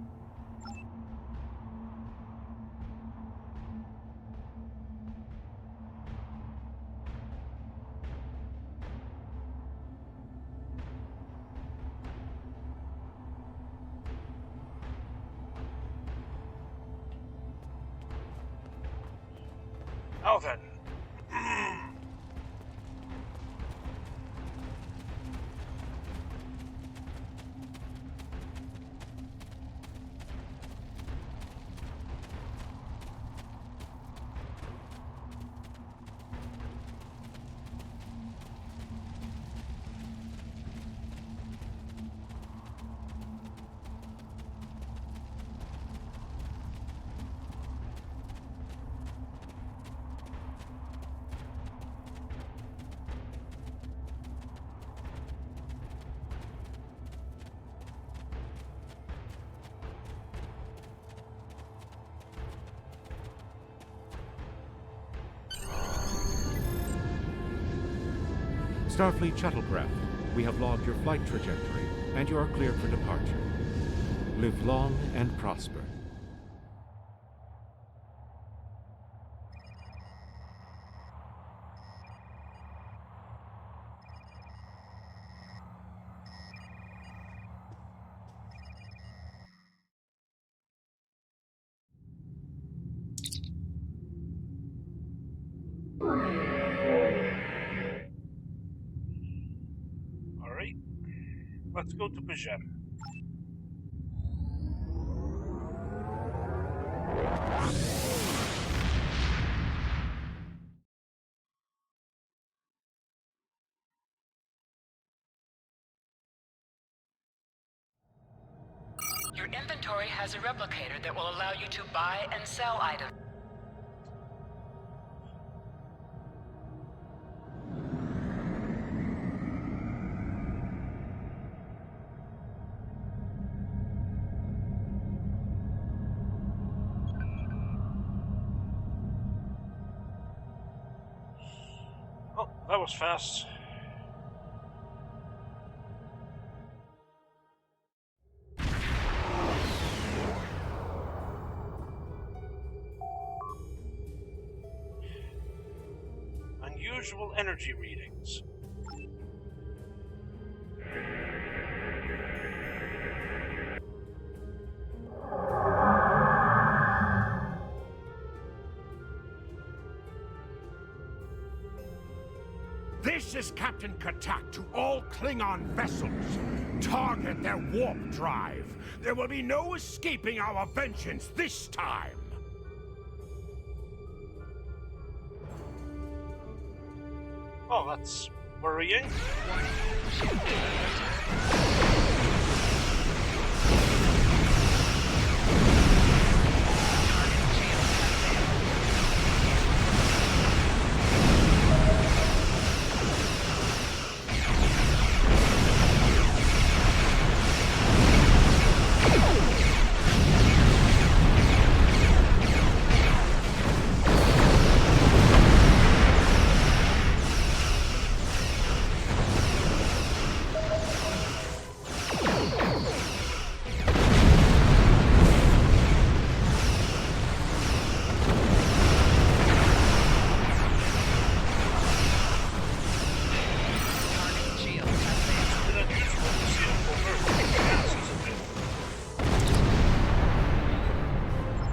Now then. Starfleet shuttlecraft, we have logged your flight trajectory, and you are cleared for departure. Live long and prosper. Let's go to P'Jem. Your inventory has a replicator that will allow you to buy and sell items. Oh, that was fast. Unusual energy readings. This is Captain Katak to all Klingon vessels. Target their warp drive. There will be no escaping our vengeance this time. Oh, that's worrying.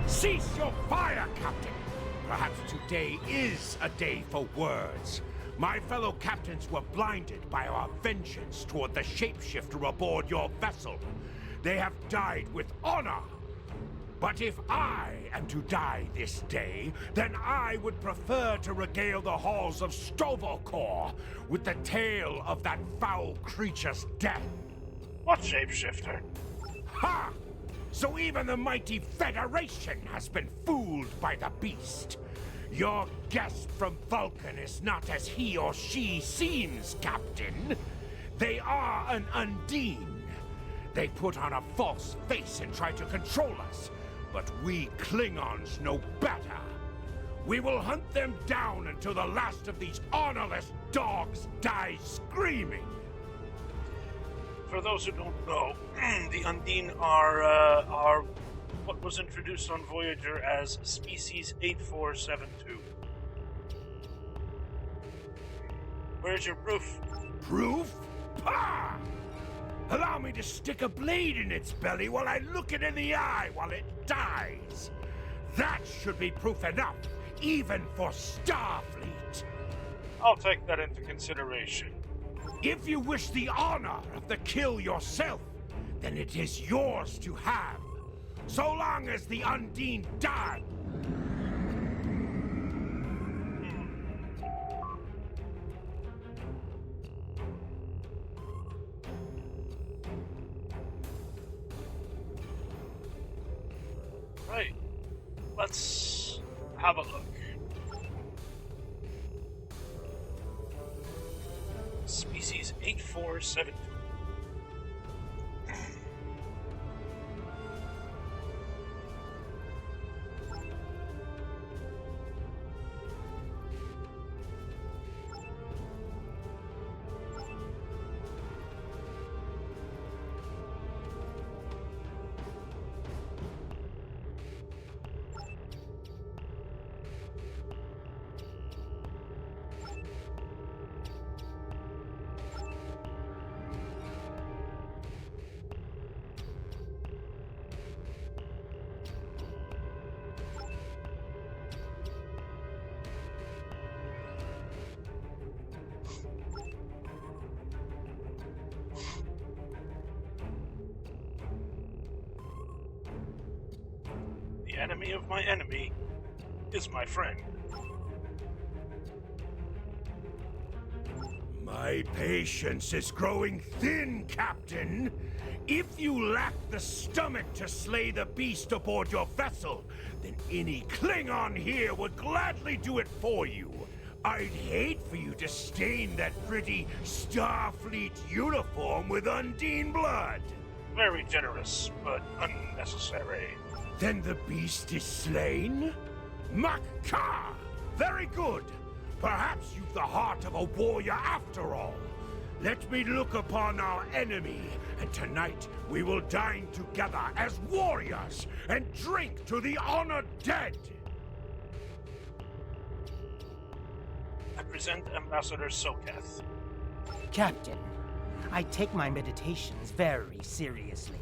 Cease your fire, Captain! Perhaps today is a day for words. My fellow captains were blinded by our vengeance toward the shapeshifter aboard your vessel. They have died with honor. But if I am to die this day, then I would prefer to regale the halls of Sto-vo-kor with the tale of that foul creature's death. What shapeshifter? Ha! So even the mighty Federation has been fooled by the beast. Your guest from Vulcan is not as he or she seems, Captain. They are an Undine. They put on a false face and try to control us, but we Klingons know better. We will hunt them down until the last of these honorless dogs dies screaming. For those who don't know, the Undine are what was introduced on Voyager as Species 8472. Where's your proof? Proof? Pah! Allow me to stick a blade in its belly while I look it in the eye while it dies. That should be proof enough, even for Starfleet. I'll take that into consideration. If you wish the honor of the kill yourself, then it is yours to have. So long as the Undine die. Right. Let's have a look. Species 8472. The enemy of my enemy is my friend. My patience is growing thin, Captain. If you lack the stomach to slay the beast aboard your vessel, then any Klingon here would gladly do it for you. I'd hate for you to stain that pretty Starfleet uniform with Undine blood. Very generous, but unnecessary. Then the beast is slain? Makar! Very good. Perhaps you've the heart of a warrior after all. Let me look upon our enemy, and tonight we will dine together as warriors and drink to the honored dead. I present Ambassador Sokath. Captain, I take my meditations very seriously.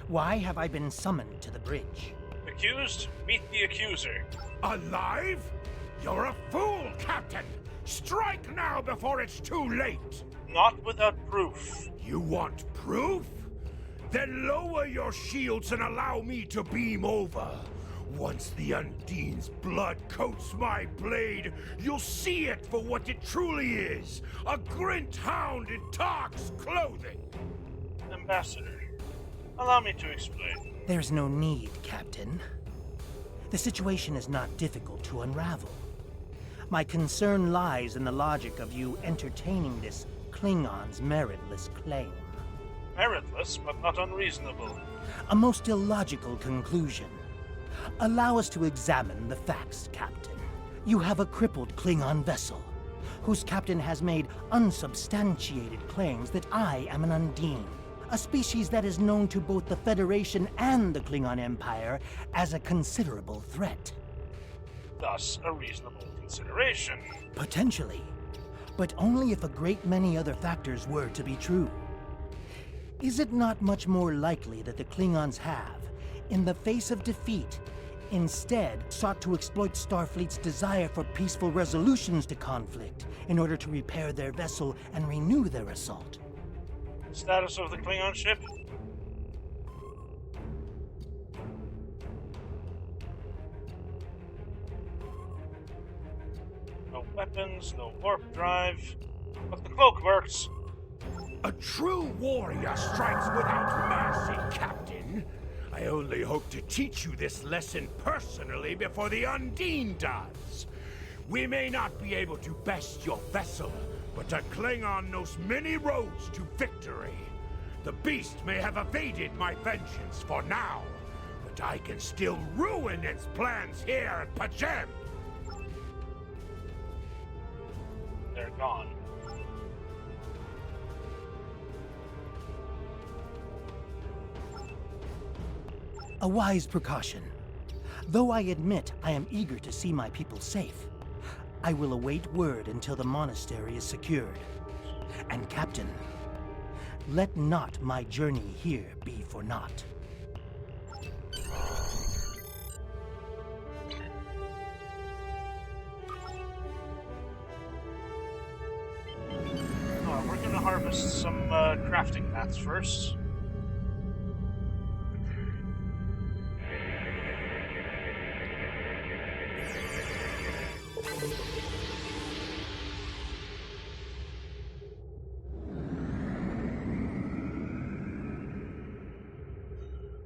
Why have I been summoned to the bridge? Accused? Meet the accuser. Alive? You're a fool, Captain! Strike now before it's too late! Not without proof. You want proof? Then lower your shields and allow me to beam over. Once the Undine's blood coats my blade, you'll see it for what it truly is. A Grint hound in Tark's clothing. Ambassador, allow me to explain. There's no need, Captain. The situation is not difficult to unravel. My concern lies in the logic of you entertaining this Klingon's meritless claim. Meritless, but not unreasonable. A most illogical conclusion. Allow us to examine the facts, Captain. You have a crippled Klingon vessel, whose captain has made unsubstantiated claims that I am an Undine, a species that is known to both the Federation and the Klingon Empire as a considerable threat. Thus, a reasonable consideration. Potentially, but only if a great many other factors were to be true. Is it not much more likely that the Klingons have, in the face of defeat, instead sought to exploit Starfleet's desire for peaceful resolutions to conflict in order to repair their vessel and renew their assault? Status of the Klingon ship? No weapons, no warp drive, but the cloak works. A true warrior strikes without mercy, Captain. I only hope to teach you this lesson personally before the Undine does. We may not be able to best your vessel, but a Klingon knows many roads to victory. The beast may have evaded my vengeance for now, but I can still ruin its plans here at Pajem. They're gone. A wise precaution. Though I admit I am eager to see my people safe, I will await word until the monastery is secured. And Captain, let not my journey here be for naught. We're gonna harvest some crafting mats first.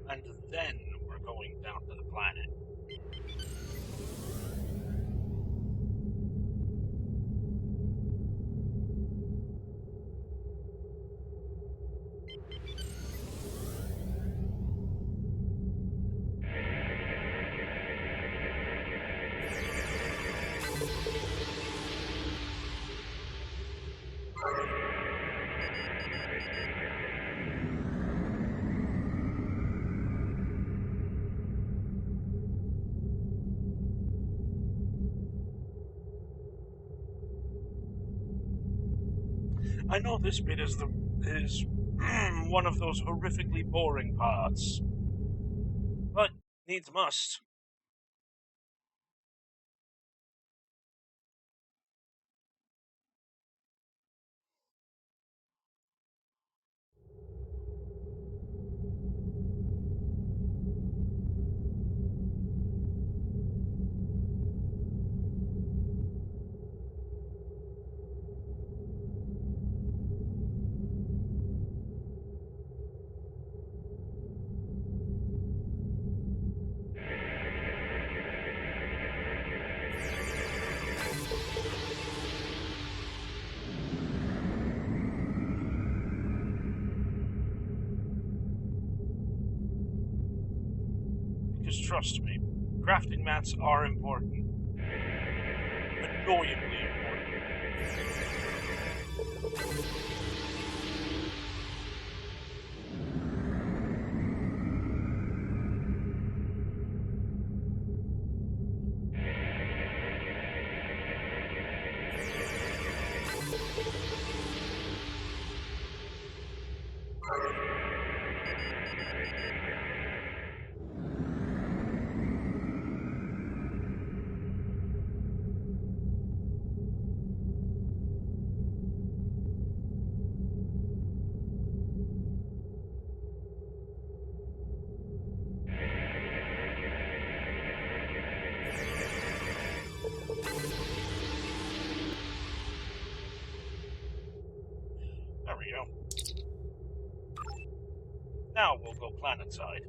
And then we're going down to the planet. I know this bit is one of those horrifically boring parts, but needs must. Because trust me, crafting mats are important. Annoyingly important. There we go. Now we'll go planetside.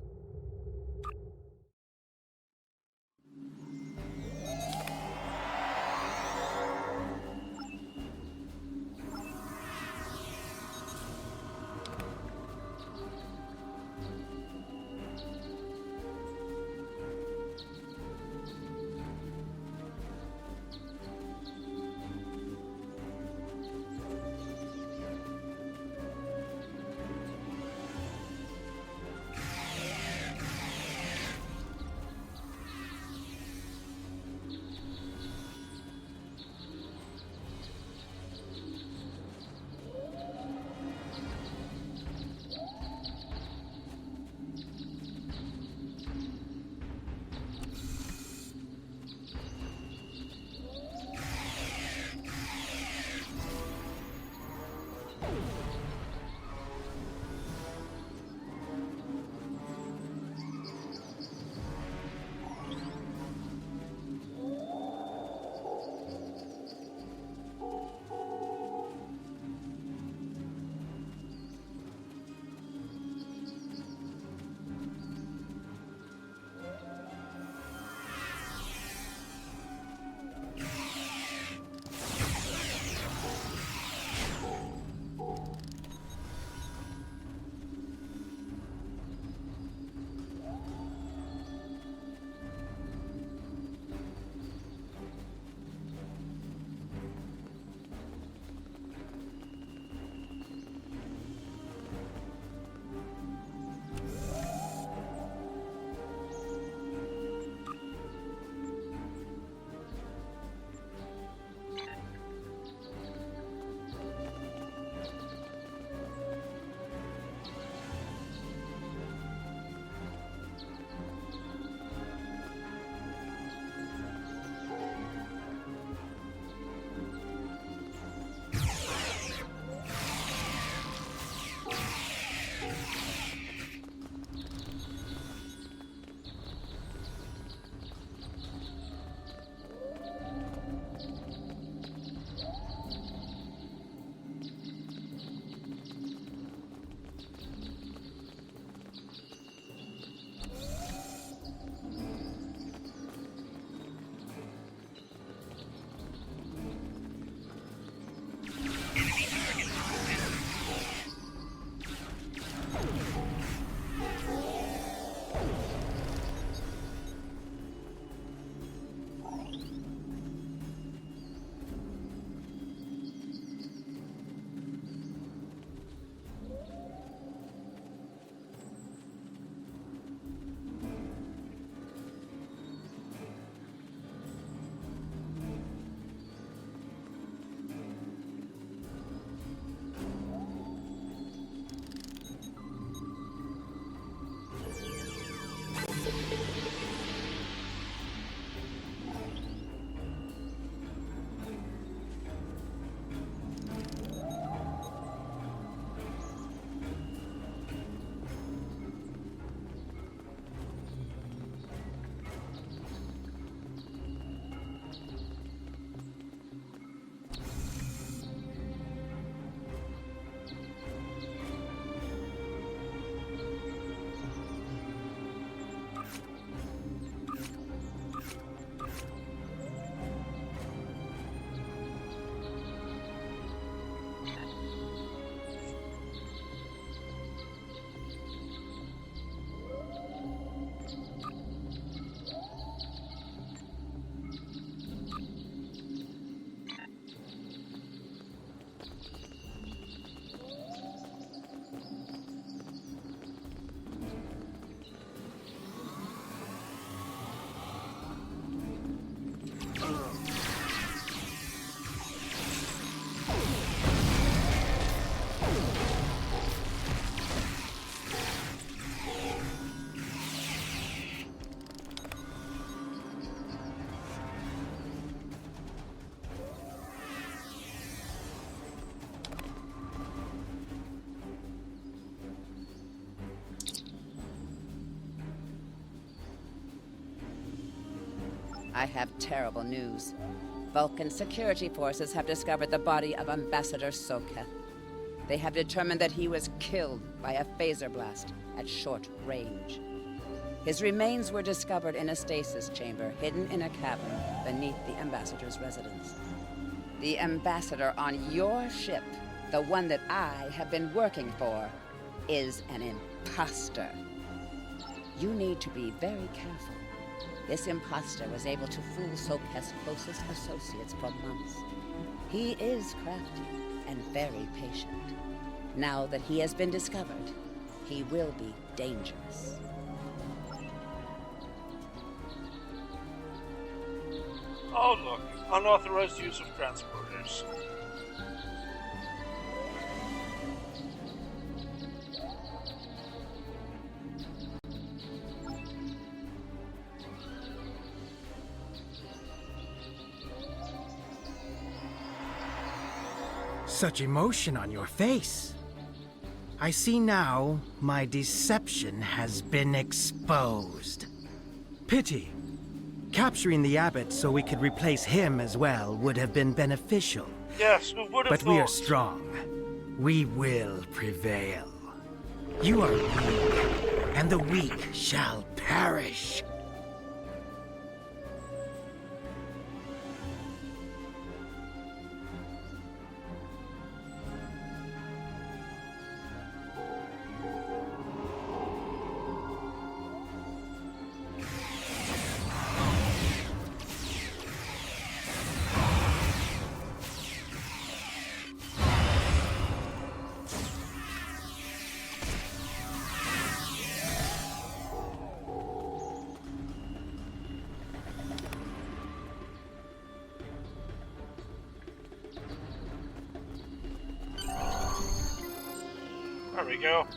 I have terrible news. Vulcan security forces have discovered the body of Ambassador Soketh. They have determined that he was killed by a phaser blast at short range. His remains were discovered in a stasis chamber hidden in a cavern beneath the Ambassador's residence. The Ambassador on your ship, the one that I have been working for, is an imposter. You need to be very careful. This imposter was able to fool Soketh's closest associates for months. He is crafty and very patient. Now that he has been discovered, he will be dangerous. Oh look, unauthorized use of transporters. Such emotion on your face. I see now my deception has been exposed. Pity. Capturing the abbot so we could replace him as well would have been beneficial. Yes, who would have But we are thought? strong. We will prevail. You are weak, and the weak shall perish. There we go.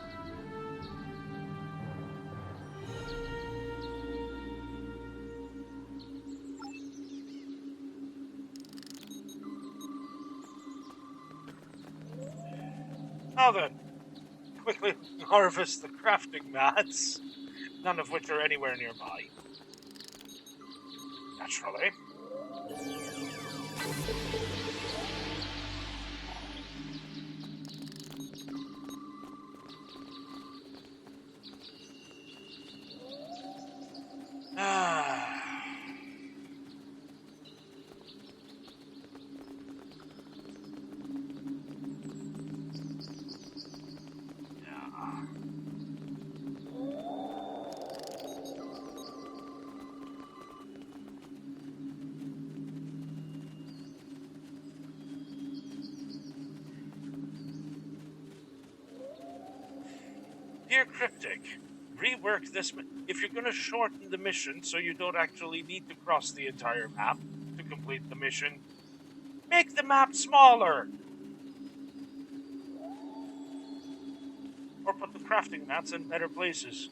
Now then, quickly harvest the crafting mats, none of which are anywhere nearby. Naturally. Dear Cryptic, rework this. If you're going to shorten the mission so you don't actually need to cross the entire map to complete the mission, make the map smaller. Or put the crafting mats in better places.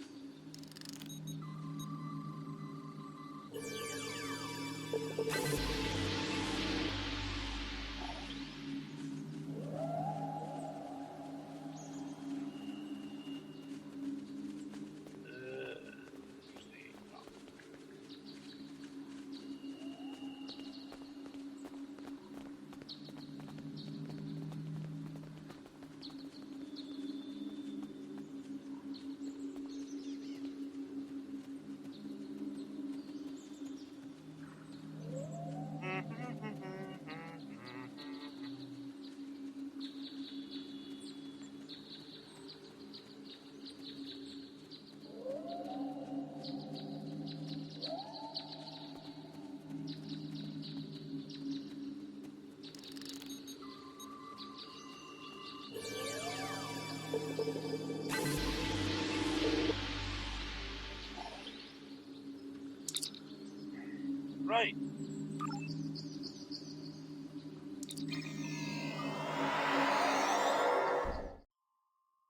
Right.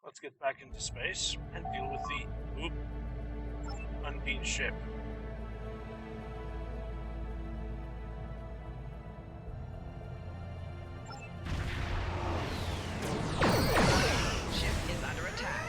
Let's get back into space and deal with the Undine ship. Ship is under attack.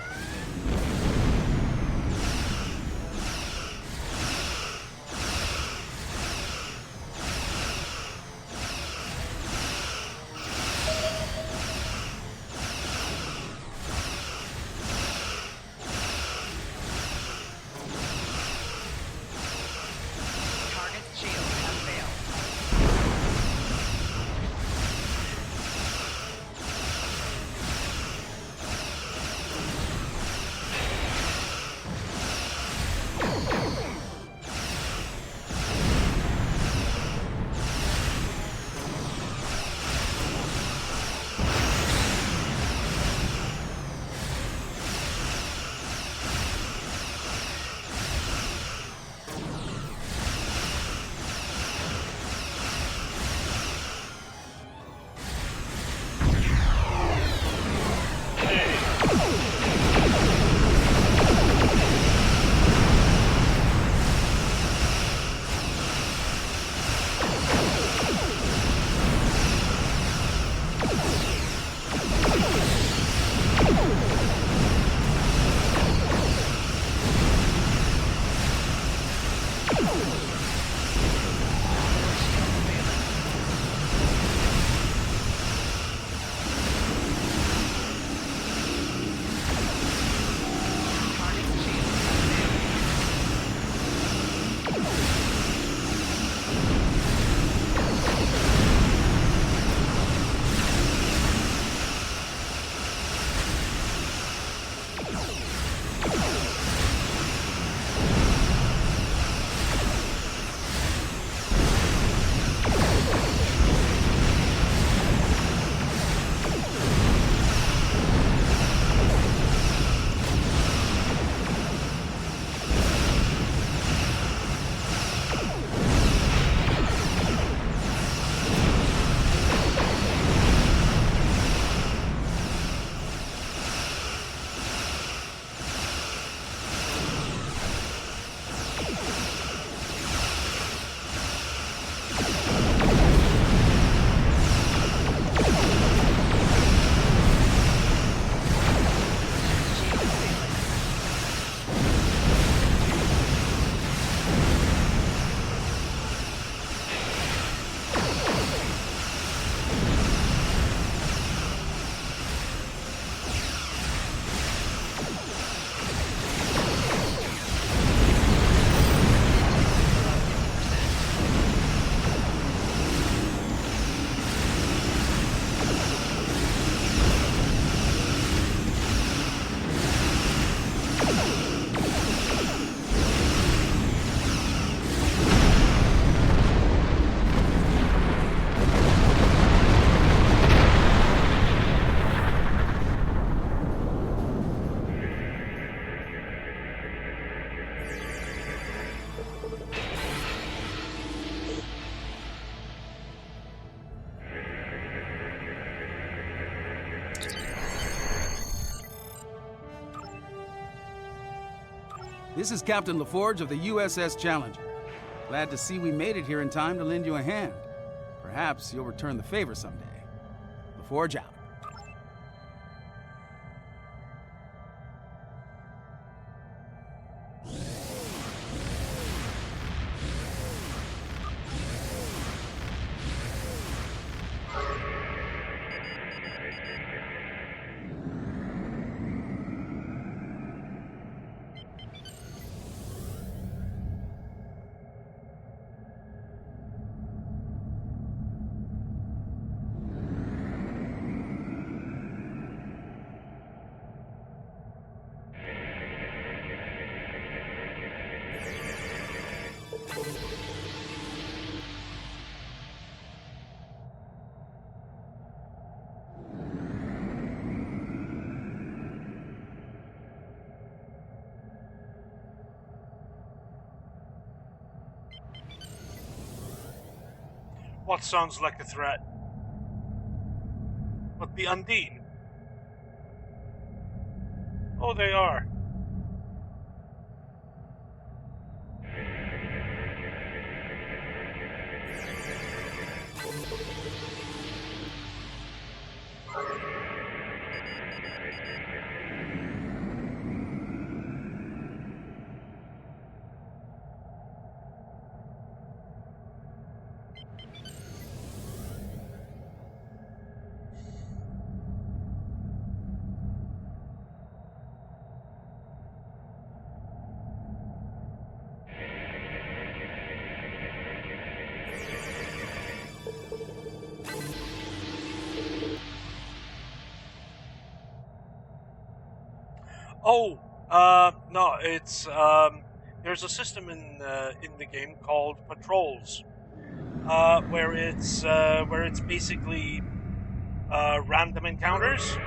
This is Captain LaForge of the USS Challenger. Glad to see we made it here in time to lend you a hand. Perhaps you'll return the favor someday. LaForge out. What sounds like a threat? But the Undine? Oh, they are. Oh, no, it's, there's a system in the game called patrols, where it's basically, random encounters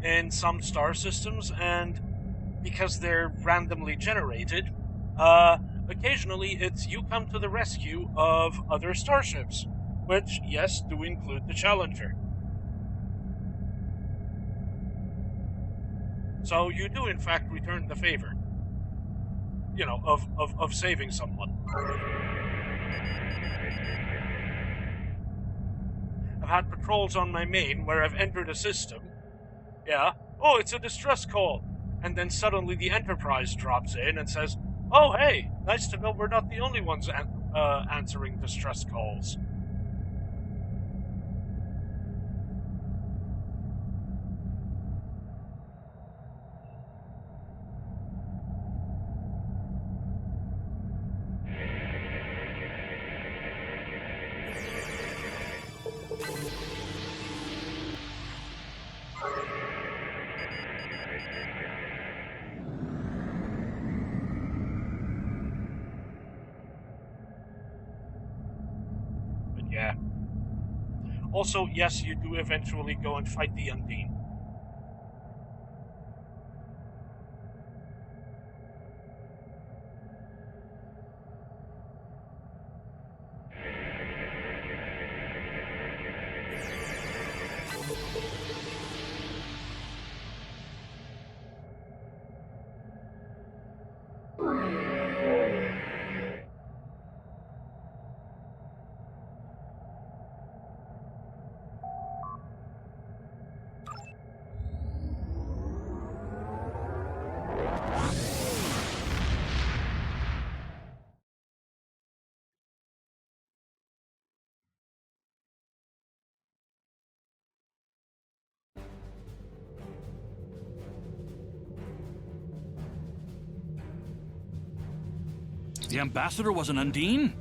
in some star systems, and because they're randomly generated, occasionally it's you come to the rescue of other starships, which, yes, do include the Challenger. So you do, in fact, return the favor. You know, of saving someone. I've had patrols on my main where I've entered a system. Yeah. Oh, it's a distress call. And then suddenly the Enterprise drops in and says, oh, hey, nice to know we're not the only ones answering distress calls. Yeah. Also, yes, you do eventually go and fight the Undine. The Ambassador was an Undine?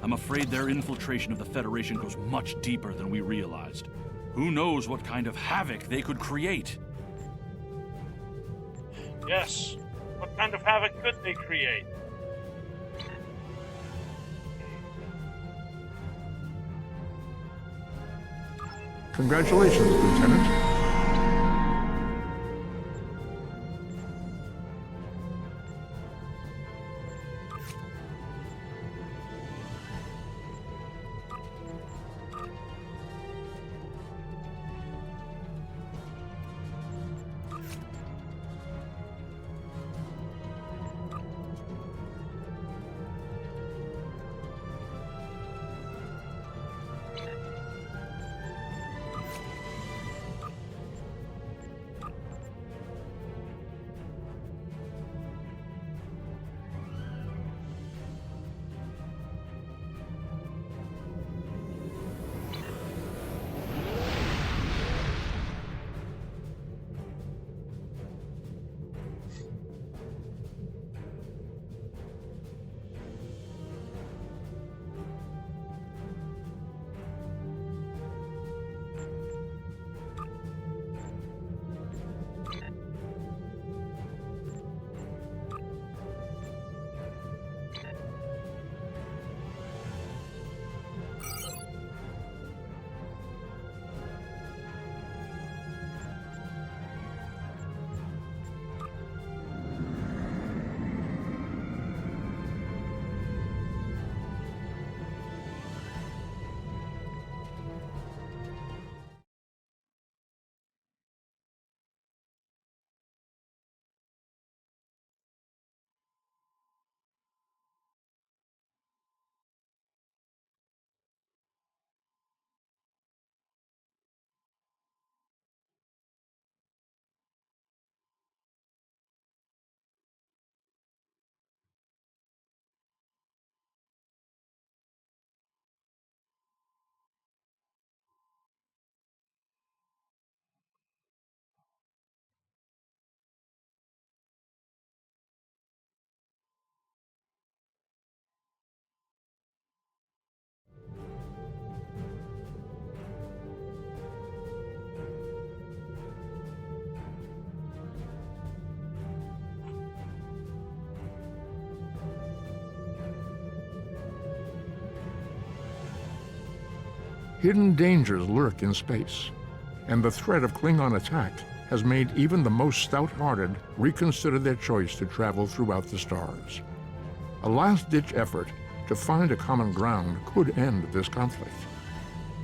I'm afraid their infiltration of the Federation goes much deeper than we realized. Who knows what kind of havoc they could create? Yes. What kind of havoc could they create? Congratulations, Lieutenant. Hidden dangers lurk in space, and the threat of Klingon attack has made even the most stout-hearted reconsider their choice to travel throughout the stars. A last-ditch effort to find a common ground could end this conflict,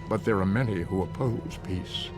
but there are many who oppose peace.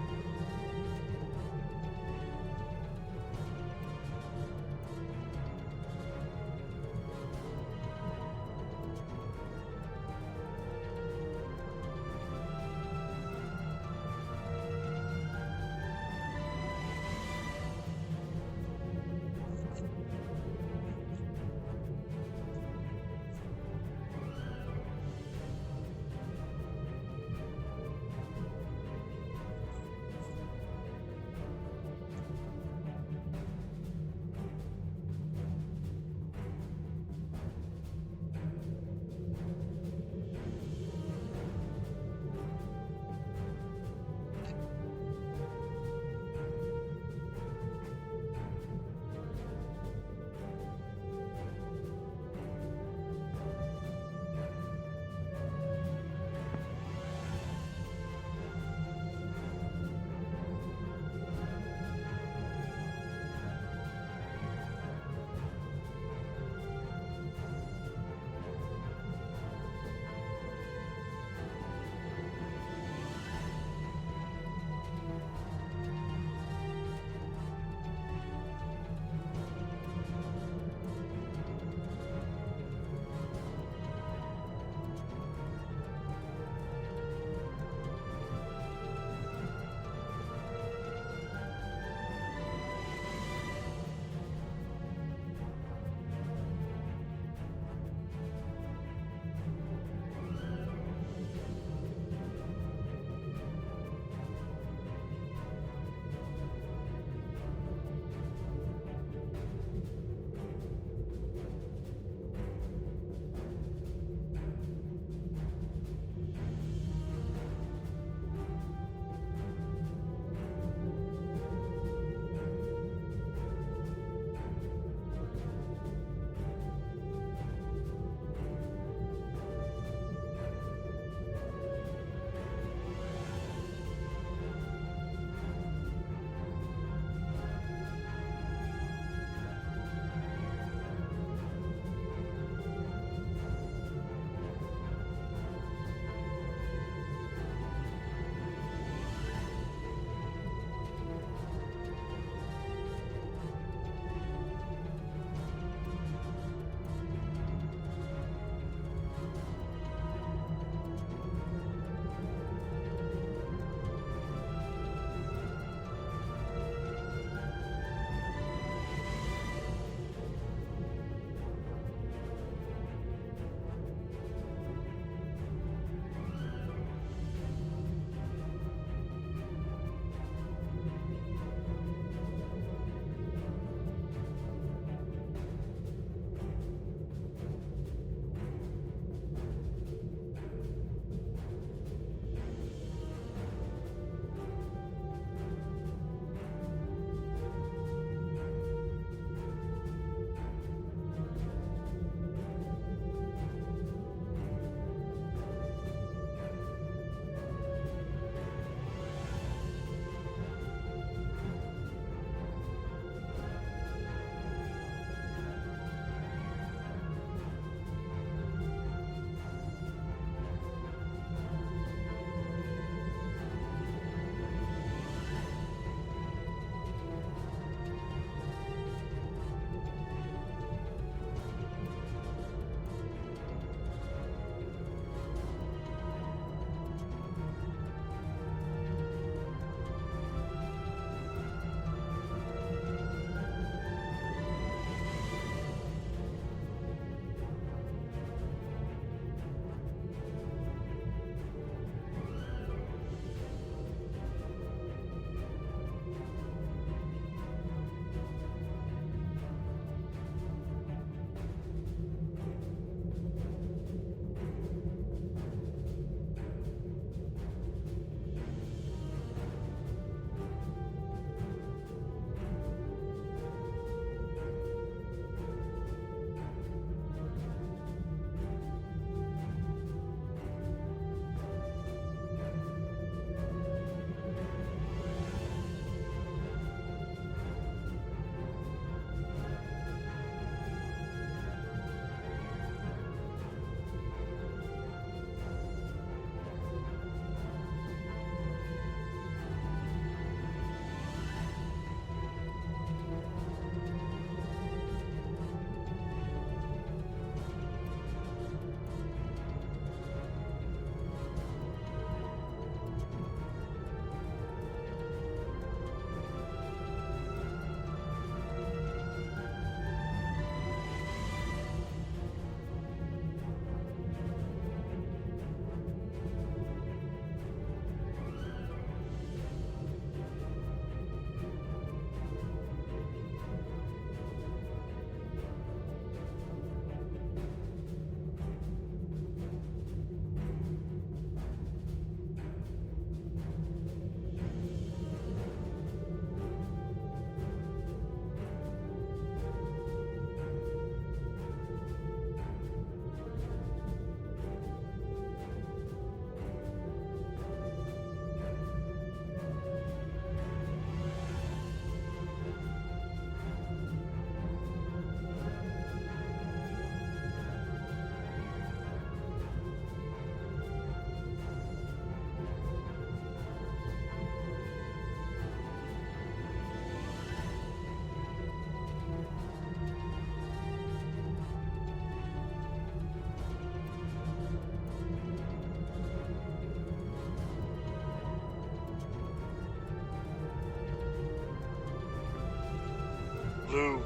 blue.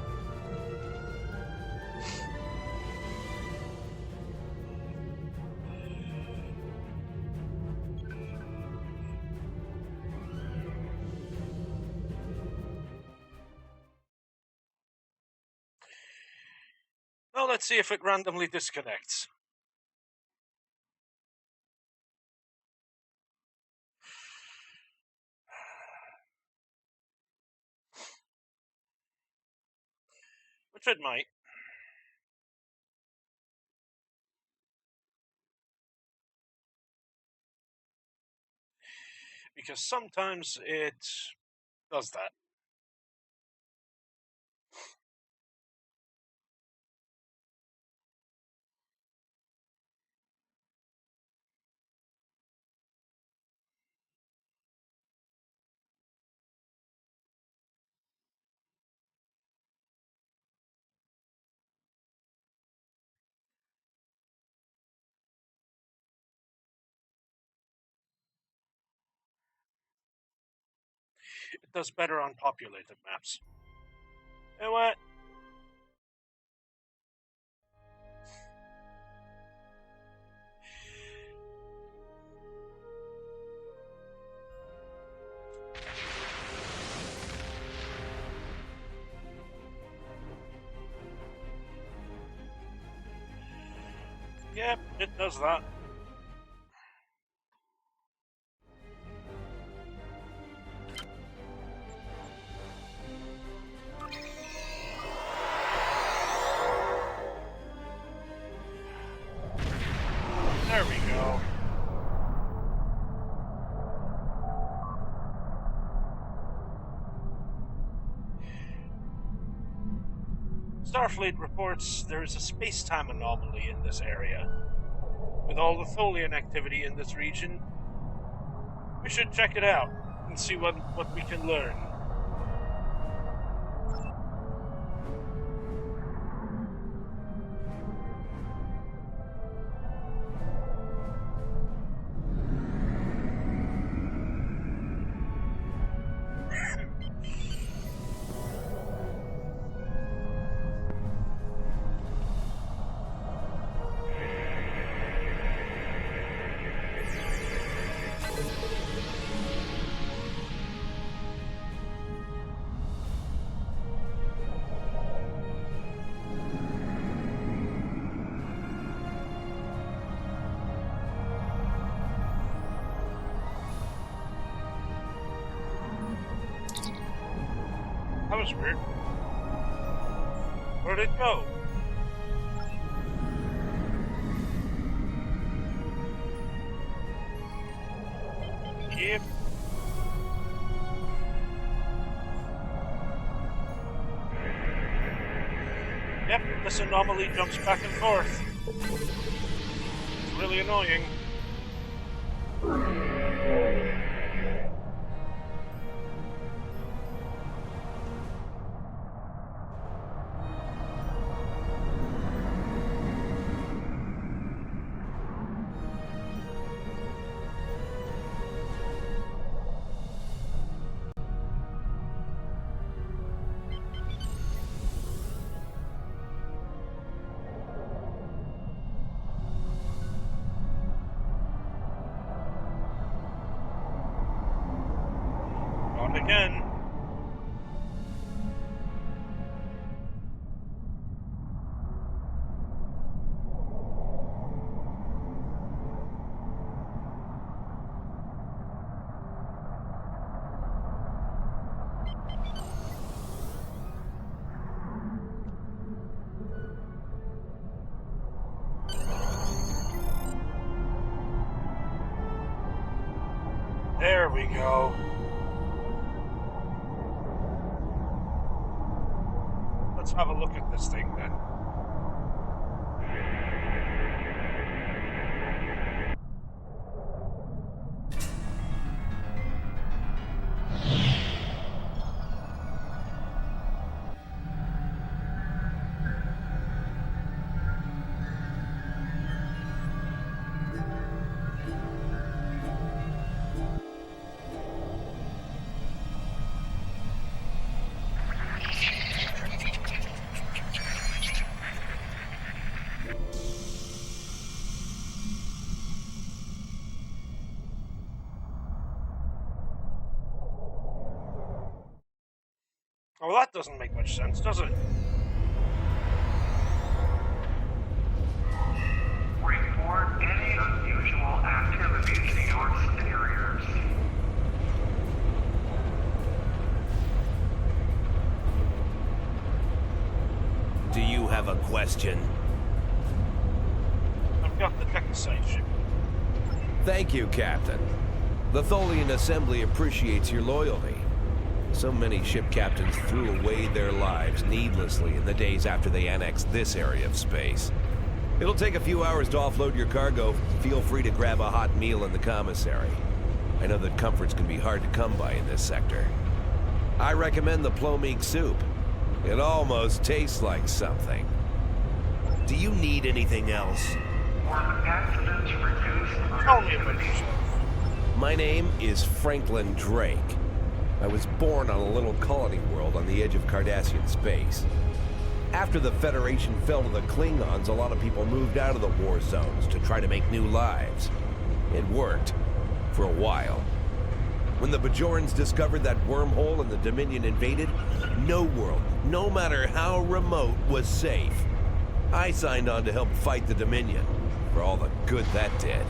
Well, let's see if it randomly disconnects. Which it might. Because sometimes it does that. It does better on populated maps. You know what? Yep, it does that. There we go. Starfleet reports there is a space-time anomaly in this area. With all the Tholian activity in this region, we should check it out and see what we can learn. That was weird. Where'd it go? Yep. Yep, this anomaly jumps back and forth. It's really annoying. Again. There we go. Let's have a look at this thing then. Well, that doesn't make much sense, does it? Report any unusual activity to your superiors. Do you have a question? I've got the Technosite ship. Thank you, Captain. The Tholian Assembly appreciates your loyalty. So many ship captains threw away their lives needlessly in the days after they annexed this area of space. It'll take a few hours to offload your cargo. Feel free to grab a hot meal in the commissary. I know that comforts can be hard to come by in this sector. I recommend the Plomeek soup. It almost tastes like something. Do you need anything else? Were the accidents reduced? Tell me about yourself. My name is Franklin Drake. I was born on a little colony world on the edge of Cardassian space. After the Federation fell to the Klingons, a lot of people moved out of the war zones to try to make new lives. It worked. For a while. When the Bajorans discovered that wormhole and the Dominion invaded, no world, no matter how remote, was safe. I signed on to help fight the Dominion, for all the good that did.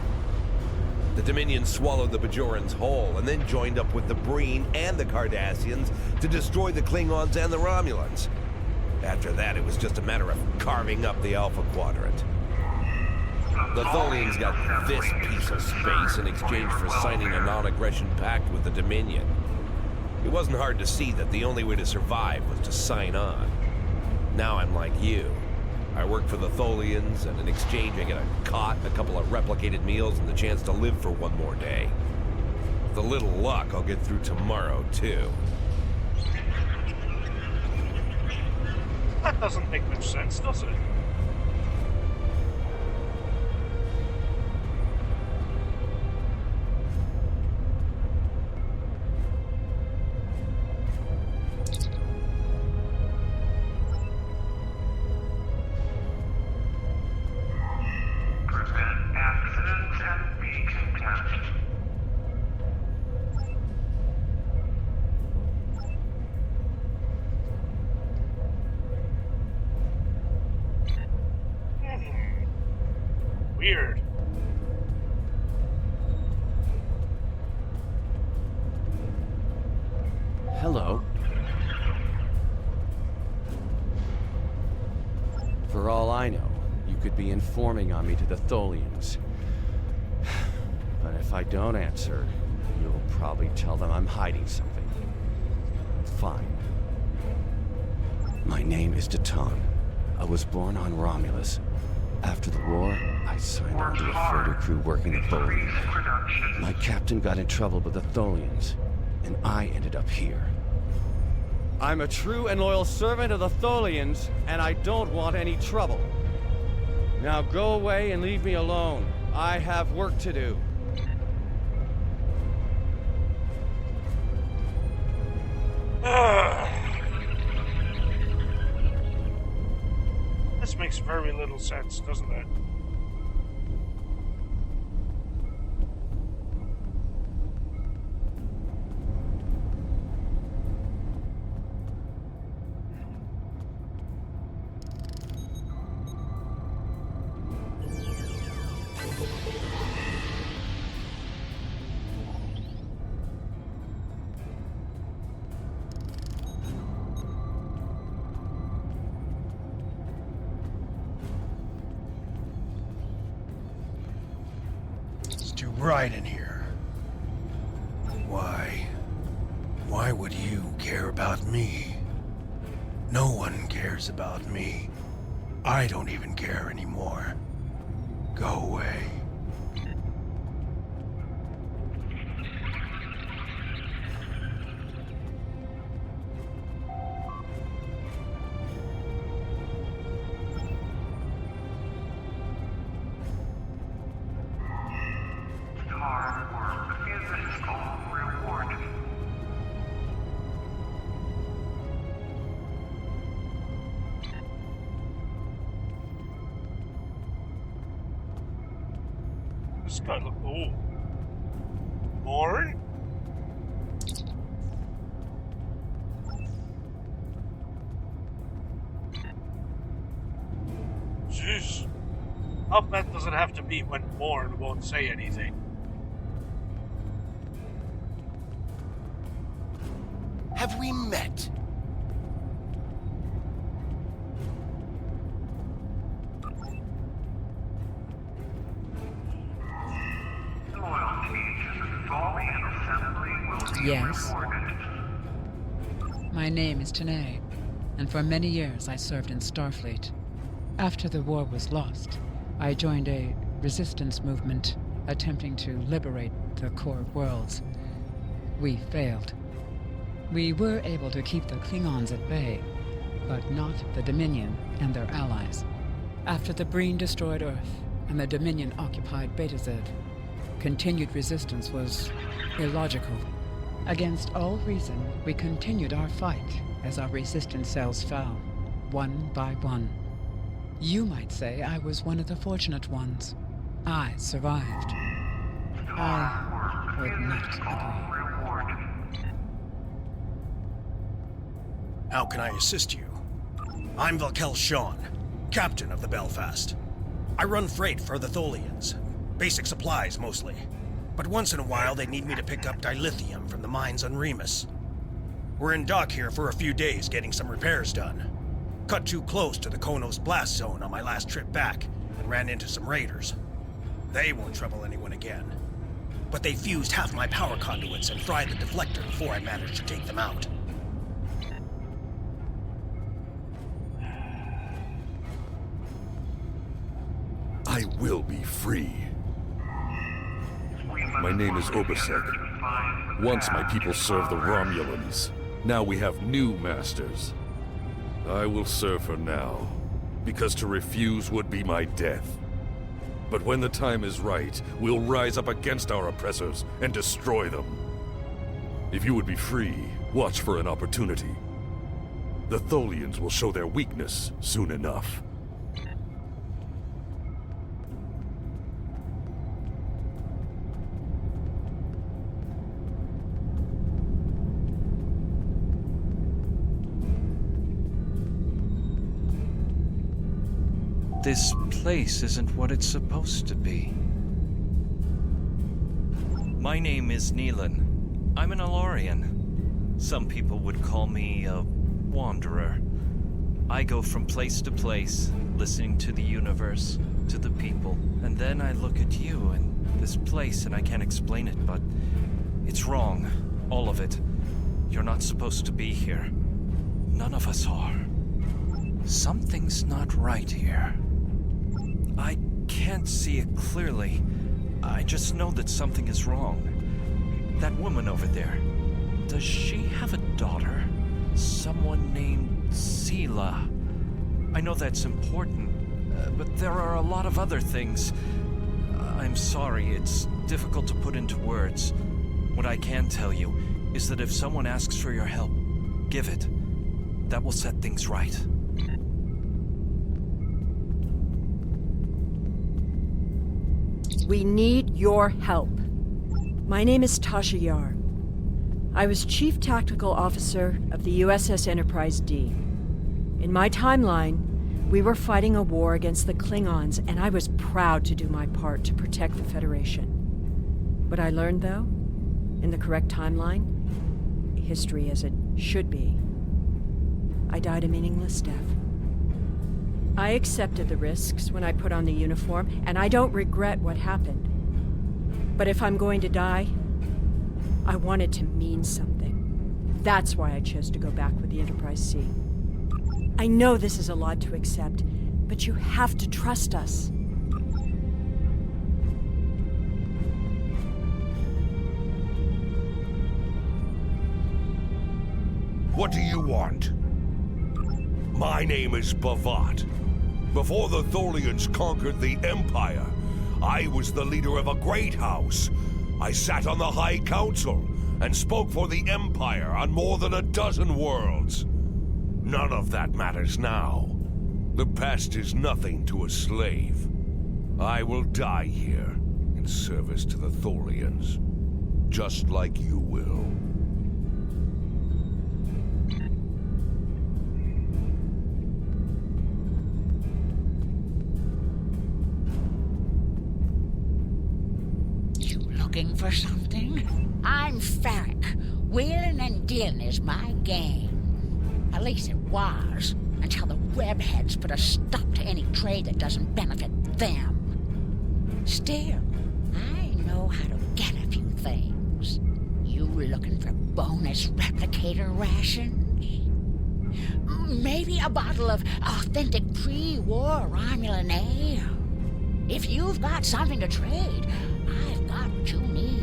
The Dominion swallowed the Bajorans whole, and then joined up with the Breen and the Cardassians to destroy the Klingons and the Romulans. After that, it was just a matter of carving up the Alpha Quadrant. The Tholians got this piece of space in exchange for signing a non-aggression pact with the Dominion. It wasn't hard to see that the only way to survive was to sign on. Now I'm like you. I work for the Tholians, and in exchange I get a cot, a couple of replicated meals, and the chance to live for one more day. With a little luck, I'll get through tomorrow, too. That doesn't make much sense, does it? Prevent accidents and be content. Weird. Hello. For all I know, you could be informing on me to the Tholians. But if I don't answer, you'll probably tell them I'm hiding something. Fine. My name is Datan. I was born on Romulus. After the war, I signed on to a freighter crew working the Tholian. My captain got in trouble with the Tholians, and I ended up here. I'm a true and loyal servant of the Tholians, and I don't want any trouble. Now go away and leave me alone. I have work to do. This makes very little sense, doesn't it? Too bright in here. Why would you care about me? No one cares about me. I don't even care anymore. Go away. Hard work is its own reward. This guy look old. Born? Jeez. How bad does it have to be when Bourne won't say anything? Have we met? Yes. My name is Tanae, and for many years I served in Starfleet. After the war was lost, I joined a resistance movement attempting to liberate the core worlds. We failed. We were able to keep the Klingons at bay, but not the Dominion and their allies. After the Breen destroyed Earth and the Dominion occupied Betazed, continued resistance was illogical. Against all reason, we continued our fight as our resistance cells fell, one by one. You might say I was one of the fortunate ones. I survived. I would not agree. How can I assist you? I'm Valkel Shawn, captain of the Belfast. I run freight for the Tholians. Basic supplies, mostly. But once in a while, they need me to pick up dilithium from the mines on Remus. We're in dock here for a few days getting some repairs done. Cut too close to the Konos blast zone on my last trip back and ran into some raiders. They won't trouble anyone again. But they fused half my power conduits and fried the deflector before I managed to take them out. I will be free. My name is Obasek. Once my people served the Romulans. Now we have new masters. I will serve for now, because to refuse would be my death. But when the time is right, we'll rise up against our oppressors and destroy them. If you would be free, watch for an opportunity. The Tholians will show their weakness soon enough. This place isn't what it's supposed to be. My name is Neelan. I'm an Alorian. Some people would call me a wanderer. I go from place to place, listening to the universe, to the people, and then I look at you and this place and I can't explain it, but it's wrong. All of it. You're not supposed to be here. None of us are. Something's not right here. I can't see it clearly. I just know that something is wrong. That woman over there, does she have a daughter? Someone named Sela. I know that's important, but there are a lot of other things. I'm sorry, it's difficult to put into words. What I can tell you is that if someone asks for your help, give it. That will set things right. We need your help. My name is Tasha Yar. I was Chief Tactical Officer of the USS Enterprise D. In my timeline, we were fighting a war against the Klingons, and I was proud to do my part to protect the Federation. What I learned, though, in the correct timeline, history as it should be, I died a meaningless death. I accepted the risks when I put on the uniform, and I don't regret what happened. But if I'm going to die, I want it to mean something. That's why I chose to go back with the Enterprise C. I know this is a lot to accept, but you have to trust us. What do you want? My name is Bavat. Before the Tholians conquered the Empire, I was the leader of a great house. I sat on the High Council and spoke for the Empire on more than a dozen worlds. None of that matters now. The past is nothing to a slave. I will die here in service to the Tholians, just like you will. for something? I'm Ferric. Wheeling and dealing is my game. At least it was, until the webheads put a stop to any trade that doesn't benefit them. Still, I know how to get a few things. You looking for bonus replicator rations? Maybe a bottle of authentic pre-war Romulan ale? If you've got something to trade, I've got what you need.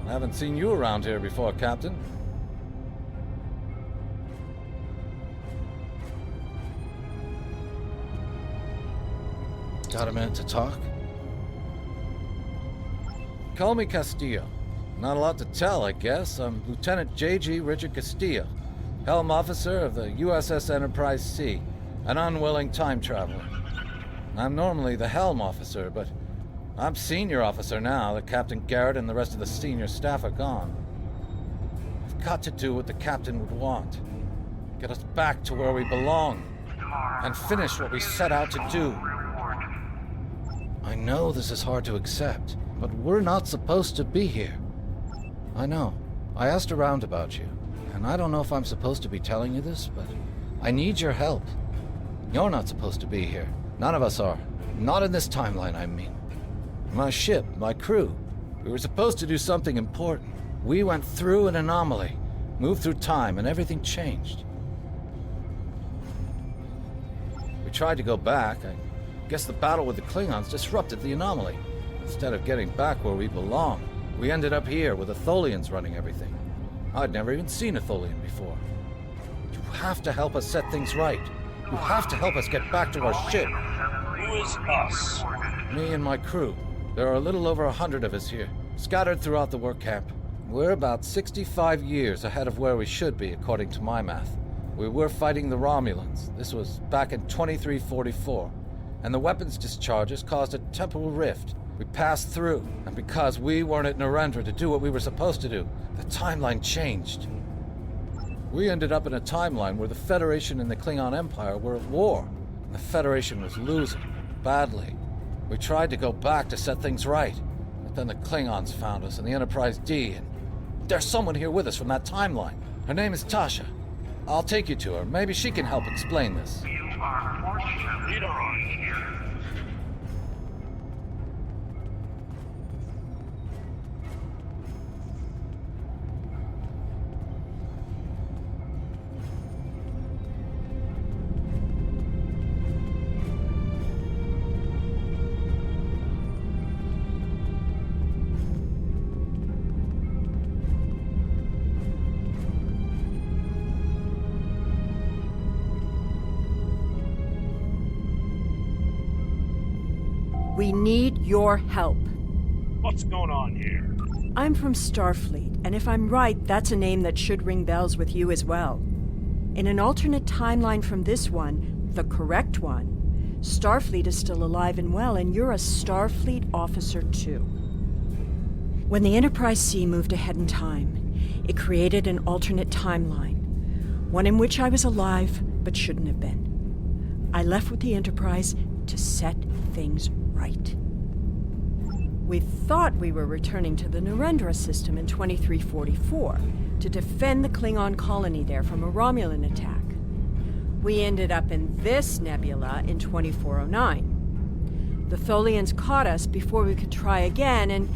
I haven't seen you around here before, Captain. Got a minute to talk? Call me Castillo. Not a lot to tell, I guess. I'm Lieutenant J.G. Richard Castillo, Helm Officer of the USS Enterprise C, an unwilling time traveler. I'm normally the Helm Officer, but I'm Senior Officer now that Captain Garrett and the rest of the senior staff are gone. I've got to do what the Captain would want. Get us back to where we belong, and finish what we set out to do. I know this is hard to accept, but we're not supposed to be here. I know. I asked around about you, and I don't know if I'm supposed to be telling you this, but I need your help. You're not supposed to be here. None of us are. Not in this timeline, I mean. My ship, my crew, we were supposed to do something important. We went through an anomaly, moved through time, and everything changed. We tried to go back. I guess the battle with the Klingons disrupted the anomaly. Instead of getting back where we belong, we ended up here with the Tholians running everything. I'd never even seen a Tholian before. You have to help us set things right. You have to help us get back to our ship. Who is us? Me and my crew. There are a little over 100 of us here, scattered throughout the work camp. We're about 65 years ahead of where we should be, according to my math. We were fighting the Romulans. This was back in 2344. And the weapons discharges caused a temporal rift. We passed through, and because we weren't at Narendra to do what we were supposed to do, the timeline changed. We ended up in a timeline where the Federation and the Klingon Empire were at war, and the Federation was losing, badly. We tried to go back to set things right, but then the Klingons found us and the Enterprise D, and there's someone here with us from that timeline. Her name is Tasha. I'll take you to her. Maybe she can help explain this. You are fortunate to be here. We need your help. What's going on here? I'm from Starfleet, and if I'm right, that's a name that should ring bells with you as well. In an alternate timeline from this one, the correct one, Starfleet is still alive and well, and you're a Starfleet officer too. When the Enterprise C moved ahead in time, it created an alternate timeline, one in which I was alive but shouldn't have been. I left with the Enterprise to set things right. We thought we were returning to the Narendra system in 2344 to defend the Klingon colony there from a Romulan attack. We ended up in this nebula in 2409. The Tholians caught us before we could try again, and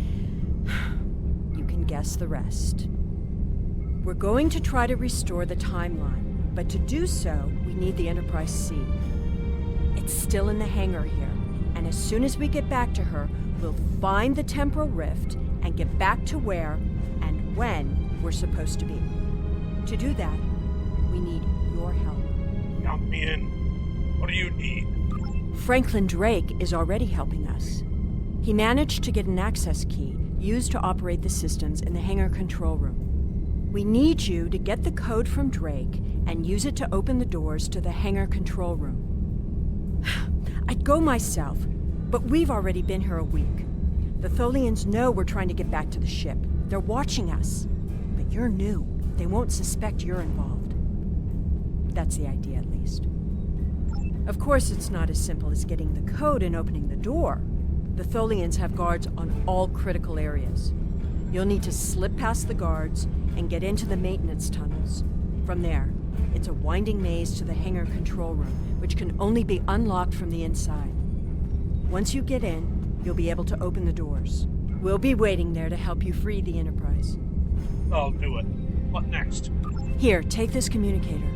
you can guess the rest. We're going to try to restore the timeline, but to do so, we need the Enterprise C. It's still in the hangar here, and as soon as we get back to her, we'll find the temporal rift and get back to where and when we're supposed to be. To do that, we need your help. Count me in. What do you need? Franklin Drake is already helping us. He managed to get an access key used to operate the systems in the hangar control room. We need you to get the code from Drake and use it to open the doors to the hangar control room. I'd go myself, but we've already been here a week. The Tholians know we're trying to get back to the ship. They're watching us. But you're new. They won't suspect you're involved. That's the idea, at least. Of course, it's not as simple as getting the code and opening the door. The Tholians have guards on all critical areas. You'll need to slip past the guards and get into the maintenance tunnels. From there, it's a winding maze to the hangar control room, which can only be unlocked from the inside. Once you get in, you'll be able to open the doors. We'll be waiting there to help you free the Enterprise. I'll do it. What next? Here, take this communicator.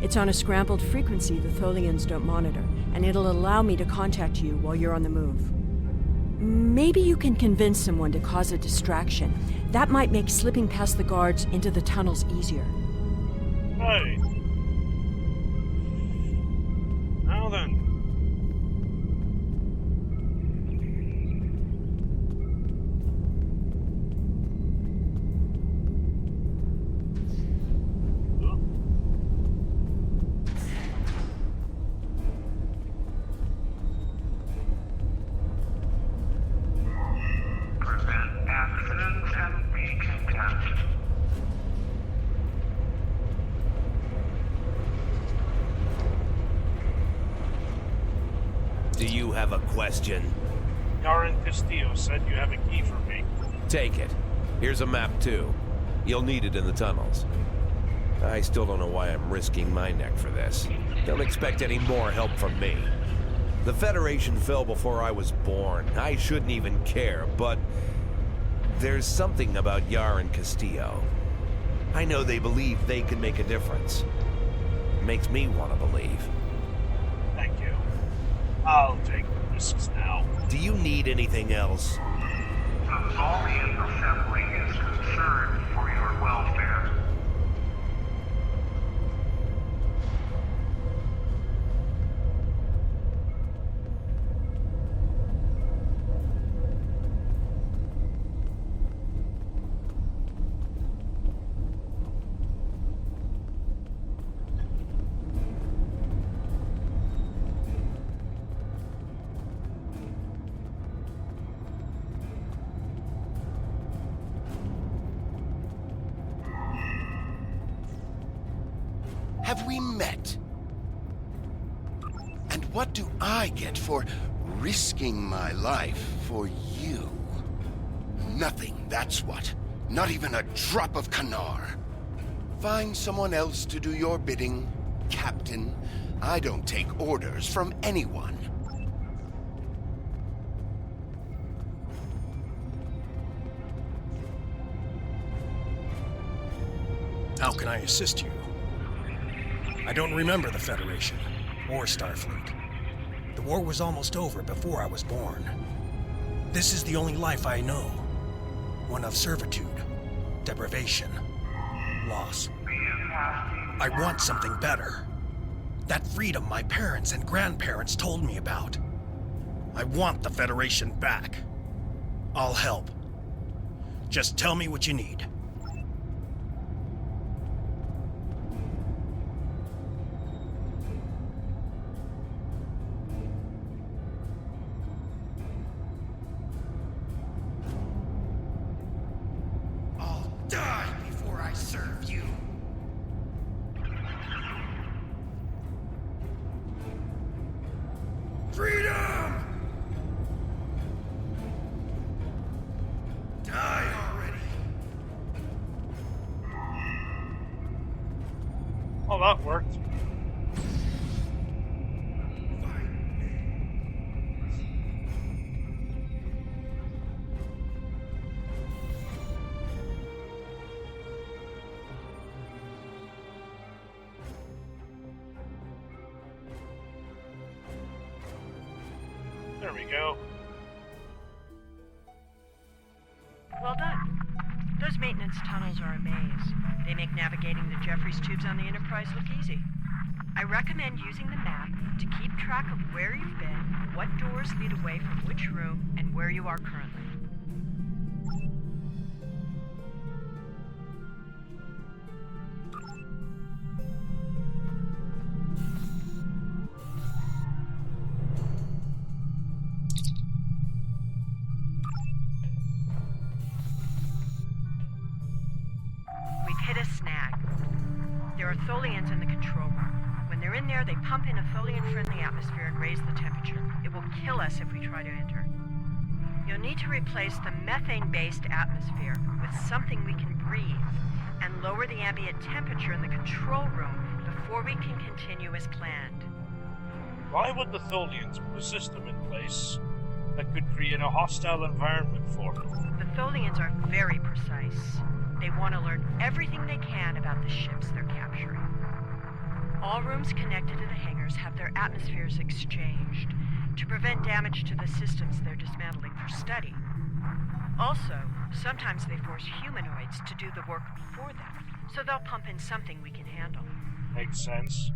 It's on a scrambled frequency the Tholians don't monitor, and it'll allow me to contact you while you're on the move. Maybe you can convince someone to cause a distraction. That might make slipping past the guards into the tunnels easier. Right. Now then. Do you have a question? Yaren Castillo said you have a key for me. Take it. Here's a map, too. You'll need it in the tunnels. I still don't know why I'm risking my neck for this. Don't expect any more help from me. The Federation fell before I was born. I shouldn't even care, but there's something about Yaren Castillo. I know they believe they can make a difference. It makes me want to believe. Thank you. I'll take the risks now. Do you need anything else? The Tholian Assembly is concerned for your welfare. Have we met? And what do I get for risking my life for you? Nothing, that's what. Not even a drop of Kanar. Find someone else to do your bidding, Captain. I don't take orders from anyone. How can I assist you? I don't remember the Federation, or Starfleet. The war was almost over before I was born. This is the only life I know. One of servitude, deprivation, loss. I want something better. That freedom my parents and grandparents told me about. I want the Federation back. I'll help. Just tell me what you need. Die before I serve you. Freedom! Well, that worked. There we go. Well done. Those maintenance tunnels are a maze. They make navigating the Jeffries tubes on the Enterprise look easy. I recommend using the map to keep track of where you've been, what doors lead away from which room, and where you are currently. Hit a snag. There are Tholians in the control room. When they're in there, they pump in a Tholian-friendly atmosphere and raise the temperature. It will kill us if we try to enter. You'll need to replace the methane-based atmosphere with something we can breathe and lower the ambient temperature in the control room before we can continue as planned. Why would the Tholians put a system in place that could create a hostile environment for them? The Tholians are very precise. They want to learn everything they can about the ships they're capturing. All rooms connected to the hangars have their atmospheres exchanged to prevent damage to the systems they're dismantling for study. Also, sometimes they force humanoids to do the work for them, so they'll pump in something we can handle. Makes sense.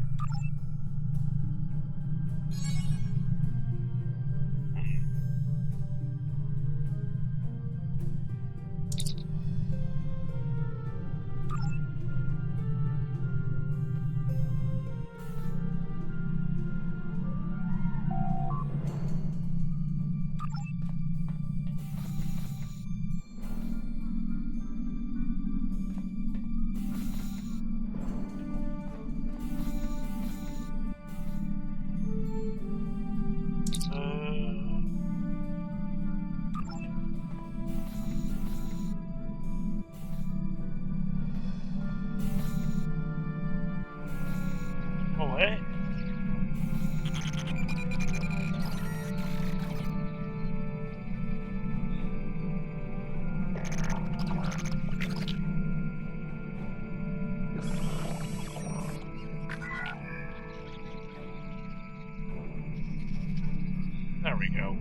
There we go.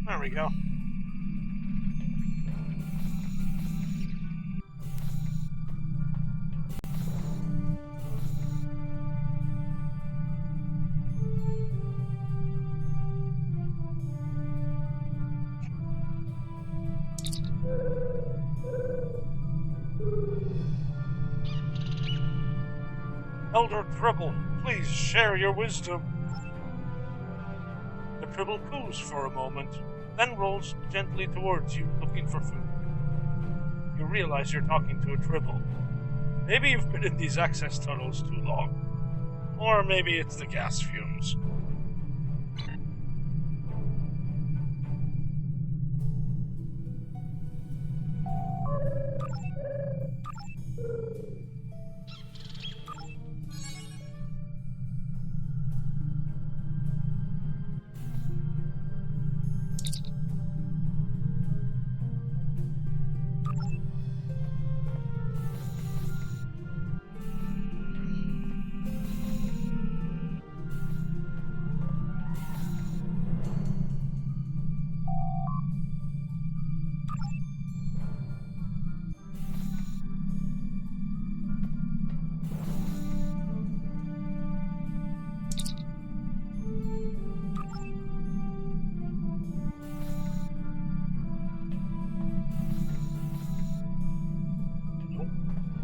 There we go. Elder Tribble, please share your wisdom. The Tribble coos for a moment, then rolls gently towards you, looking for food. You realize you're talking to a Tribble. Maybe you've been in these access tunnels too long. Or maybe it's the gas fumes.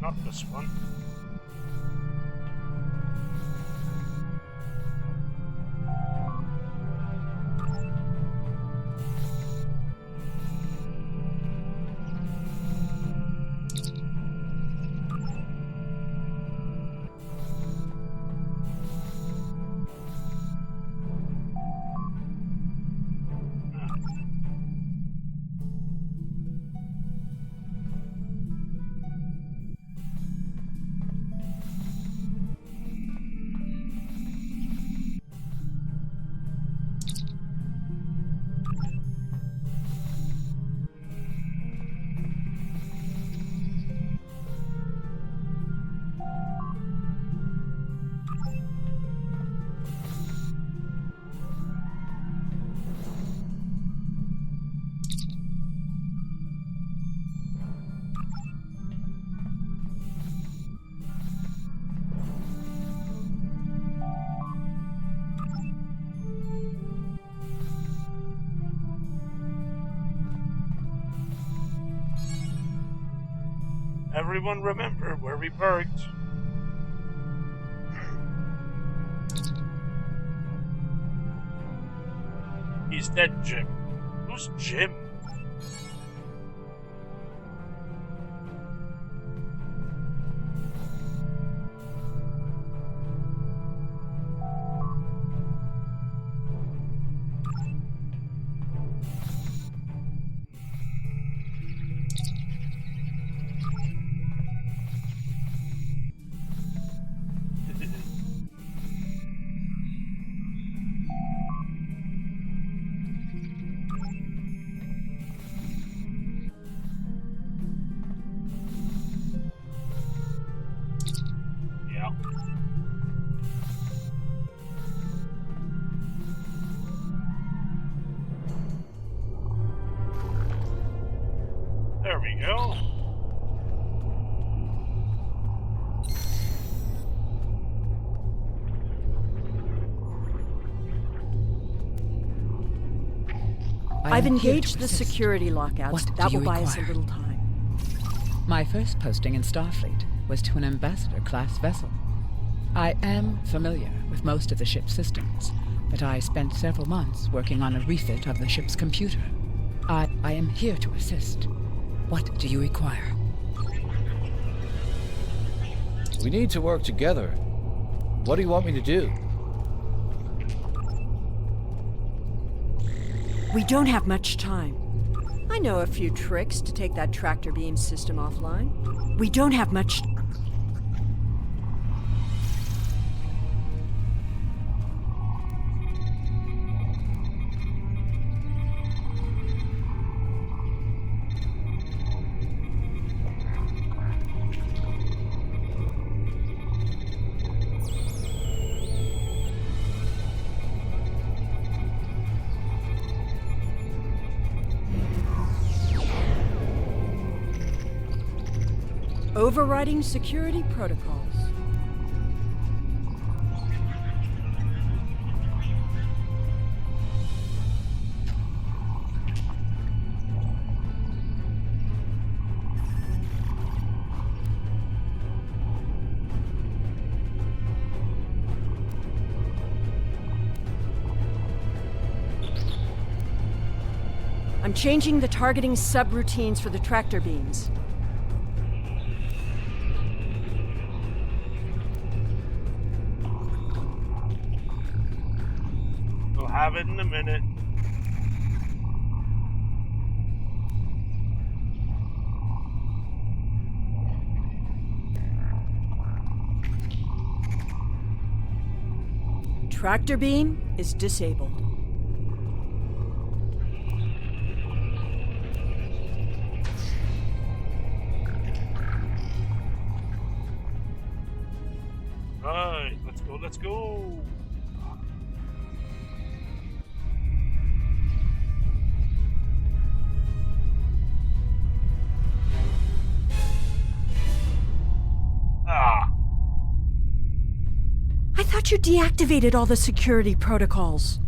Not this one. everyone remember where we parked? He's dead, Jim. Who's Jim? There we go. I've engaged the security lockouts. That will buy us a little time. My first posting in Starfleet was to an ambassador-class vessel. I am familiar with most of the ship's systems, but I spent several months working on a refit of the ship's computer. I am here to assist. What do you require? We need to work together. What do you want me to do? We don't have much time. I know a few tricks to take that tractor beam system offline. We don't have much... Overriding security protocols. I'm changing the targeting subroutines for the tractor beams. Have it in a minute. Tractor beam is disabled. Right, let's go. I thought you deactivated all the security protocols.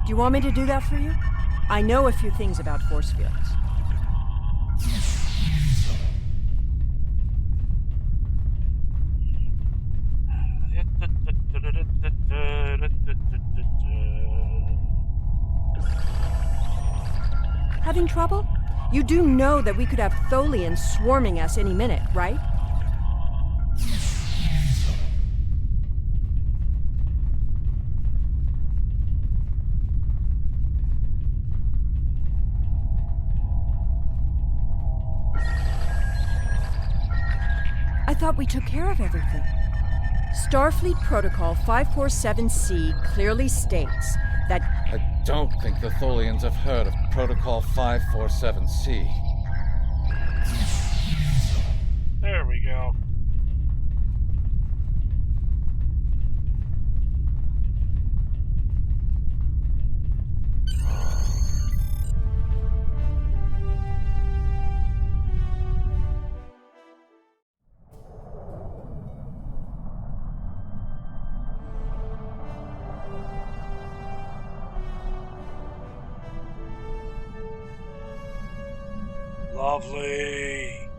Do you want me to do that for you? I know a few things about force fields. Having trouble? You do know that we could have Tholians swarming us any minute, right? I thought we took care of everything. Starfleet Protocol 547C clearly states that... I don't think the Tholians have heard of Protocol 547C. There we go. Lovely.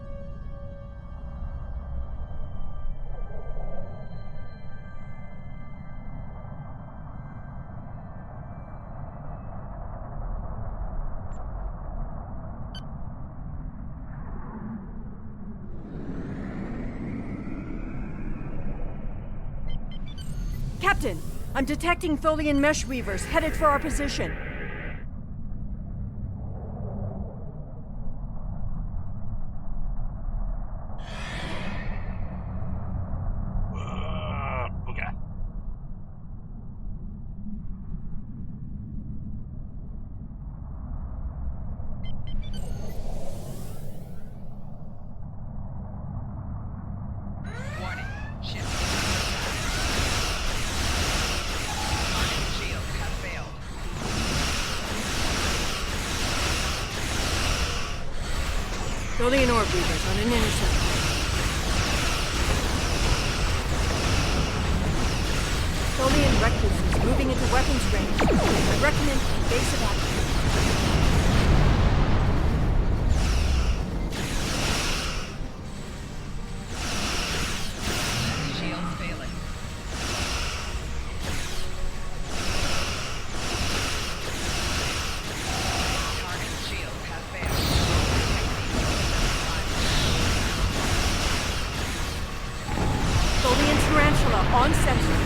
Captain, I'm detecting Tholian mesh weavers headed for our position. Okay. Warning. Ship. Shields have failed. Tholian orb weavers on an intercept. Tholian recluses moving into weapons range. I recommend evasive action. Shields failing. Target shields have failed. Tholian tarantula on sensor.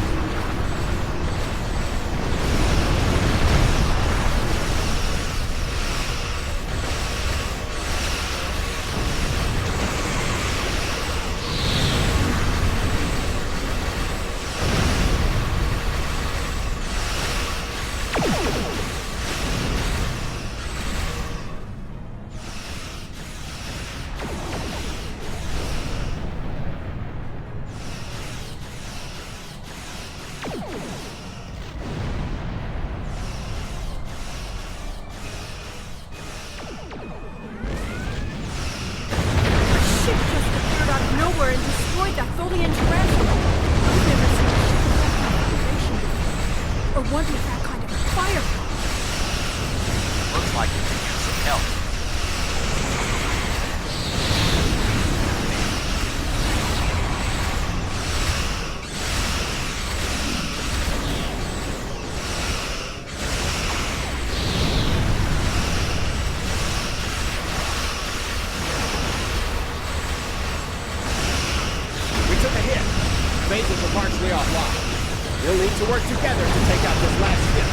Ship just appeared out of nowhere and destroyed that Tholian tarantula. I've never seen a ship with that configuration before. Or one with that kind of firepower. Looks like we could use some help. We took a hit. Phases are partially offline. We'll need to work together to take out this last ship.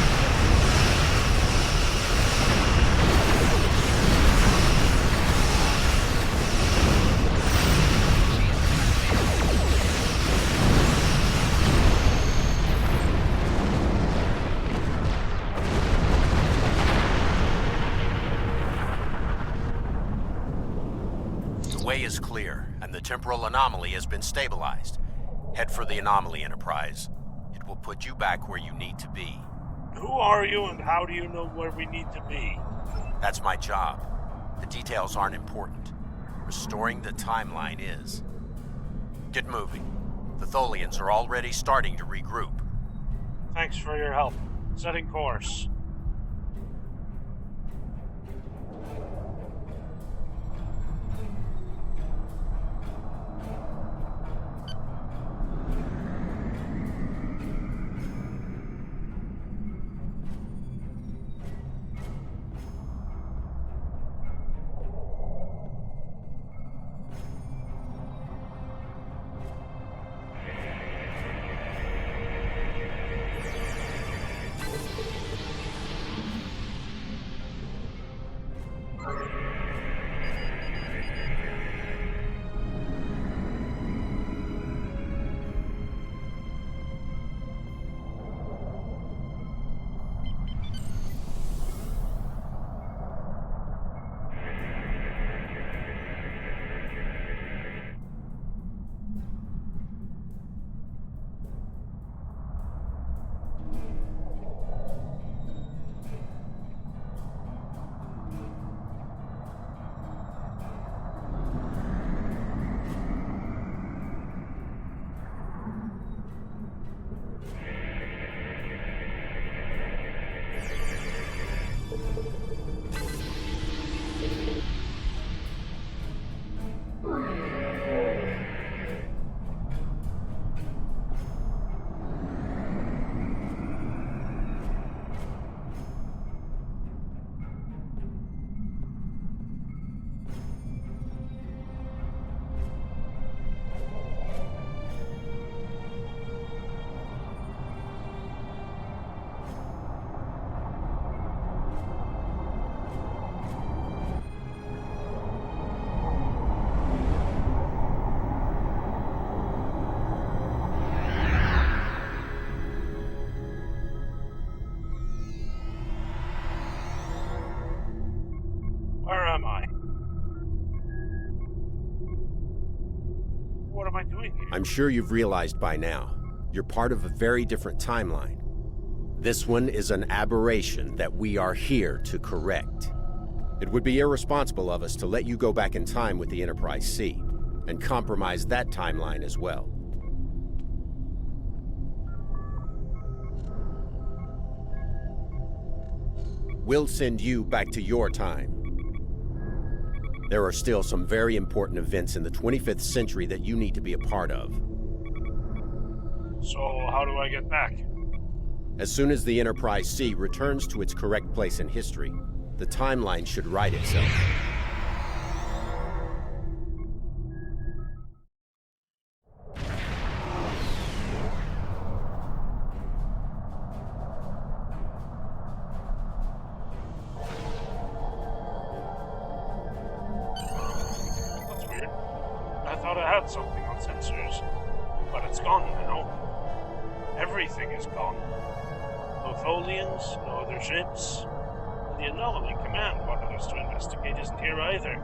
The way is clear, and the temporal anomaly has been stabilized. Head for the anomaly, Enterprise. It will put you back where you need to be. Who are you and how do you know where we need to be? That's my job. The details aren't important. Restoring the timeline is. Get moving. The Tholians are already starting to regroup. Thanks for your help. Setting course. I'm sure you've realized by now, you're part of a very different timeline. This one is an aberration that we are here to correct. It would be irresponsible of us to let you go back in time with the Enterprise C, and compromise that timeline as well. We'll send you back to your time. There are still some very important events in the 25th century that you need to be a part of. So, how do I get back? As soon as the Enterprise C returns to its correct place in history, the timeline should right itself. That's weird. I thought I had something on sensors, but it's gone now. Everything is gone. No Tholians, no other ships. And the Anomaly Command wanted us to investigate isn't here either.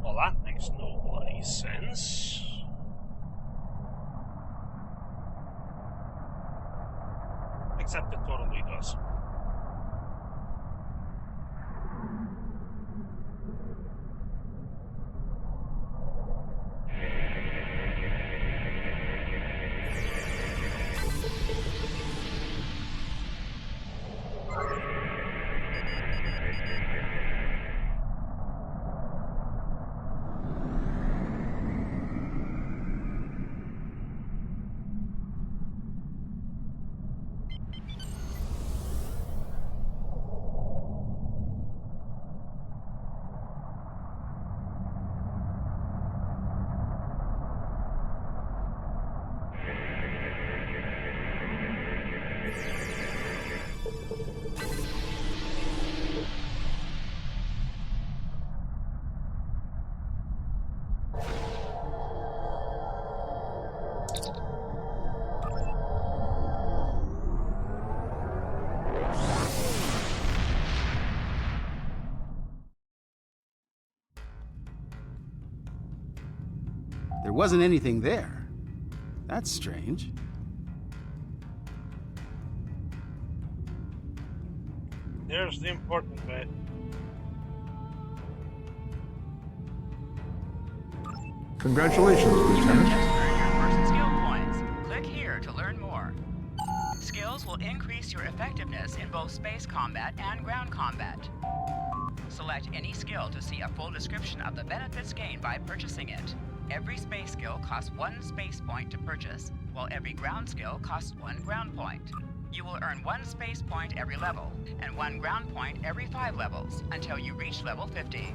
Well, that makes no bloody sense. Except it totally does. There wasn't anything there. That's strange. There's the important bit. Congratulations, Lieutenant. First skill points. Click here to learn more. Skills will increase your effectiveness in both space combat and ground combat. Select any skill to see a full description of the benefits gained by purchasing it. Every space skill costs 1 space point to purchase, while every ground skill costs 1 ground point. You will earn 1 space point every level, and 1 ground point every 5 levels, until you reach level 50.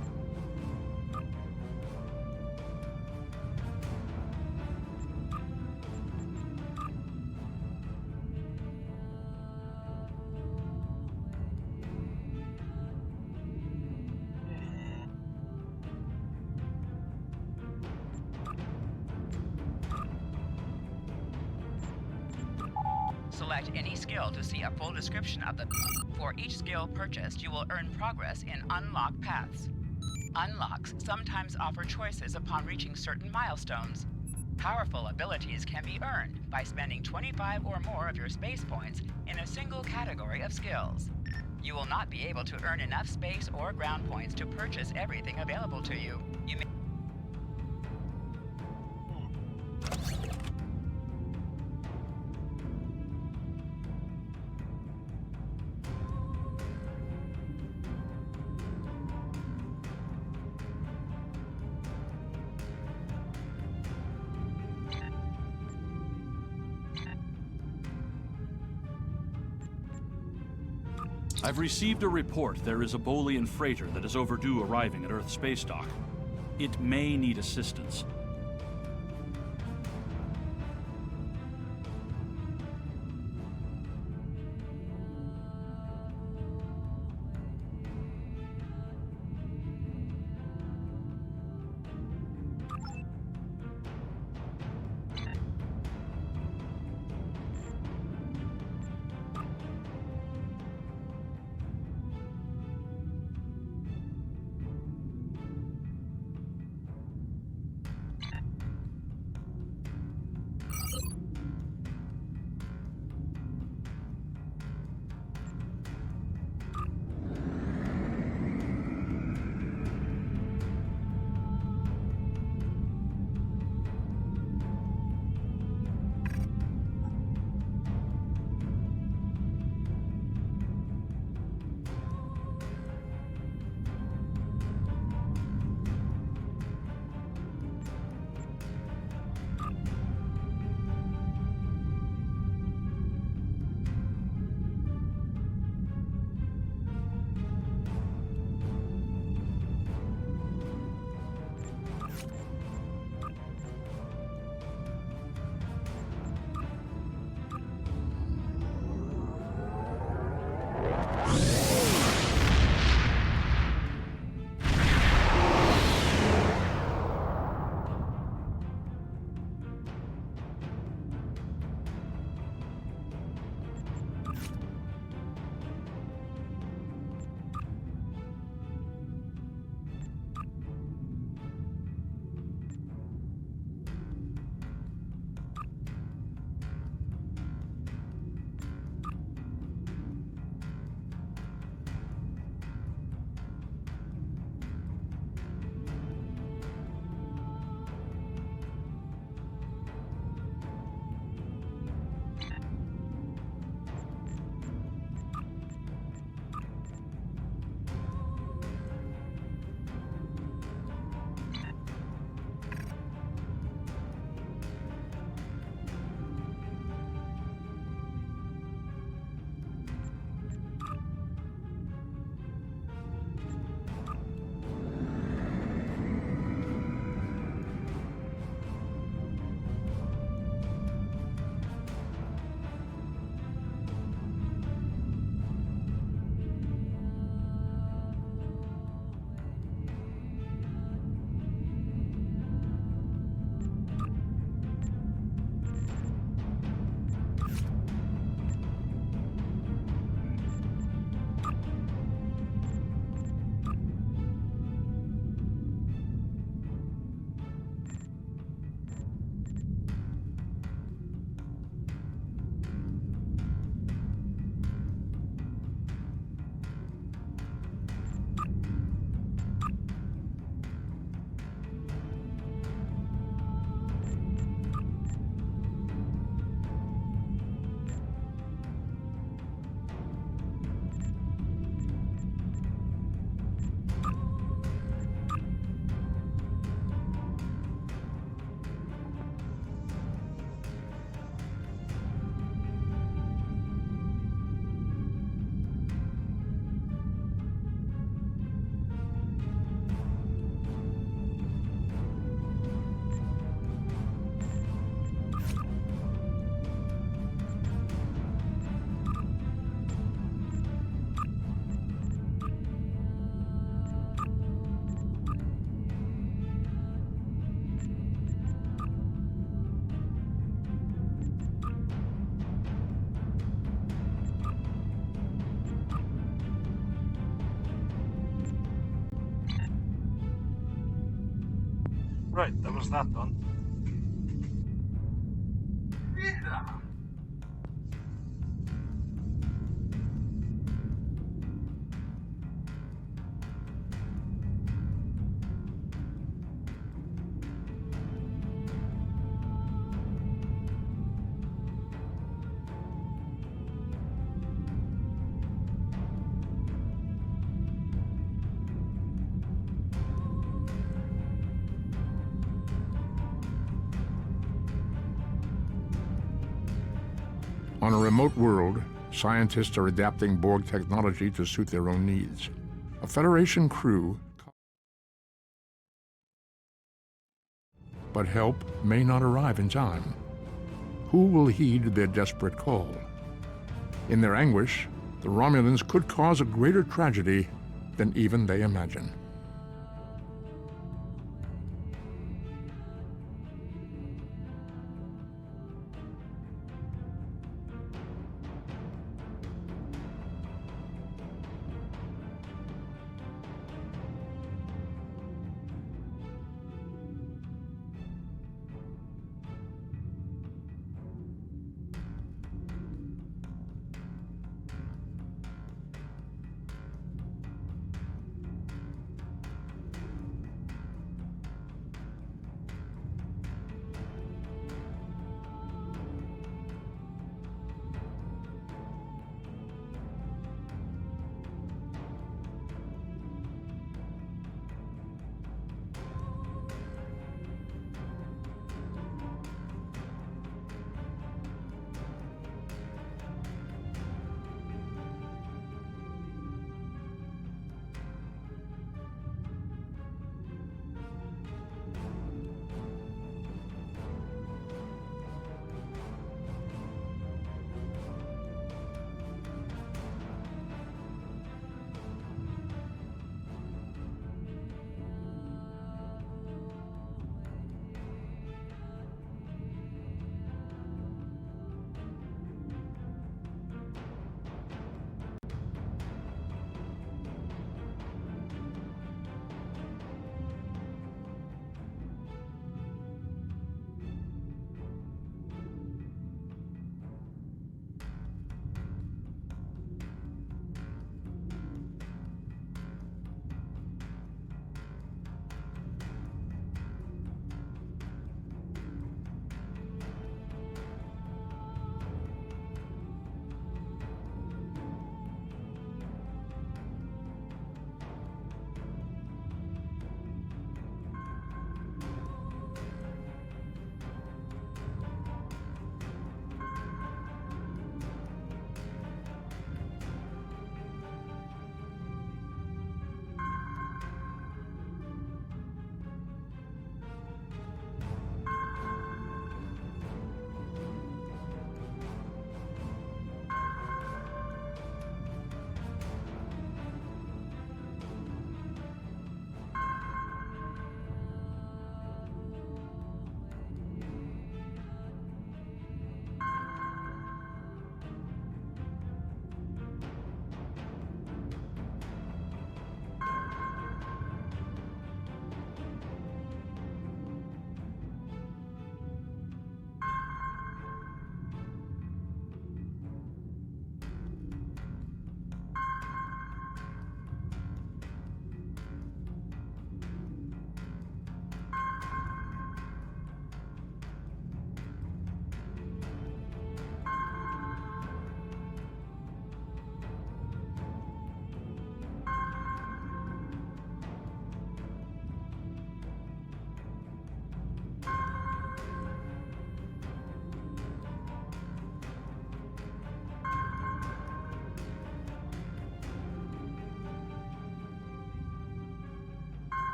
Select any skill to see a full description of the... For each skill purchased, you will earn progress in unlock paths. Unlocks sometimes offer choices upon reaching certain milestones. Powerful abilities can be earned by spending 25 or more of your space points in a single category of skills. You will not be able to earn enough space or ground points to purchase everything available to you. You may... I've received a report there is a Bolian freighter that is overdue arriving at Earth space dock. It may need assistance. Right, that was that done. On a remote world, scientists are adapting Borg technology to suit their own needs. A Federation crew, but help may not arrive in time. Who will heed their desperate call? In their anguish, the Romulans could cause a greater tragedy than even they imagine.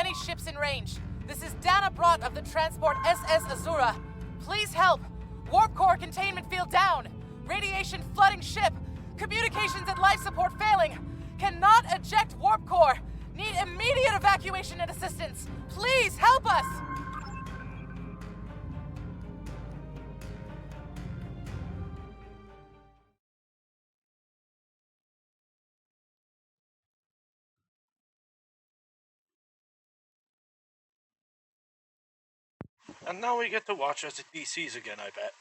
any ships in range. This is Dana Brott of the transport SS Azura. Please help. Warp core containment field down. Radiation flooding ship. Communications and life support failing. Cannot eject warp core. Need immediate evacuation and assistance. Please help us. And now we get to watch as it DCs again, I bet.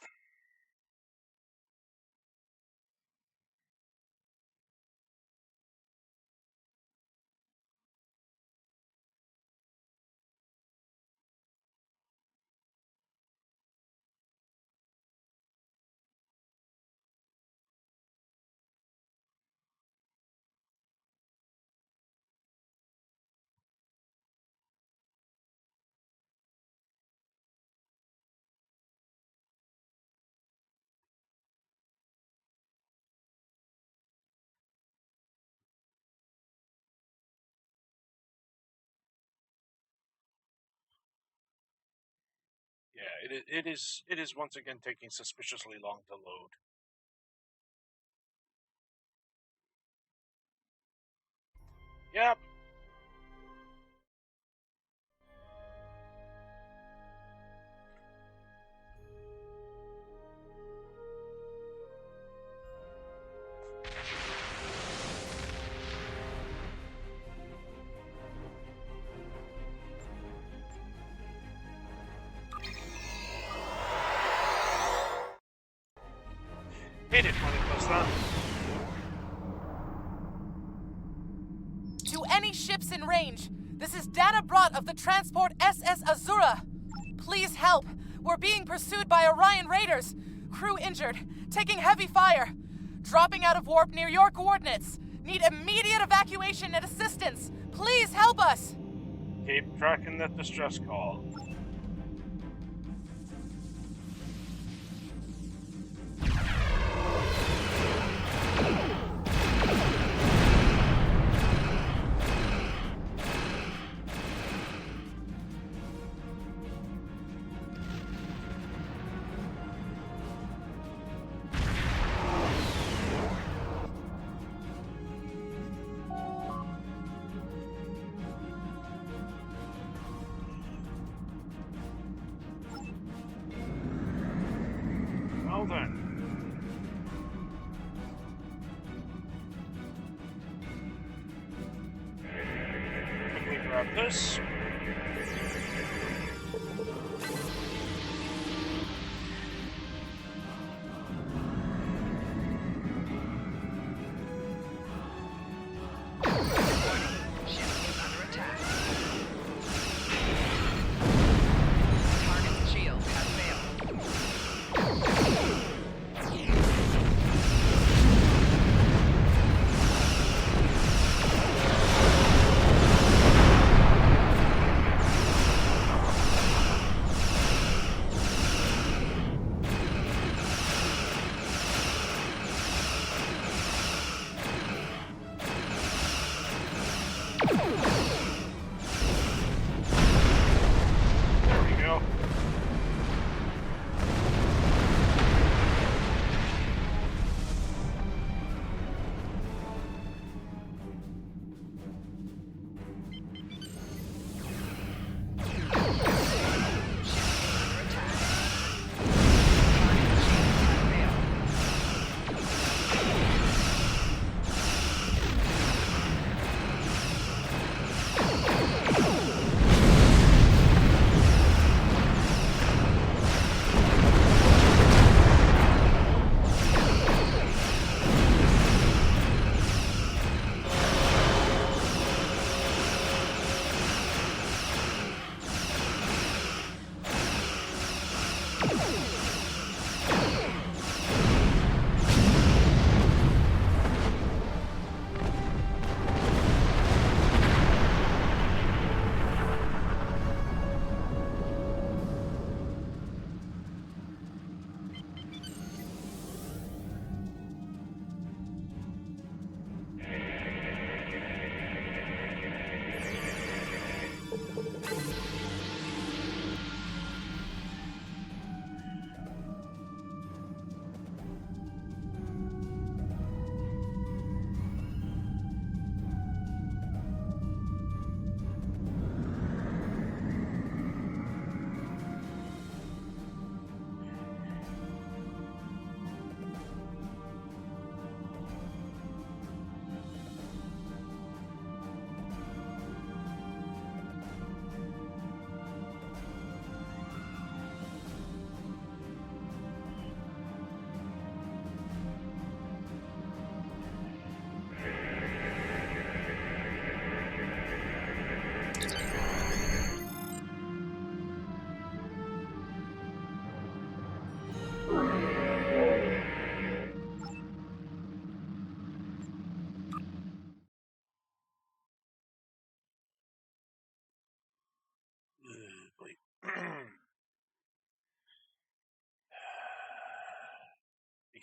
Yeah, it is once again taking suspiciously long to load. Yep. Hit it when it goes down. To any ships in range, this is Dana Brott of the transport SS Azura. Please help. We're being pursued by Orion raiders. Crew injured, taking heavy fire. Dropping out of warp near your coordinates. Need immediate evacuation and assistance. Please help us. Keep tracking that distress call. Well then. Quickly grab this.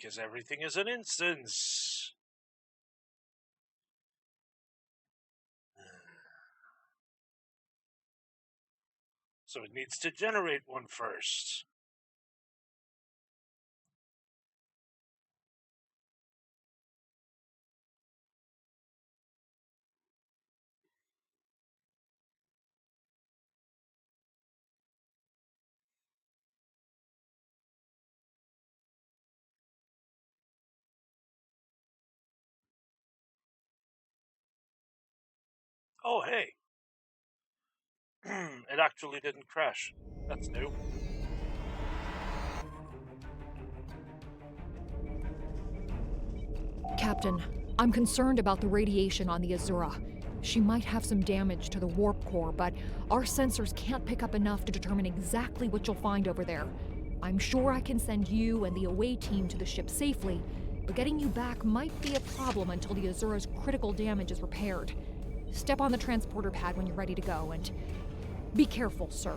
because everything is an instance. So it needs to generate one first. Oh, hey. It actually didn't crash. That's new. Captain, I'm concerned about the radiation on the Azura. She might have some damage to the warp core, but our sensors can't pick up enough to determine exactly what you'll find over there. I'm sure I can send you and the away team to the ship safely, but getting you back might be a problem until the Azura's critical damage is repaired. Step on the transporter pad when you're ready to go, and be careful, sir.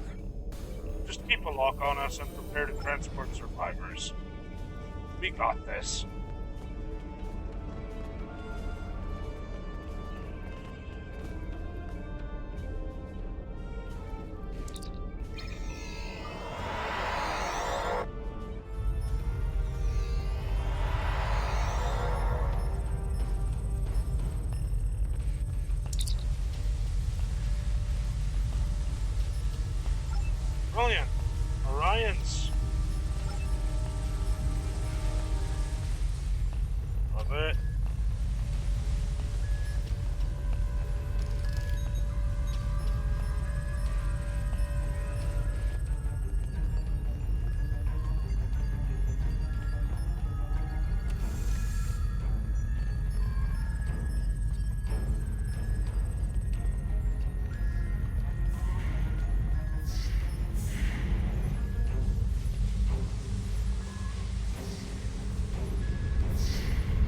Just keep a lock on us and prepare to transport survivors. We got this. Brilliant. Orions. Love it.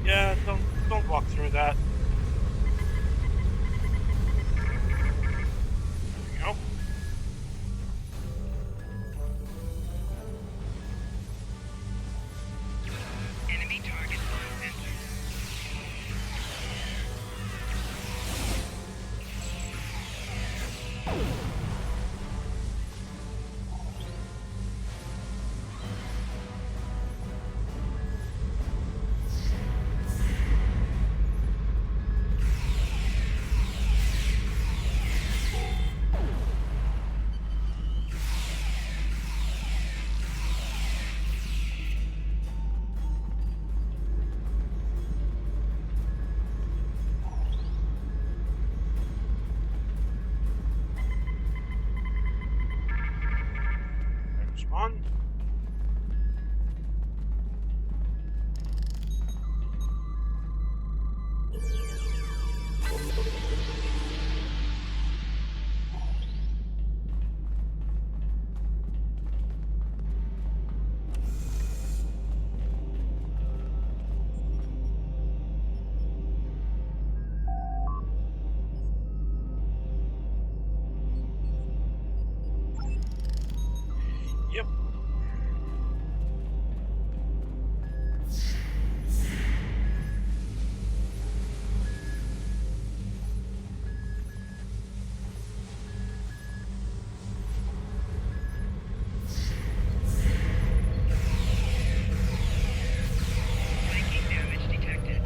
Yeah, don't walk through that. There we go. Enemy target on center. There's one. Yep. Flanking damage detected.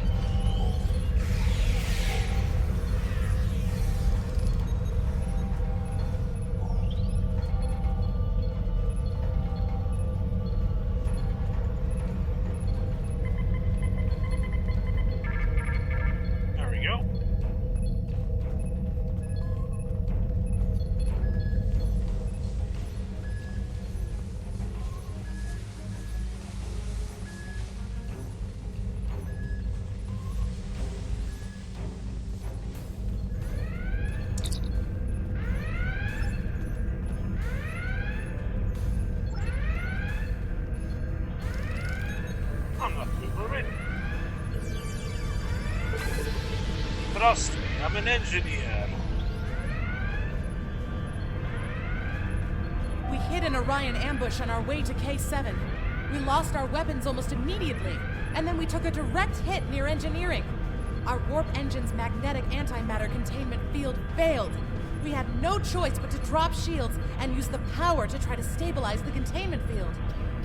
There we go. I'm not too worried. Trust me, I'm an engineer. We hit an Orion ambush on our way to K7. We lost our weapons almost immediately, and then we took a direct hit near engineering. Our warp engine's magnetic antimatter containment field failed. We had no choice but to drop shields and use the power to try to stabilize the containment field.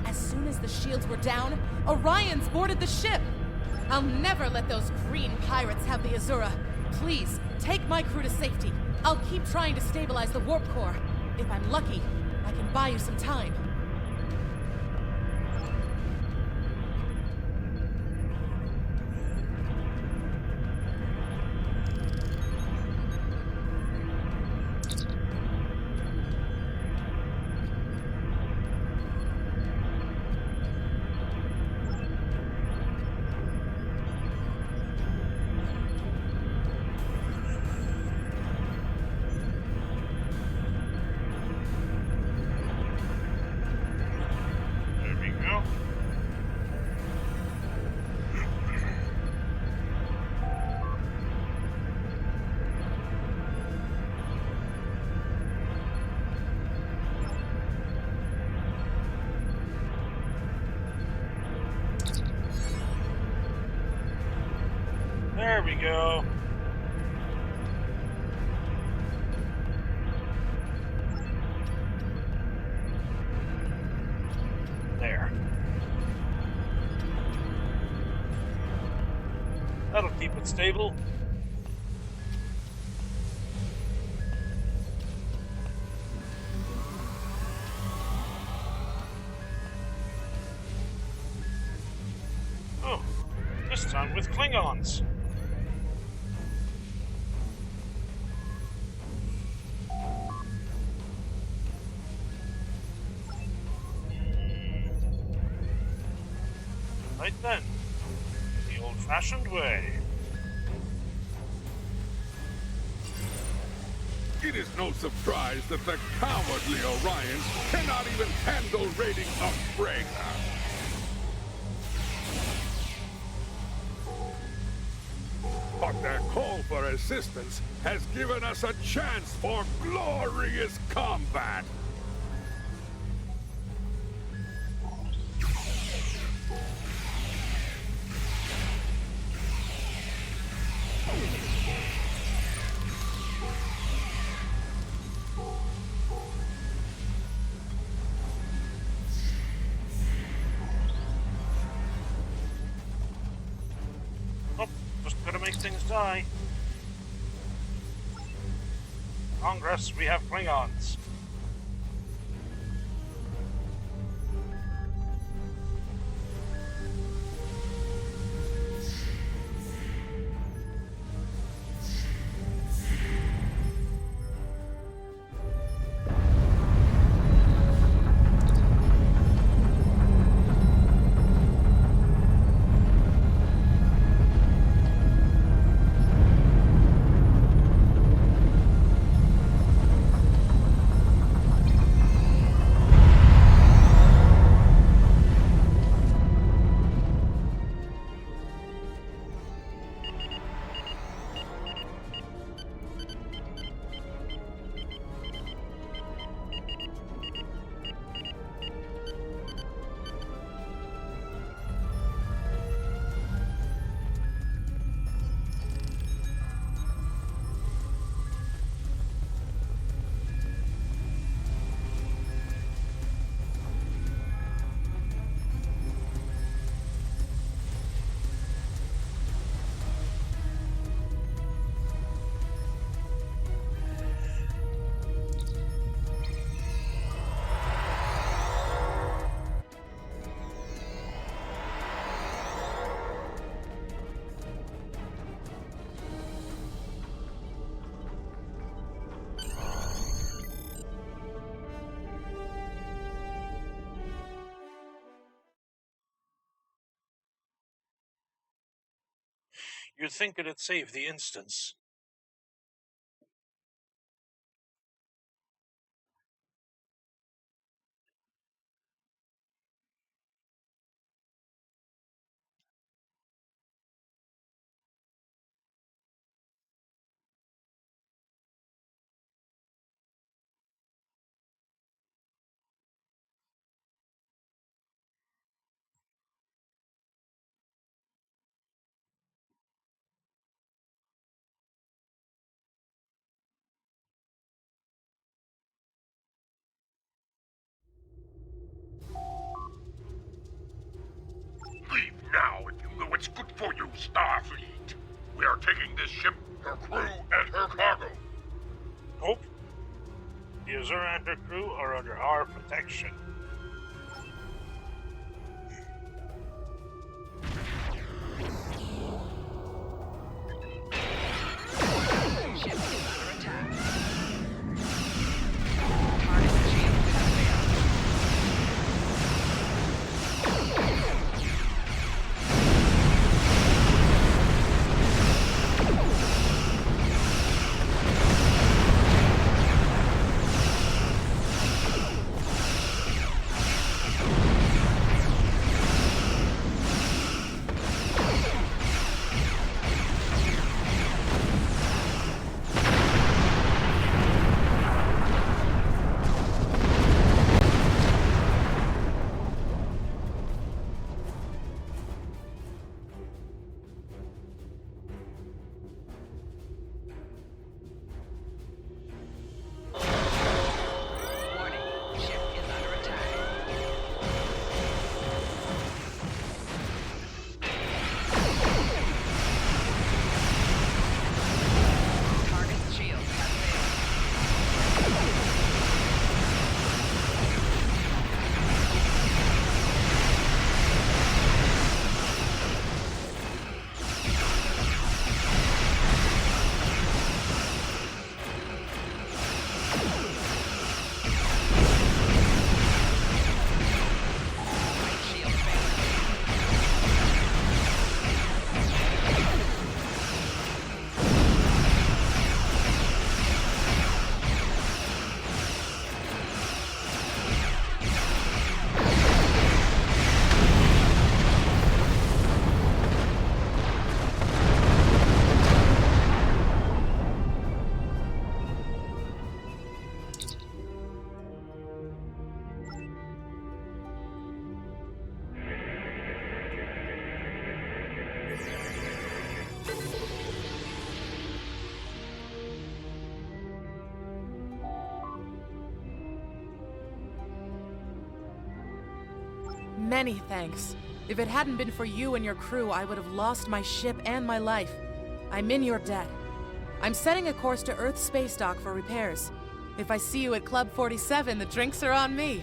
As soon as the shields were down, Orions boarded the ship. I'll never let those green pirates have the Azura. Please, take my crew to safety. I'll keep trying to stabilize the warp core. If I'm lucky, I can buy you some time. There we go. There. That'll keep it stable. Oh, this time with Klingons. Right then, the old-fashioned way. It is no surprise that the cowardly Orions cannot even handle raiding a freighter. But their call for assistance has given us a chance for glorious combat. Oh, just gotta make things die. Congress, we have Klingons. You'd think it'd save the instance. what's good for you, Starfleet. We are taking this ship, her crew, and her cargo. Nope. The Azura and her crew are under our protection. Many thanks. If it hadn't been for you and your crew, I would have lost my ship and my life. I'm in your debt. I'm setting a course to Earth Space Dock for repairs. If I see you at Club 47, the drinks are on me.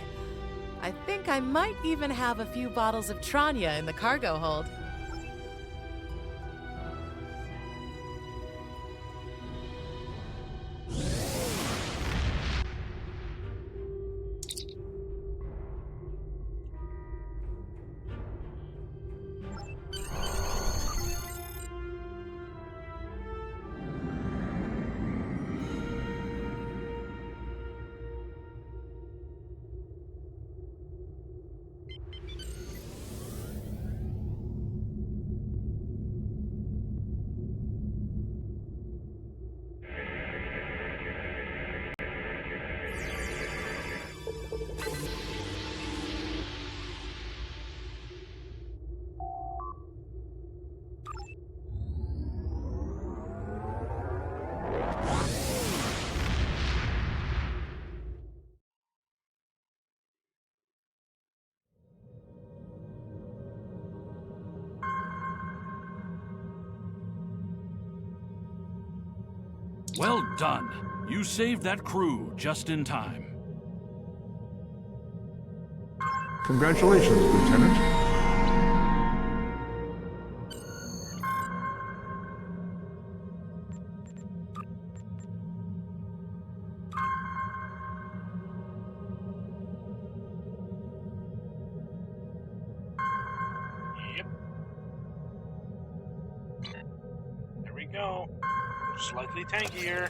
I think I might even have a few bottles of Tranya in the cargo hold. Well done. You saved that crew just in time. Congratulations, Lieutenant. Yep. There we go. Slightly tankier.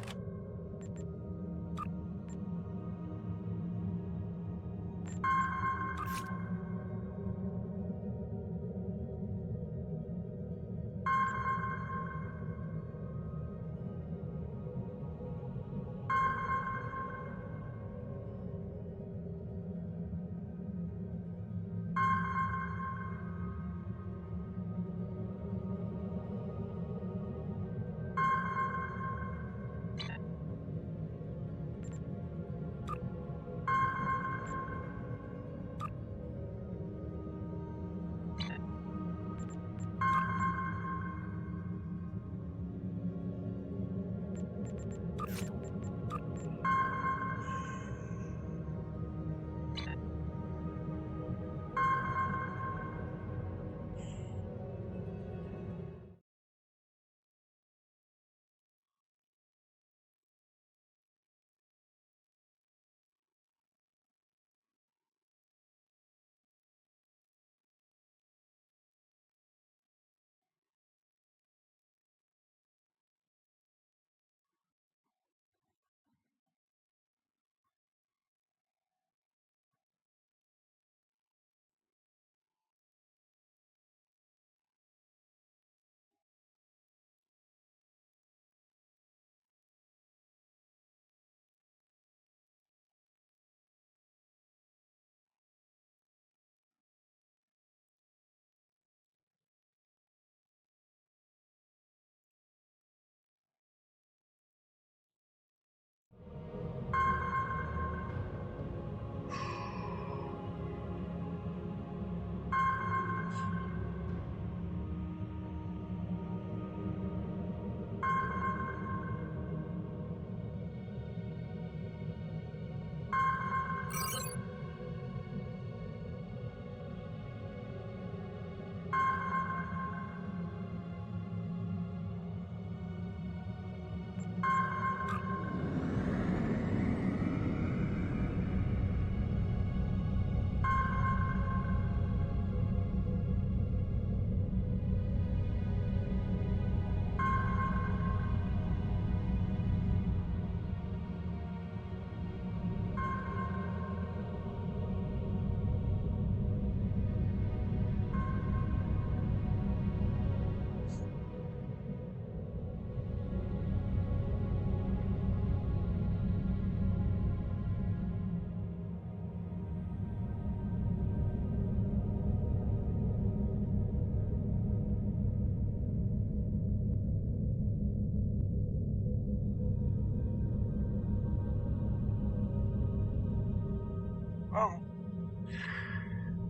Well,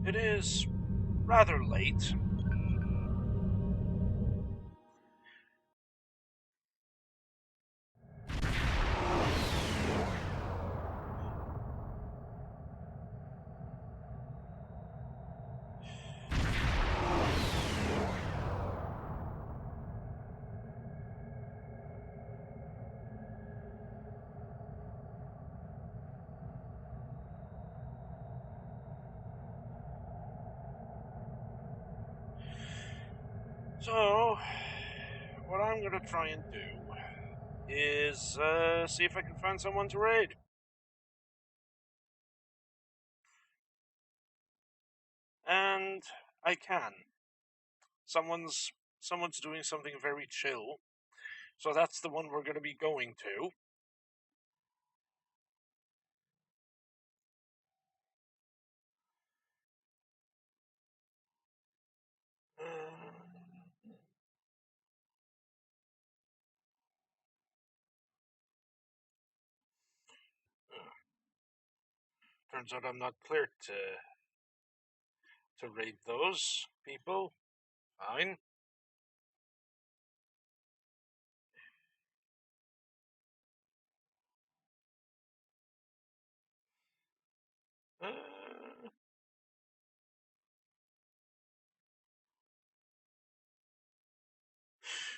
it is rather late. So, what I'm going to try and do is see if I can find someone to raid. And I can. Someone's doing something very chill. So that's the one we're going to be going to. Turns out I'm not clear to raid those people. Fine.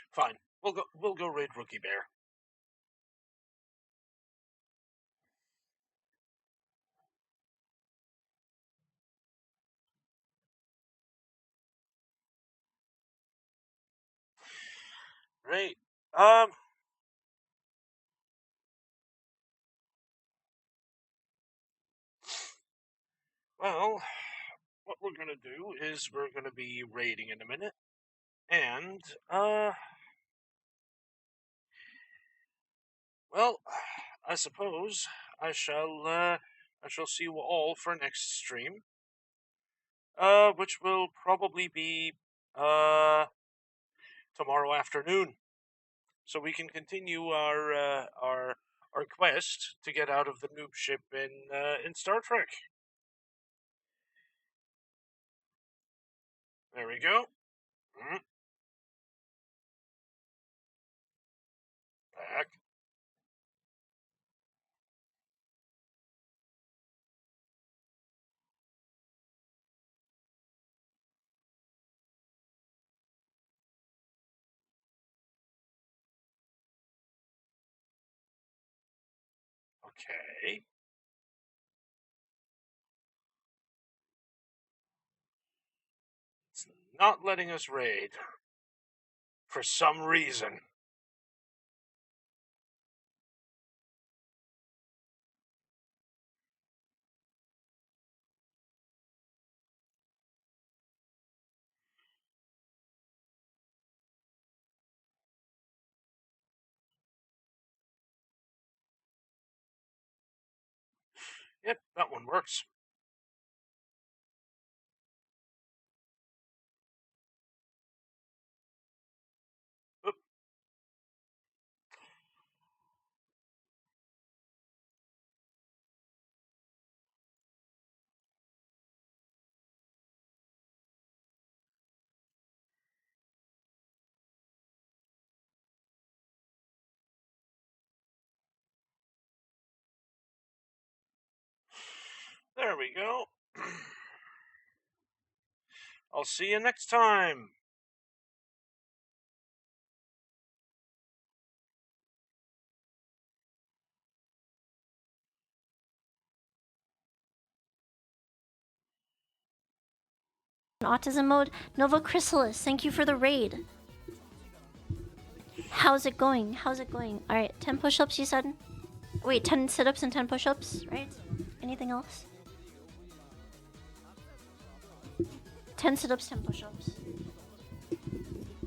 Fine. We'll go raid Rookie Bear. Right. Well, what we're gonna do is we're gonna be raiding in a minute. And, well, I suppose I shall see you all for next stream. Which will probably be, tomorrow afternoon. So we can continue our quest to get out of the noob ship in Star Trek. There we go. Back. Okay. It's not letting us raid. For some reason. Yep, that one works. Oop. There we go. I'll see you next time. Autism mode. Nova Chrysalis, thank you for the raid. How's it going? How's it going? Alright, 10 push-ups you said? Wait, 10 sit-ups and 10 push-ups, right? Anything else? 10 sit-ups, 10 push-ups.